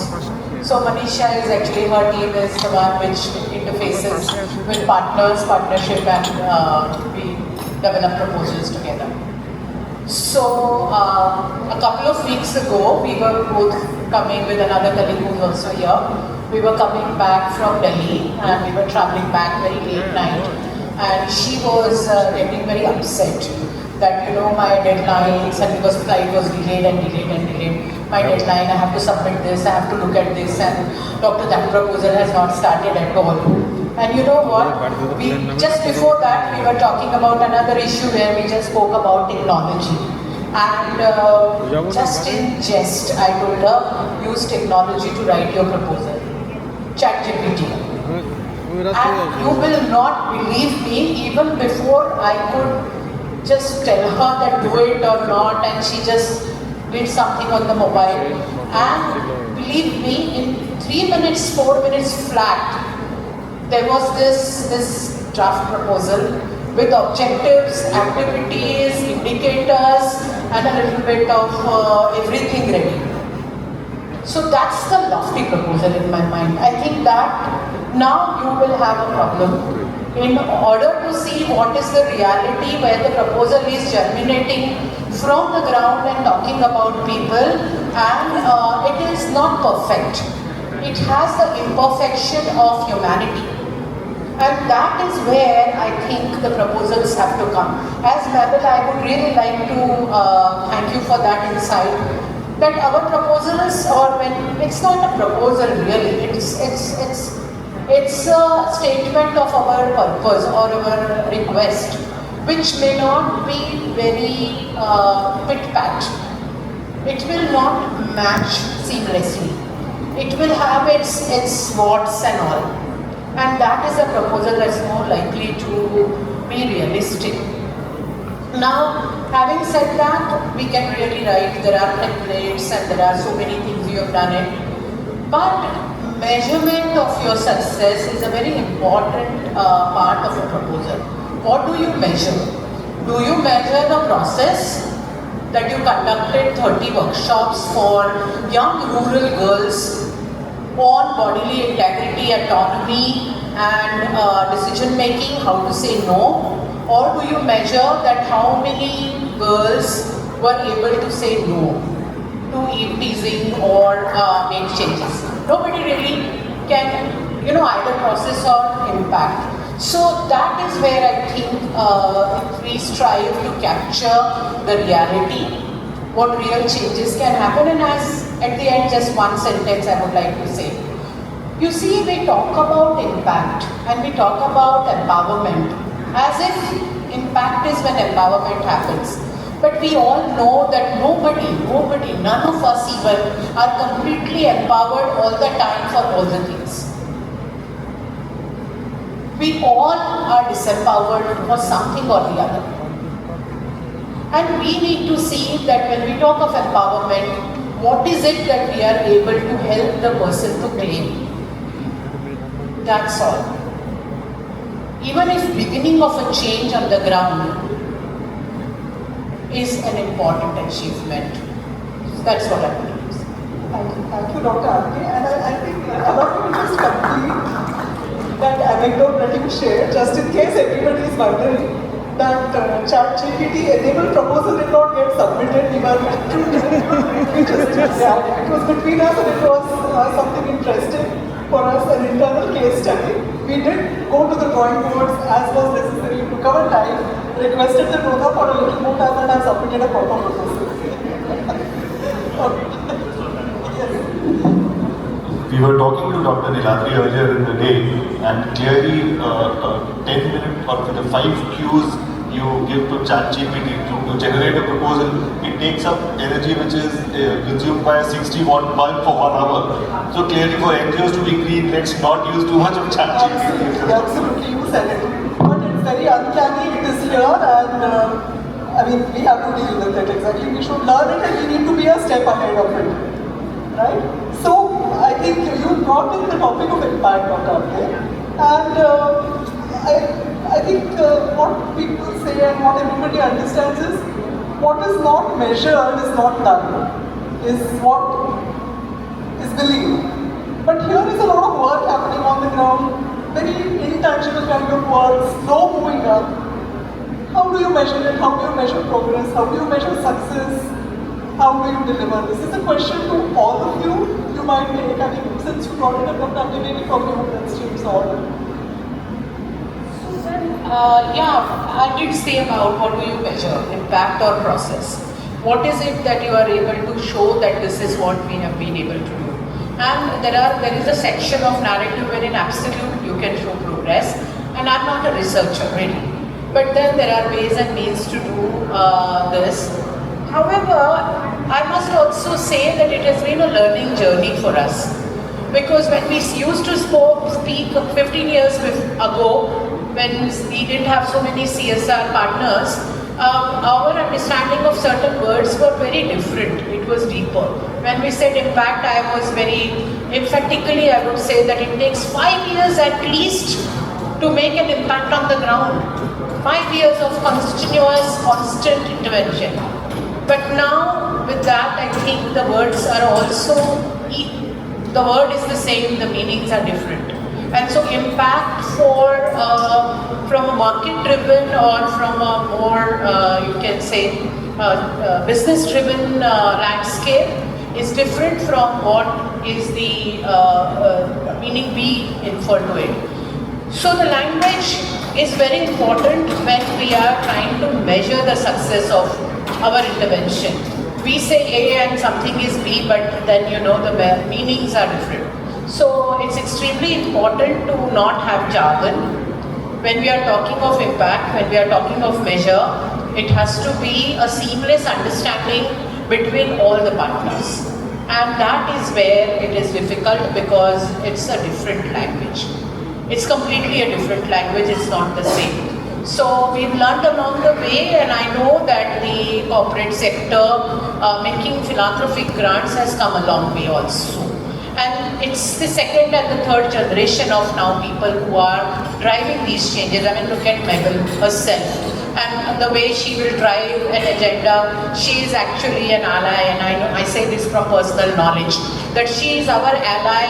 So Manisha is actually, her team is the one which interfaces with partners, partnership, and we develop proposals together. So a couple of weeks ago, we were both coming with another colleague who was also here. We were coming back from Delhi and we were traveling back very late night, and she was getting very upset that, you know, my deadlines, and because flight was delayed and delayed and delayed, my deadline, I have to submit this, I have to look at this, and doctor, that proposal has not started at all. And you know what, just before that we were talking about another issue where we just spoke about technology. And just in jest, I told her, use technology to write your proposal. ChatGPT. And you will not believe me, even before I could just tell her that do it or not, and she just did something on the mobile. And believe me, in 3 minutes, 4 minutes flat, there was this draft proposal with objectives, activities, indicators, and a little bit of everything ready. So that's the lofty proposal in my mind. I think that now you will have a problem. In order to see what is the reality where the proposal is germinating from the ground and talking about people, and it is not perfect. It has the imperfection of humanity. And that is where I think the proposals have to come. As Mabel, I would really like to thank you for that insight. That our proposals, or when it's not a proposal really, it's a statement of our purpose or our request, which may not be very pit-pat. It will not match seamlessly. It will have its warts and all. And that is a proposal that's more likely to be realistic. Now, having said that, we can really write, there are templates and there are so many things you have done it. But measurement of your success is a very important part of a proposal. What do you measure? Do you measure the process that you conducted 30 workshops for young rural girls on bodily integrity, autonomy, and decision making, how to say no? Or do you measure that how many girls were able to say no to eve teasing or make changes? Nobody really can, either process or impact. So that is where I think we strive to capture the reality, what real changes can happen. And as at the end, just one sentence I would like to say. You see, we talk about impact and we talk about empowerment as if impact is when empowerment happens. But we all know that nobody, none of us even are completely empowered all the time for all the things. We all are disempowered for something or the other. And we need to see that when we talk of empowerment, what is it that we are able to help the person to claim? That's all. Even if beginning of a change on the ground is an important achievement. That's what I believe. Thank you, Dr. Amke. And I think allow me to just complete that anecdote that you shared, just in case everybody is wondering that ChatGPT enabled proposal did not get submitted. We were it was between us, and it was something interesting for us, an internal case study. We did go to the drawing boards as was necessary to cover time. requested the donor for a little more time and I've submitted a proper proposal. We were talking to Dr. Niladri earlier in the day, and clearly 10-minute or the 5 cues you give to ChatGPT to generate a proposal, it takes up energy which is consumed by a 60-watt bulb for 1 hour. So clearly for NGOs to be green, let's not use too much of ChatGPT. Absolutely, you said it. But it's very uncanny, it is here, and I mean, we have to deal with it exactly. We should learn it and we need to be a step ahead of it. Right? So, I think you brought in the topic of impact, Dr. Abhay. And I think what people say and what everybody understands is what is not measured is not done, is what is believed. But here is a lot of work happening on the ground, very intangible kind of work, slow moving up. How do you measure it? How do you measure progress? How do you measure success? How do you deliver? This is a question to all of you. You might take, I mean, since you brought it up, Dr. maybe from you, let's change the order. I did say about what do you measure, impact or process. What is it that you are able to show that this is what we have been able to do? And there is a section of narrative where in absolute you can show progress, and I'm not a researcher really. But then there are ways and means to do this. However, I must also say that it has been a learning journey for us. Because when we used to speak 15 years ago, when we didn't have so many CSR partners, our understanding of certain words were very different. It was deeper. When we said impact, I was very emphatically, I would say that it takes 5 years at least to make an impact on the ground. 5 years of continuous, constant intervention. But now, with that, I think the words are also, the word is the same, the meanings are different. And so impact from a market-driven or from a more, you can say, business-driven landscape is different from what is the meaning we infer to it. So the language is very important when we are trying to measure the success of our intervention. We say A and something is B, but then the meanings are different. So it's extremely important to not have jargon. When we are talking of impact, when we are talking of measure, it has to be a seamless understanding between all the partners. And that is where it is difficult because it's a different language. It's completely a different language, it's not the same. So we've learned along the way, and I know that the corporate sector making philanthropic grants has come a long way also. And it's the second and the third generation of now people who are driving these changes. I mean, look at Mabel herself. And the way she will drive an agenda, she is actually an ally, and I say this from personal knowledge, that she is our ally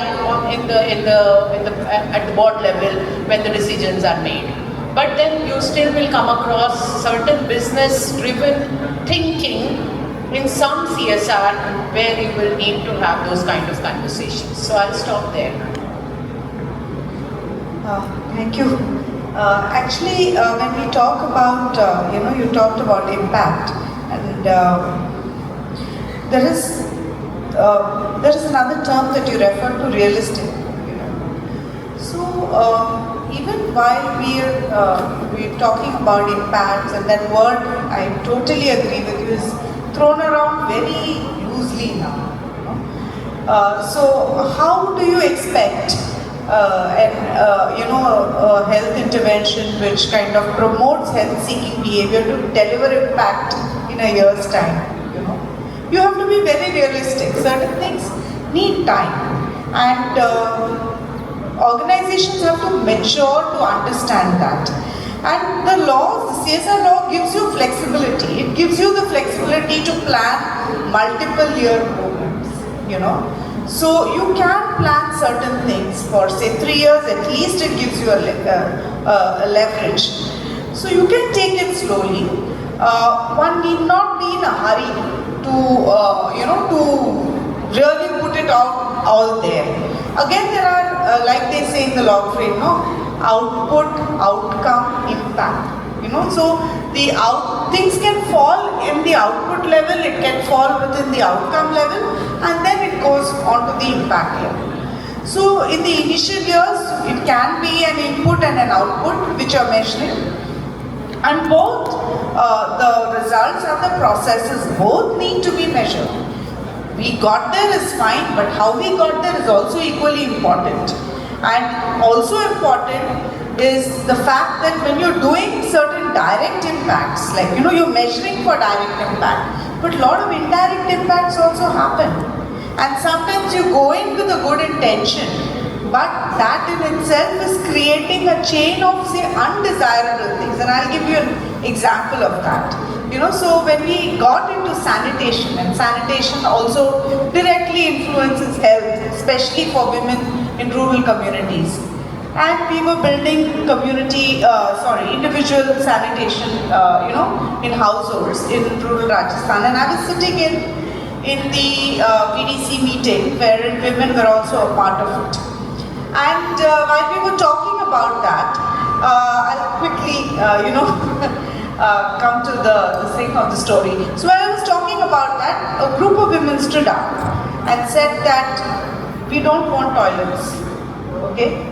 at the board level when the decisions are made. But then you still will come across certain business-driven thinking in some CSR where you will need to have those kind of conversations. So I'll stop there. Thank you. Actually, when we talk about, you talked about impact, and there is another term that you referred to, realistic. So even while we're talking about impacts, and that word, I totally agree with you, is thrown around very loosely now. So how do you expect a health intervention which kind of promotes health-seeking behavior to deliver impact in a year's time? You have to be very realistic. Certain things need time, and organizations have to mature to understand that. And the laws, the CSR law gives you flexibility. It gives you the flexibility to plan multiple year programs, So you can plan certain things for say 3 years, at least it gives you a leverage. So you can take it slowly. One need not be in a hurry to really put it out all there. Again, there are, like they say in the law frame, output, outcome, impact. So things can fall in the output level, it can fall within the outcome level, and then it goes on to the impact level. So in the initial years, it can be an input and an output which are measuring, and both the results and the processes both need to be measured. We got there is fine, but how we got there is also equally important. And also important is the fact that when you're doing certain direct impacts, like you're measuring for direct impact, but a lot of indirect impacts also happen. And sometimes you go in with a good intention, but that in itself is creating a chain of, say, undesirable things. And I'll give you an example of that. So when we got into sanitation, and sanitation also directly influences health, especially for women in rural communities. And we were building individual sanitation, in households in rural Rajasthan. And I was sitting in the PDC meeting wherein women were also a part of it. And while we were talking about that, I'll quickly, come to the thing of the story. So when I was talking about that, a group of women stood up and said that we don't want toilets, okay?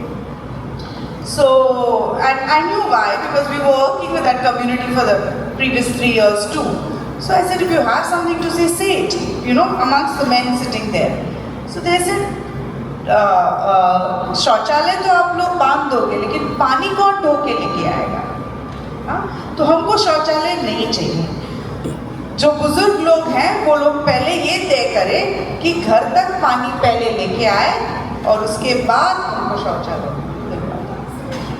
So, and I knew why, because we were working with that community for the previous 3 years too. So I said, if you have something to say it, amongst the men sitting there. So they said, शौचालय तो आप लोग बांध दोगे, लेकिन पानी कौन ढो के लेके आएगा? तो हमको शौचालय नहीं चाहिए। जो बुजुर्ग लोग हैं वो लोग पहले ये तय करें कि घर तक पानी पहले लेके आए और उसके बाद हमको शौचालय।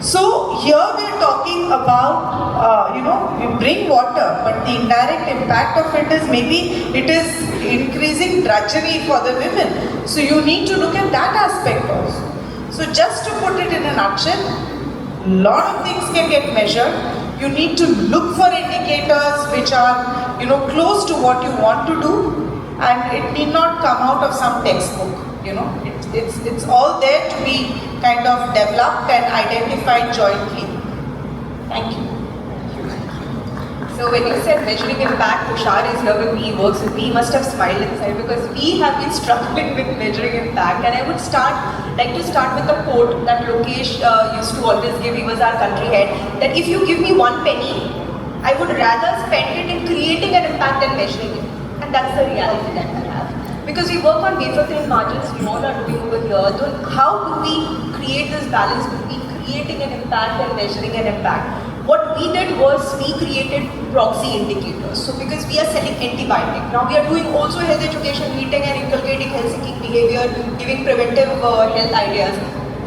So here we are talking about, you bring water, but the indirect impact of it is maybe it is increasing drudgery for the women. So you need to look at that aspect also. So just to put it in a nutshell, lot of things can get measured. You need to look for indicators which are, close to what you want to do, and it need not come out of some textbook. It's all there to be kind of developed and identified jointly. Thank you. So when you said measuring impact, Tushar is here with me, works with me, must have smiled inside because we have been struggling with measuring impact. And I would like to start with the quote that Lokesh used to always give. He was our country head. That if you give me 1 penny, I would rather spend it in creating an impact than measuring it. And that's the reality that we have. Because we work on wafer thin margins, we all are doing over here. So how do we create this balance between creating an impact and measuring an impact? What we did was we created proxy indicators. So because we are selling antibiotic, now we are doing also health education meeting and inculcating health seeking behavior, giving preventive health ideas.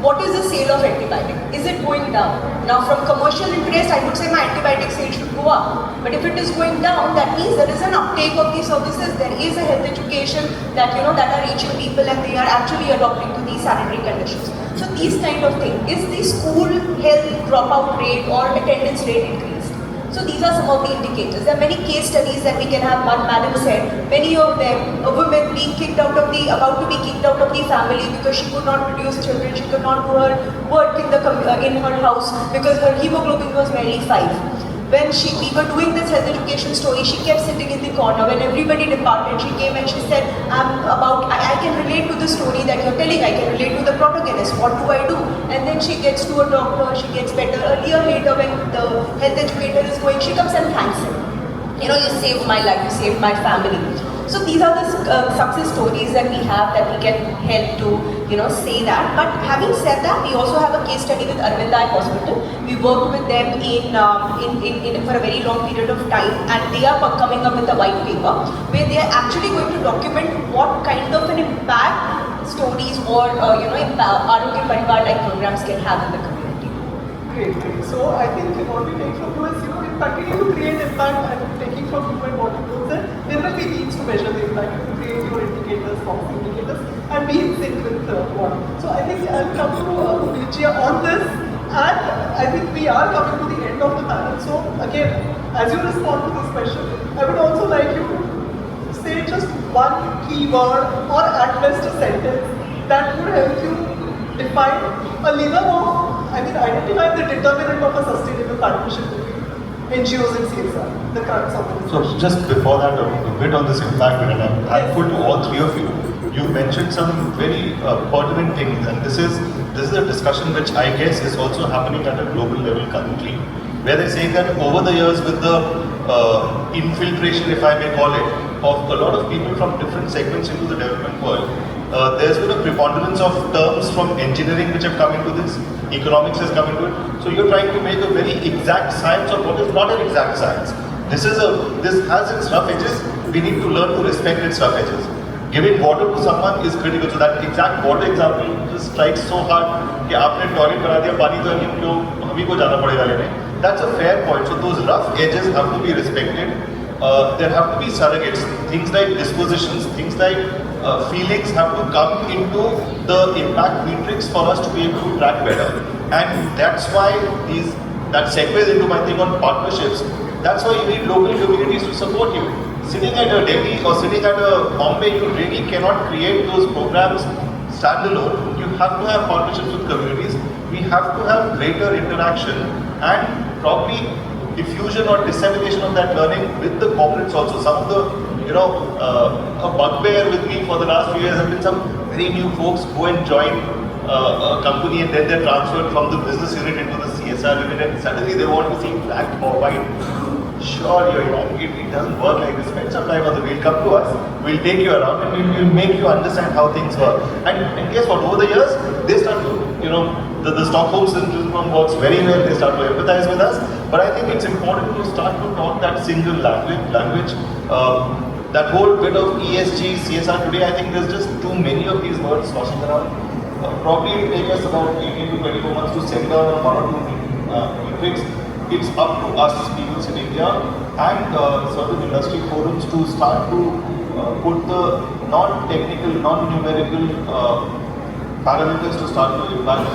What is the sale of antibiotic? Is it going down? Now from commercial interest, I would say my antibiotic sale should go up. But if it is going down, that means there is an uptake of these services. There is a health education that that are reaching people and they are actually adopting to these sanitary conditions. So these kind of things. Is the school health dropout rate or attendance rate increased? So these are some of the indicators. There are many case studies that we can have. One madam said, many of them, a woman being kicked out of about to be kicked out of the family because she could not produce children, she could not do her work in her house because her hemoglobin was barely 5. When we were doing this health education story, she kept sitting in the corner. When everybody departed, she came and she said, I can relate to the story that you're telling, I can relate to the protagonist, what do I do? And then she gets to a doctor, she gets better. A year later, when the health educator is going, she comes and thanks him. You saved my life, you saved my family. So these are the success stories that we have that we can help to, say that. But having said that, we also have a case study with Arvind Eye Hospital. We worked with them for a very long period of time, and they are coming up with a white paper where they are actually going to document what kind of an impact stories or Arogya Parivar like programs can have in the community. Great. So I think what we take from you is, continue to create impact and taking from you and what you do, then there will be needs to measure the impact, to create your indicators, form indicators, and be in sync with one. So I think I'll come to Vichya on this, and I think we are coming to the end of the panel. So again, as you respond to this question, I would also like you to say just one keyword or at best a sentence that would help you define a lever of, identify the determinant of a sustainable partnership between NGOs and CSR, the crux of it. So just before that, a bit on this impact bit, and I'm thankful to all three of you. You mentioned some very pertinent things, and this is a discussion which I guess is also happening at a global level currently, where they're saying that over the years with the infiltration, if I may call it, of a lot of people from different segments into the development world, there's been a preponderance of terms from engineering which have come into this, economics has come into it. So you're trying to make a very exact science of what is not an exact science. This has its rough edges. We need to learn to respect its rough edges. Giving water to someone is critical. So that exact water example just strikes so hard कि आपने toilet बना दिया, पानी तो नहीं, क्यों हमें को जाना पड़ेगा लेने. That's a fair point. So those rough edges have to be respected. There have to be surrogates. Things like dispositions, things like feelings have to come into the impact matrix for us to be able to track better. And that's why that segues into my thing on partnerships. That's why you need local communities to support you. Sitting at a Delhi or sitting at a Mumbai, you really cannot create those programs standalone. You have to have partnerships with communities. We have to have greater interaction and probably diffusion or dissemination of that learning with the corporates also. Some of the, a bugbear with me for the last few years have been some very new folks go and join a company and then they're transferred from the business unit into the CSR unit and suddenly they want to see black or white. Sure, you're wrong. It doesn't work like this. Spend some time on the wheel. Come to us. We'll take you around and we'll make you understand how things work. And guess what? Over the years, they start to, the Stockholm syndrome works very well. They start to empathize with us. But I think it's important to start to talk that single language. That whole bit of ESG, CSR today, I think there's just too many of these words sloshing around. Probably it will take us about 18 to 24 months to settle down on one or two metrics. It's up to us, people in India, and certain industry forums to start to put the non-technical, non-numerical parameters to start to impact,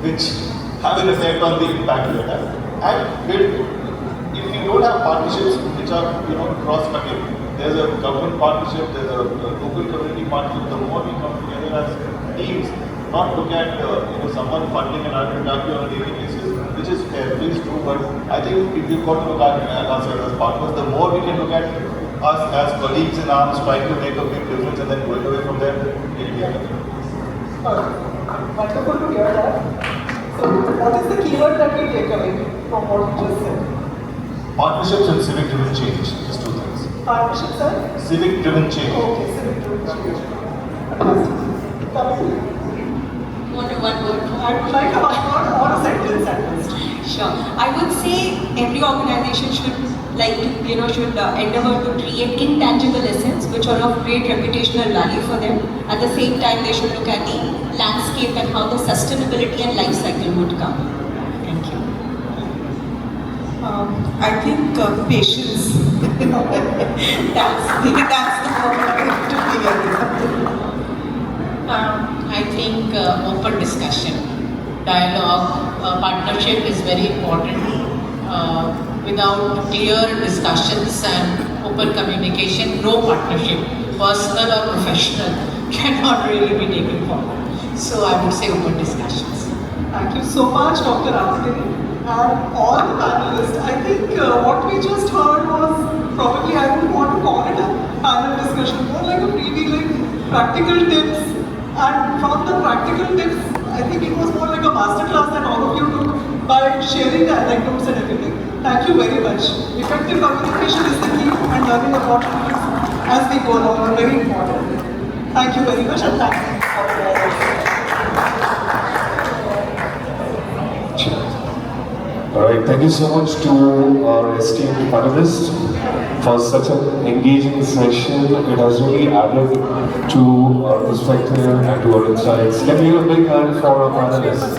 which have an effect on the impact we have. And if you don't have partnerships which are cross-cutting, there's a government partnership, there's a local community partnership. The more we come together as teams, not look at someone funding an activity on a daily basis, which is fair, please do, but I think if we've got to look at ourselves as partners, the more we can look at us as colleagues in arms trying to make a big difference and then going away from there, it'll be another. Wonderful to hear that. So, what is the keyword that we take away from what you just said? Partnerships and civic-driven change, just two things. Partnerships and? Civic-driven change. Okay, civic-driven change. Fantastic. One word. I would like a one word or a sentence at least. Sure. I would say every organization should endeavor to create intangible assets which are of great reputational value for them. At the same time, they should look at the landscape and how the sustainability and life cycle would come. Thank you. I think patience. that's the moment to be I think open discussion, dialogue, partnership is very important. Without clear discussions and open communication, no partnership, personal or professional, cannot really be taken forward. So I would say open discussions. Thank you so much, Dr. Ramagiri, and all the panelists. I think what we just heard was probably, I would want to call it a panel discussion, more like a freebie, like practical tips. And from the practical tips, I think it was more like a masterclass that all of you took by sharing the anecdotes and everything. Thank you very much. Effective communication is the key, and learning about it as we go along are very important. Thank you very much, and thank you for All right, thank you so much to our esteemed panelists for such an engaging session. It has really added to our perspective and to our insights. Let me give a big hand for our panelists.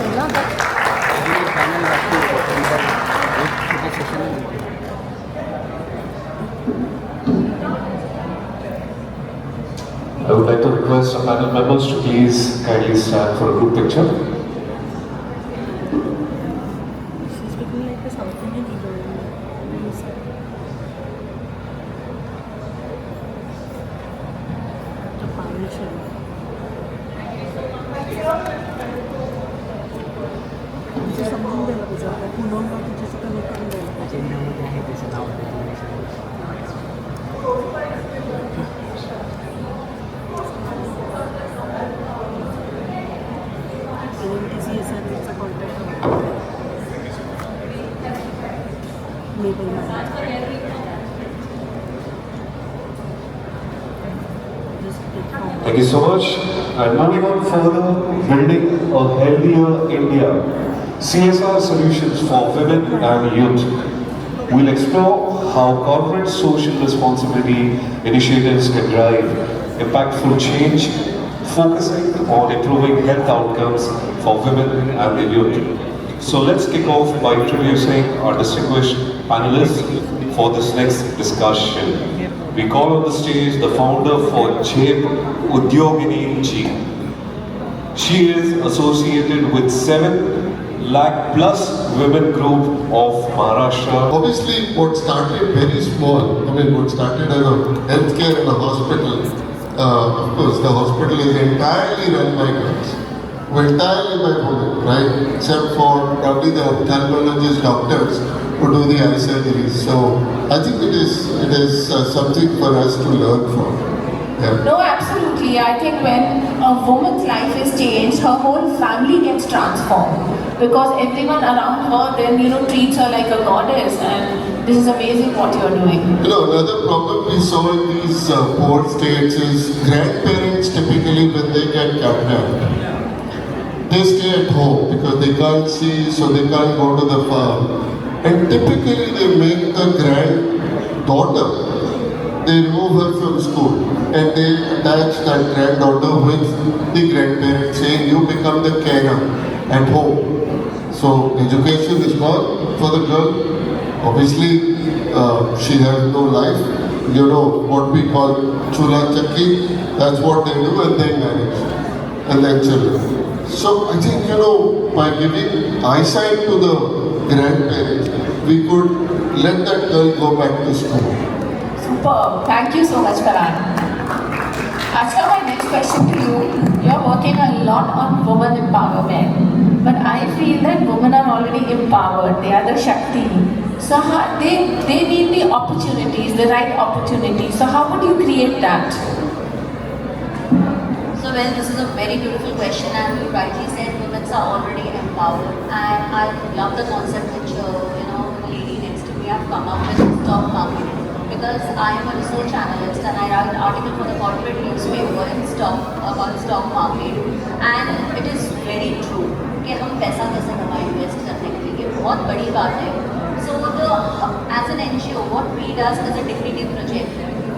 I would like to request our panel members to please kindly stand for a group picture. अजेंडामध्ये आहे त्याचं नाव Thank you so much. And moving on further, building a healthier India, CSR solutions for women and youth. We'll explore how corporate social responsibility initiatives can drive impactful change, focusing on improving health outcomes for women and the youth. So let's kick off by introducing our distinguished panelists for this next discussion. We call on the stage the founder for Save Udyogini Ji. She is associated with 7 lakh plus women group of Maharashtra. Obviously, what started very small, what started as a healthcare in a hospital, of course, the hospital is entirely run by girls, entirely by women, right? Except for probably the ophthalmologist doctors who do the eye surgeries. So I think it is something for us to learn from. Yeah. No, absolutely. I think when a woman's life is changed, her whole family gets transformed because everyone around her then treats her like a goddess, and this is amazing what you are doing. Another problem we saw in these poor states is grandparents typically when they get kidnapped, they stay at home because they can't see, so they can't go to the farm. And typically they make the granddaughter, they remove her from school and they attach that granddaughter with the grandparents, saying you become the carer at home. So education is gone for the girl. Obviously she has no life. What we call chula chakki, that's what they do, and then marriage and then children. So I think by giving eyesight to the grandparents, we could let that girl go back to school. Superb. Thank you so much, Karan. Ashka, my next question to you. You're working a lot on women empowerment, but I feel that women are already empowered. They are the Shakti. So they need the opportunities, the right opportunities. So how would you create that? So well, this is a very beautiful question, and you rightly said women are already empowered, and I love the concept which the lady next to me have come up with, stock market, because I am a research analyst and I write an article for the corporate newspaper about stock market, and it is very true कि हम पैसा कैसे कमाएं invest करने के लिए, बहुत बड़ी बात है. So as an NGO, what we does is a dignity project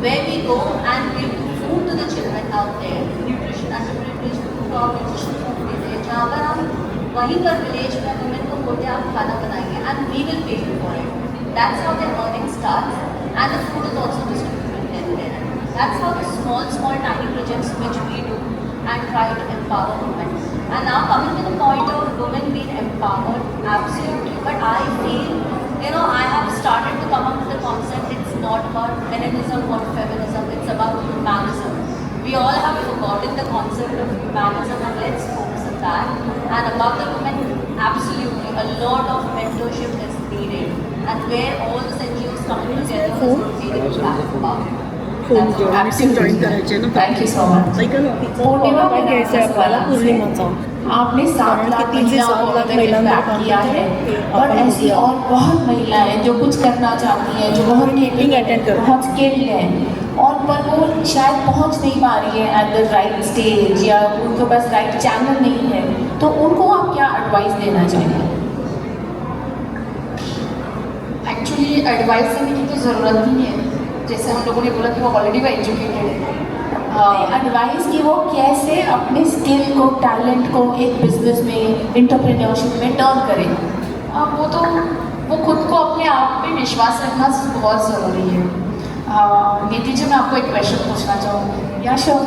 where we go and give food to the children out there, nutrition, undernutrition food देते हैं, जहाँ पर हम वहीं पर विलेज में वुमेन को बोलते हैं आप खाना बनाएंगे and we will pay you for it. That's how their earning starts, and the food is also distributed there. That's how the small tiny projects which we do and try to empower women. And now coming to the point of women being empowered, absolutely. But I feel, I have started to come up with the concept, it's not about feminism or feminism, it's about humanism. We all have forgotten the concept of humanism, and let's focus on that. And about the women, absolutely, a lot of mentorship is needed. And where all the NGOs coming together is going to make an impact about it. Thank you so much. पूर्णिमा का घ्यायचा आहे आपल्याला पूर्णिमाचा. आपने 7 लाख महिलाओं को impact किया है, और ऐसी और बहुत महिलाएं हैं जो कुछ करना चाहती हैं, जो बहुत स्किल्ड हैं, और पर वो शायद पहुंच नहीं पा रही है एट द राइट स्टेज, या उनके पास राइट चैनल नहीं है, तो उनको आप क्या एडवाइस देना चाहेंगे? एक्चुअली एडवाइस देने की तो ज़रूरत नहीं है, जैसे हम लोगों ने बोला कि वो ऑलरेडी वो एजुकेटेड है. एडवाइस कि वो कैसे अपने स्किल को, टैलेंट को एक बिजनेस में, एंटरप्रेन्योरशिप में टर्न करें. वो खुद को अपने आप पे विश्वास रखना बहुत ज़रूरी है. नीति जी, मैं आपको एक क्वेश्चन पूछना चाहूँगी. या श्योर.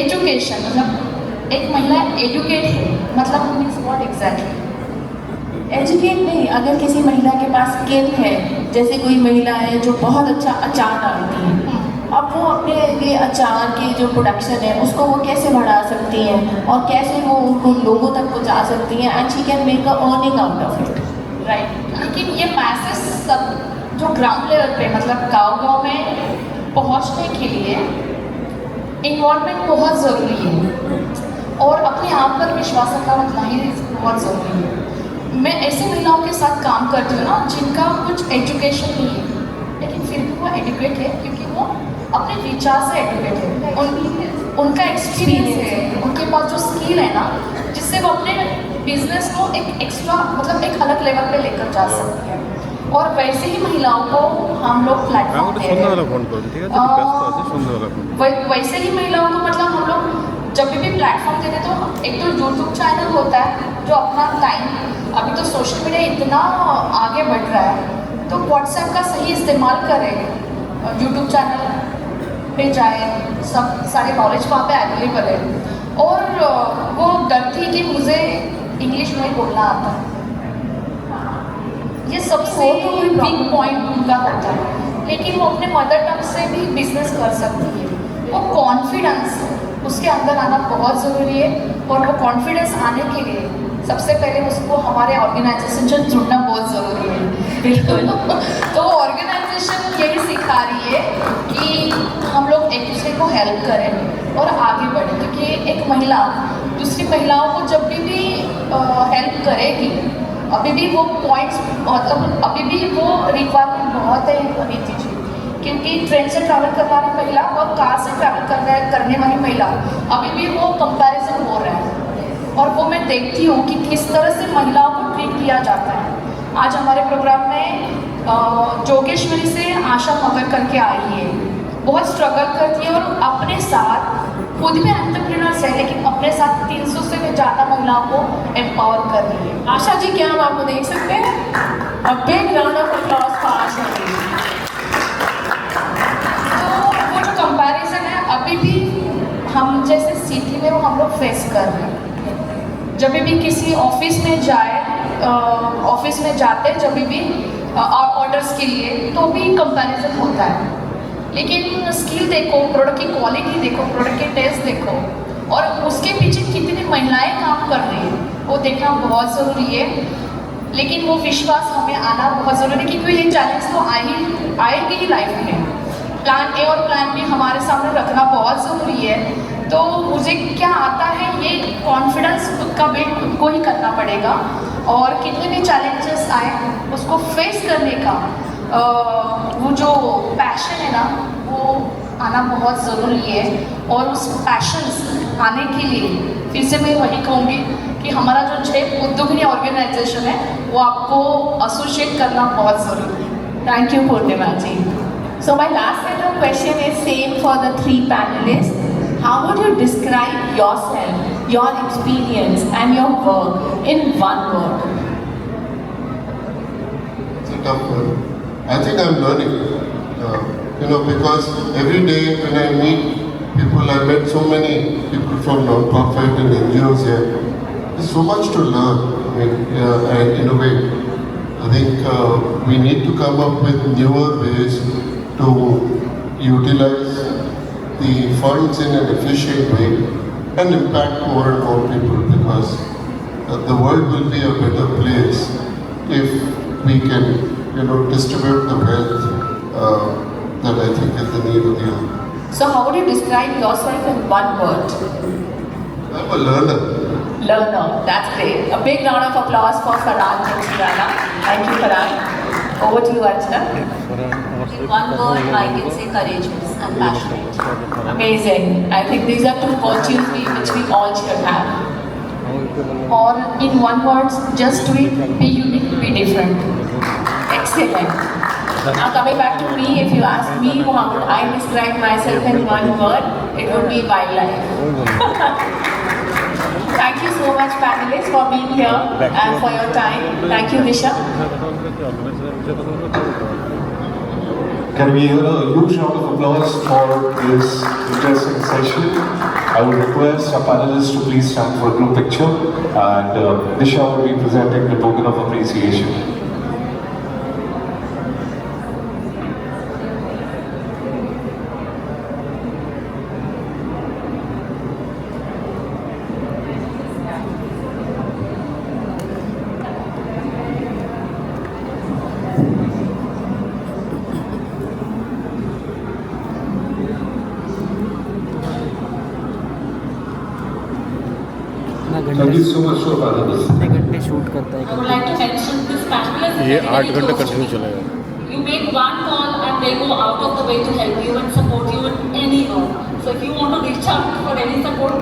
एजुकेशन, मतलब एक महिला एजुकेट है, मतलब मीन्स व्हाट एग्जैक्टली? एजुकेट नहीं, अगर किसी महिला के पास स्किल है, जैसे कोई महिला है जो बहुत अच्छा अचार डालती है, अब वो अपने ये अचार के जो प्रोडक्शन है उसको वो कैसे बढ़ा सकती हैं और कैसे वो उनको लोगों तक पहुंचा सकती हैं and she can make a earning out of it. Right, लेकिन ये मैसेज सब जो ग्राउंड लेवल पे मतलब गांव-गांव में पहुंचने के लिए इन्वॉल्वमेंट बहुत ज़रूरी है और अपने आप पर विश्वास रखना उतना ही बहुत ज़रूरी है। मैं ऐसी महिलाओं के साथ काम करती हूँ ना जिनका कुछ एजुकेशन नहीं है लेकिन फिर भी वो एडुकेट है क्योंकि वो अपने विचार से एडुकेट है, उनका एक्सपीरियंस है, उनके पास जो स्किल है ना जिससे वो अपने बिजनेस को एक एक्स्ट्रा मतलब एक अलग लेवल पे लेकर जा सकती है। और वैसे ही महिलाओं को हम लोग प्लेटफॉर्म दे रहे हैं। वैसे ही महिलाओं को मतलब हम लोग जब भी प्लेटफॉर्म देते तो एक तो यूट्यूब चैनल होता है जो अपना टाइम, अभी तो सोशल मीडिया इतना आगे बढ़ रहा है तो व्हाट्सएप का सही इस्तेमाल करें, यूट्यूब चैनल पे जाए, सब सारे नॉलेज वहाँ पे अवेलेबल है। और वो डरती कि मुझे इंग्लिश में बोलना आता है, ये सबसे वीक पॉइंट उनका होता है, लेकिन वो अपने मदर टंग से भी बिजनेस कर सकती है। वो कॉन्फिडेंस उसके अंदर आना बहुत ज़रूरी है और वो कॉन्फिडेंस आने के लिए सबसे पहले उसको हमारे ऑर्गेनाइजेशन से जुड़ना बहुत ज़रूरी है। बिल्कुल तो ऑर्गेनाइजेशन यही सिखा रही है कि हम लोग एक दूसरे को हेल्प करें और आगे बढ़ें, क्योंकि एक महिला दूसरी महिलाओं को जब भी हेल्प करेगी अभी भी वो पॉइंट्स मतलब अभी भी वो रिक्वायरमेंट बहुत है नीति जी, क्योंकि ट्रेन से ट्रैवल करने वाली महिला और कार से ट्रैवल करने वाली महिला अभी भी वो कंपैरिजन हो रहा है और वो मैं देखती हूँ कि किस तरह से महिलाओं को ट्रीट किया जाता है। आज हमारे प्रोग्राम में जोगेश्वरी से आशा मगर करके आई है, बहुत स्ट्रगल करती है और अपने साथ खुद भी एंटरप्रेन्योर्स है लेकिन अपने साथ 300 से भी ज़्यादा महिलाओं को एम्पावर कर रही है। आशा जी क्या हम आपको देख सकते हैं? A big round of applause for Asha ji. तो वो जो कंपैरिजन है अभी भी हम जैसे सिटी में वो हम लोग फेस कर रहे हैं। जब भी किसी ऑफिस में जाए ऑफिस में जाते हैं जब भी ऑर्डर्स के लिए तो भी कंपैरिजन होता है, लेकिन स्किल देखो, प्रोडक्ट की क्वालिटी देखो, प्रोडक्ट के टेस्ट देखो और उसके पीछे कितनी महिलाएं काम कर रही हैं वो देखना बहुत ज़रूरी है। लेकिन वो विश्वास हमें आना बहुत ज़रूरी है क्योंकि ये चैलेंज तो आएगी ही लाइफ में। प्लान ए और प्लान बी हमारे सामने रखना बहुत ज़रूरी है। तो मुझे क्या आता है ये कॉन्फिडेंस खुद का बिल्ड खुद को ही करना पड़ेगा और कितने भी चैलेंजेस आए उसको फेस करने का वो जो पैशन है ना वो आना बहुत ज़रूरी है। और उस पैशन आने के लिए फिर से मैं वही कहूँगी कि हमारा जो जय उद्योगिनी ऑर्गेनाइजेशन है वो आपको एसोसिएट करना बहुत ज़रूरी है। Thank you Purnima ji. So my last set of question is same for the three panelists. How would you describe yourself, your experience and your work in one word? It's a tough one. I think I'm learning, because every day when I meet people, I met so many people from non-profit and NGOs here. There's so much to learn, and innovate. I think we need to come up with newer ways to utilize the funds in an efficient way and impact more and more people, because the world will be a better place if we can, distribute the wealth that I think is the need of the hour. So how would you describe yourself in one word? I'm a learner. Learner, that's great. A big round of applause for Farhan and Shirana. Thank you, Farhan. Over to you, Archana. In one word, I can say courageous and passionate. Amazing. I think these are two virtues which we all should have. Or in one word, just do it, be unique, be different. Excellent. Now coming back to me, if you ask me how would I describe myself in one word, it would be wildlife. Thank you so much panelists for being here and for your time. Thank you, Disha. Can we hear a huge round of applause for this interesting session? I would request our panelists to please stand for a group picture, and Disha will be presenting the token of appreciation. so much to our panelists. I would like to mention this panel is ये very 8 घंटे close. Continue चलेगा. You make one call and they go out of the way to help you and support you in any way. So if you want to reach out for any support,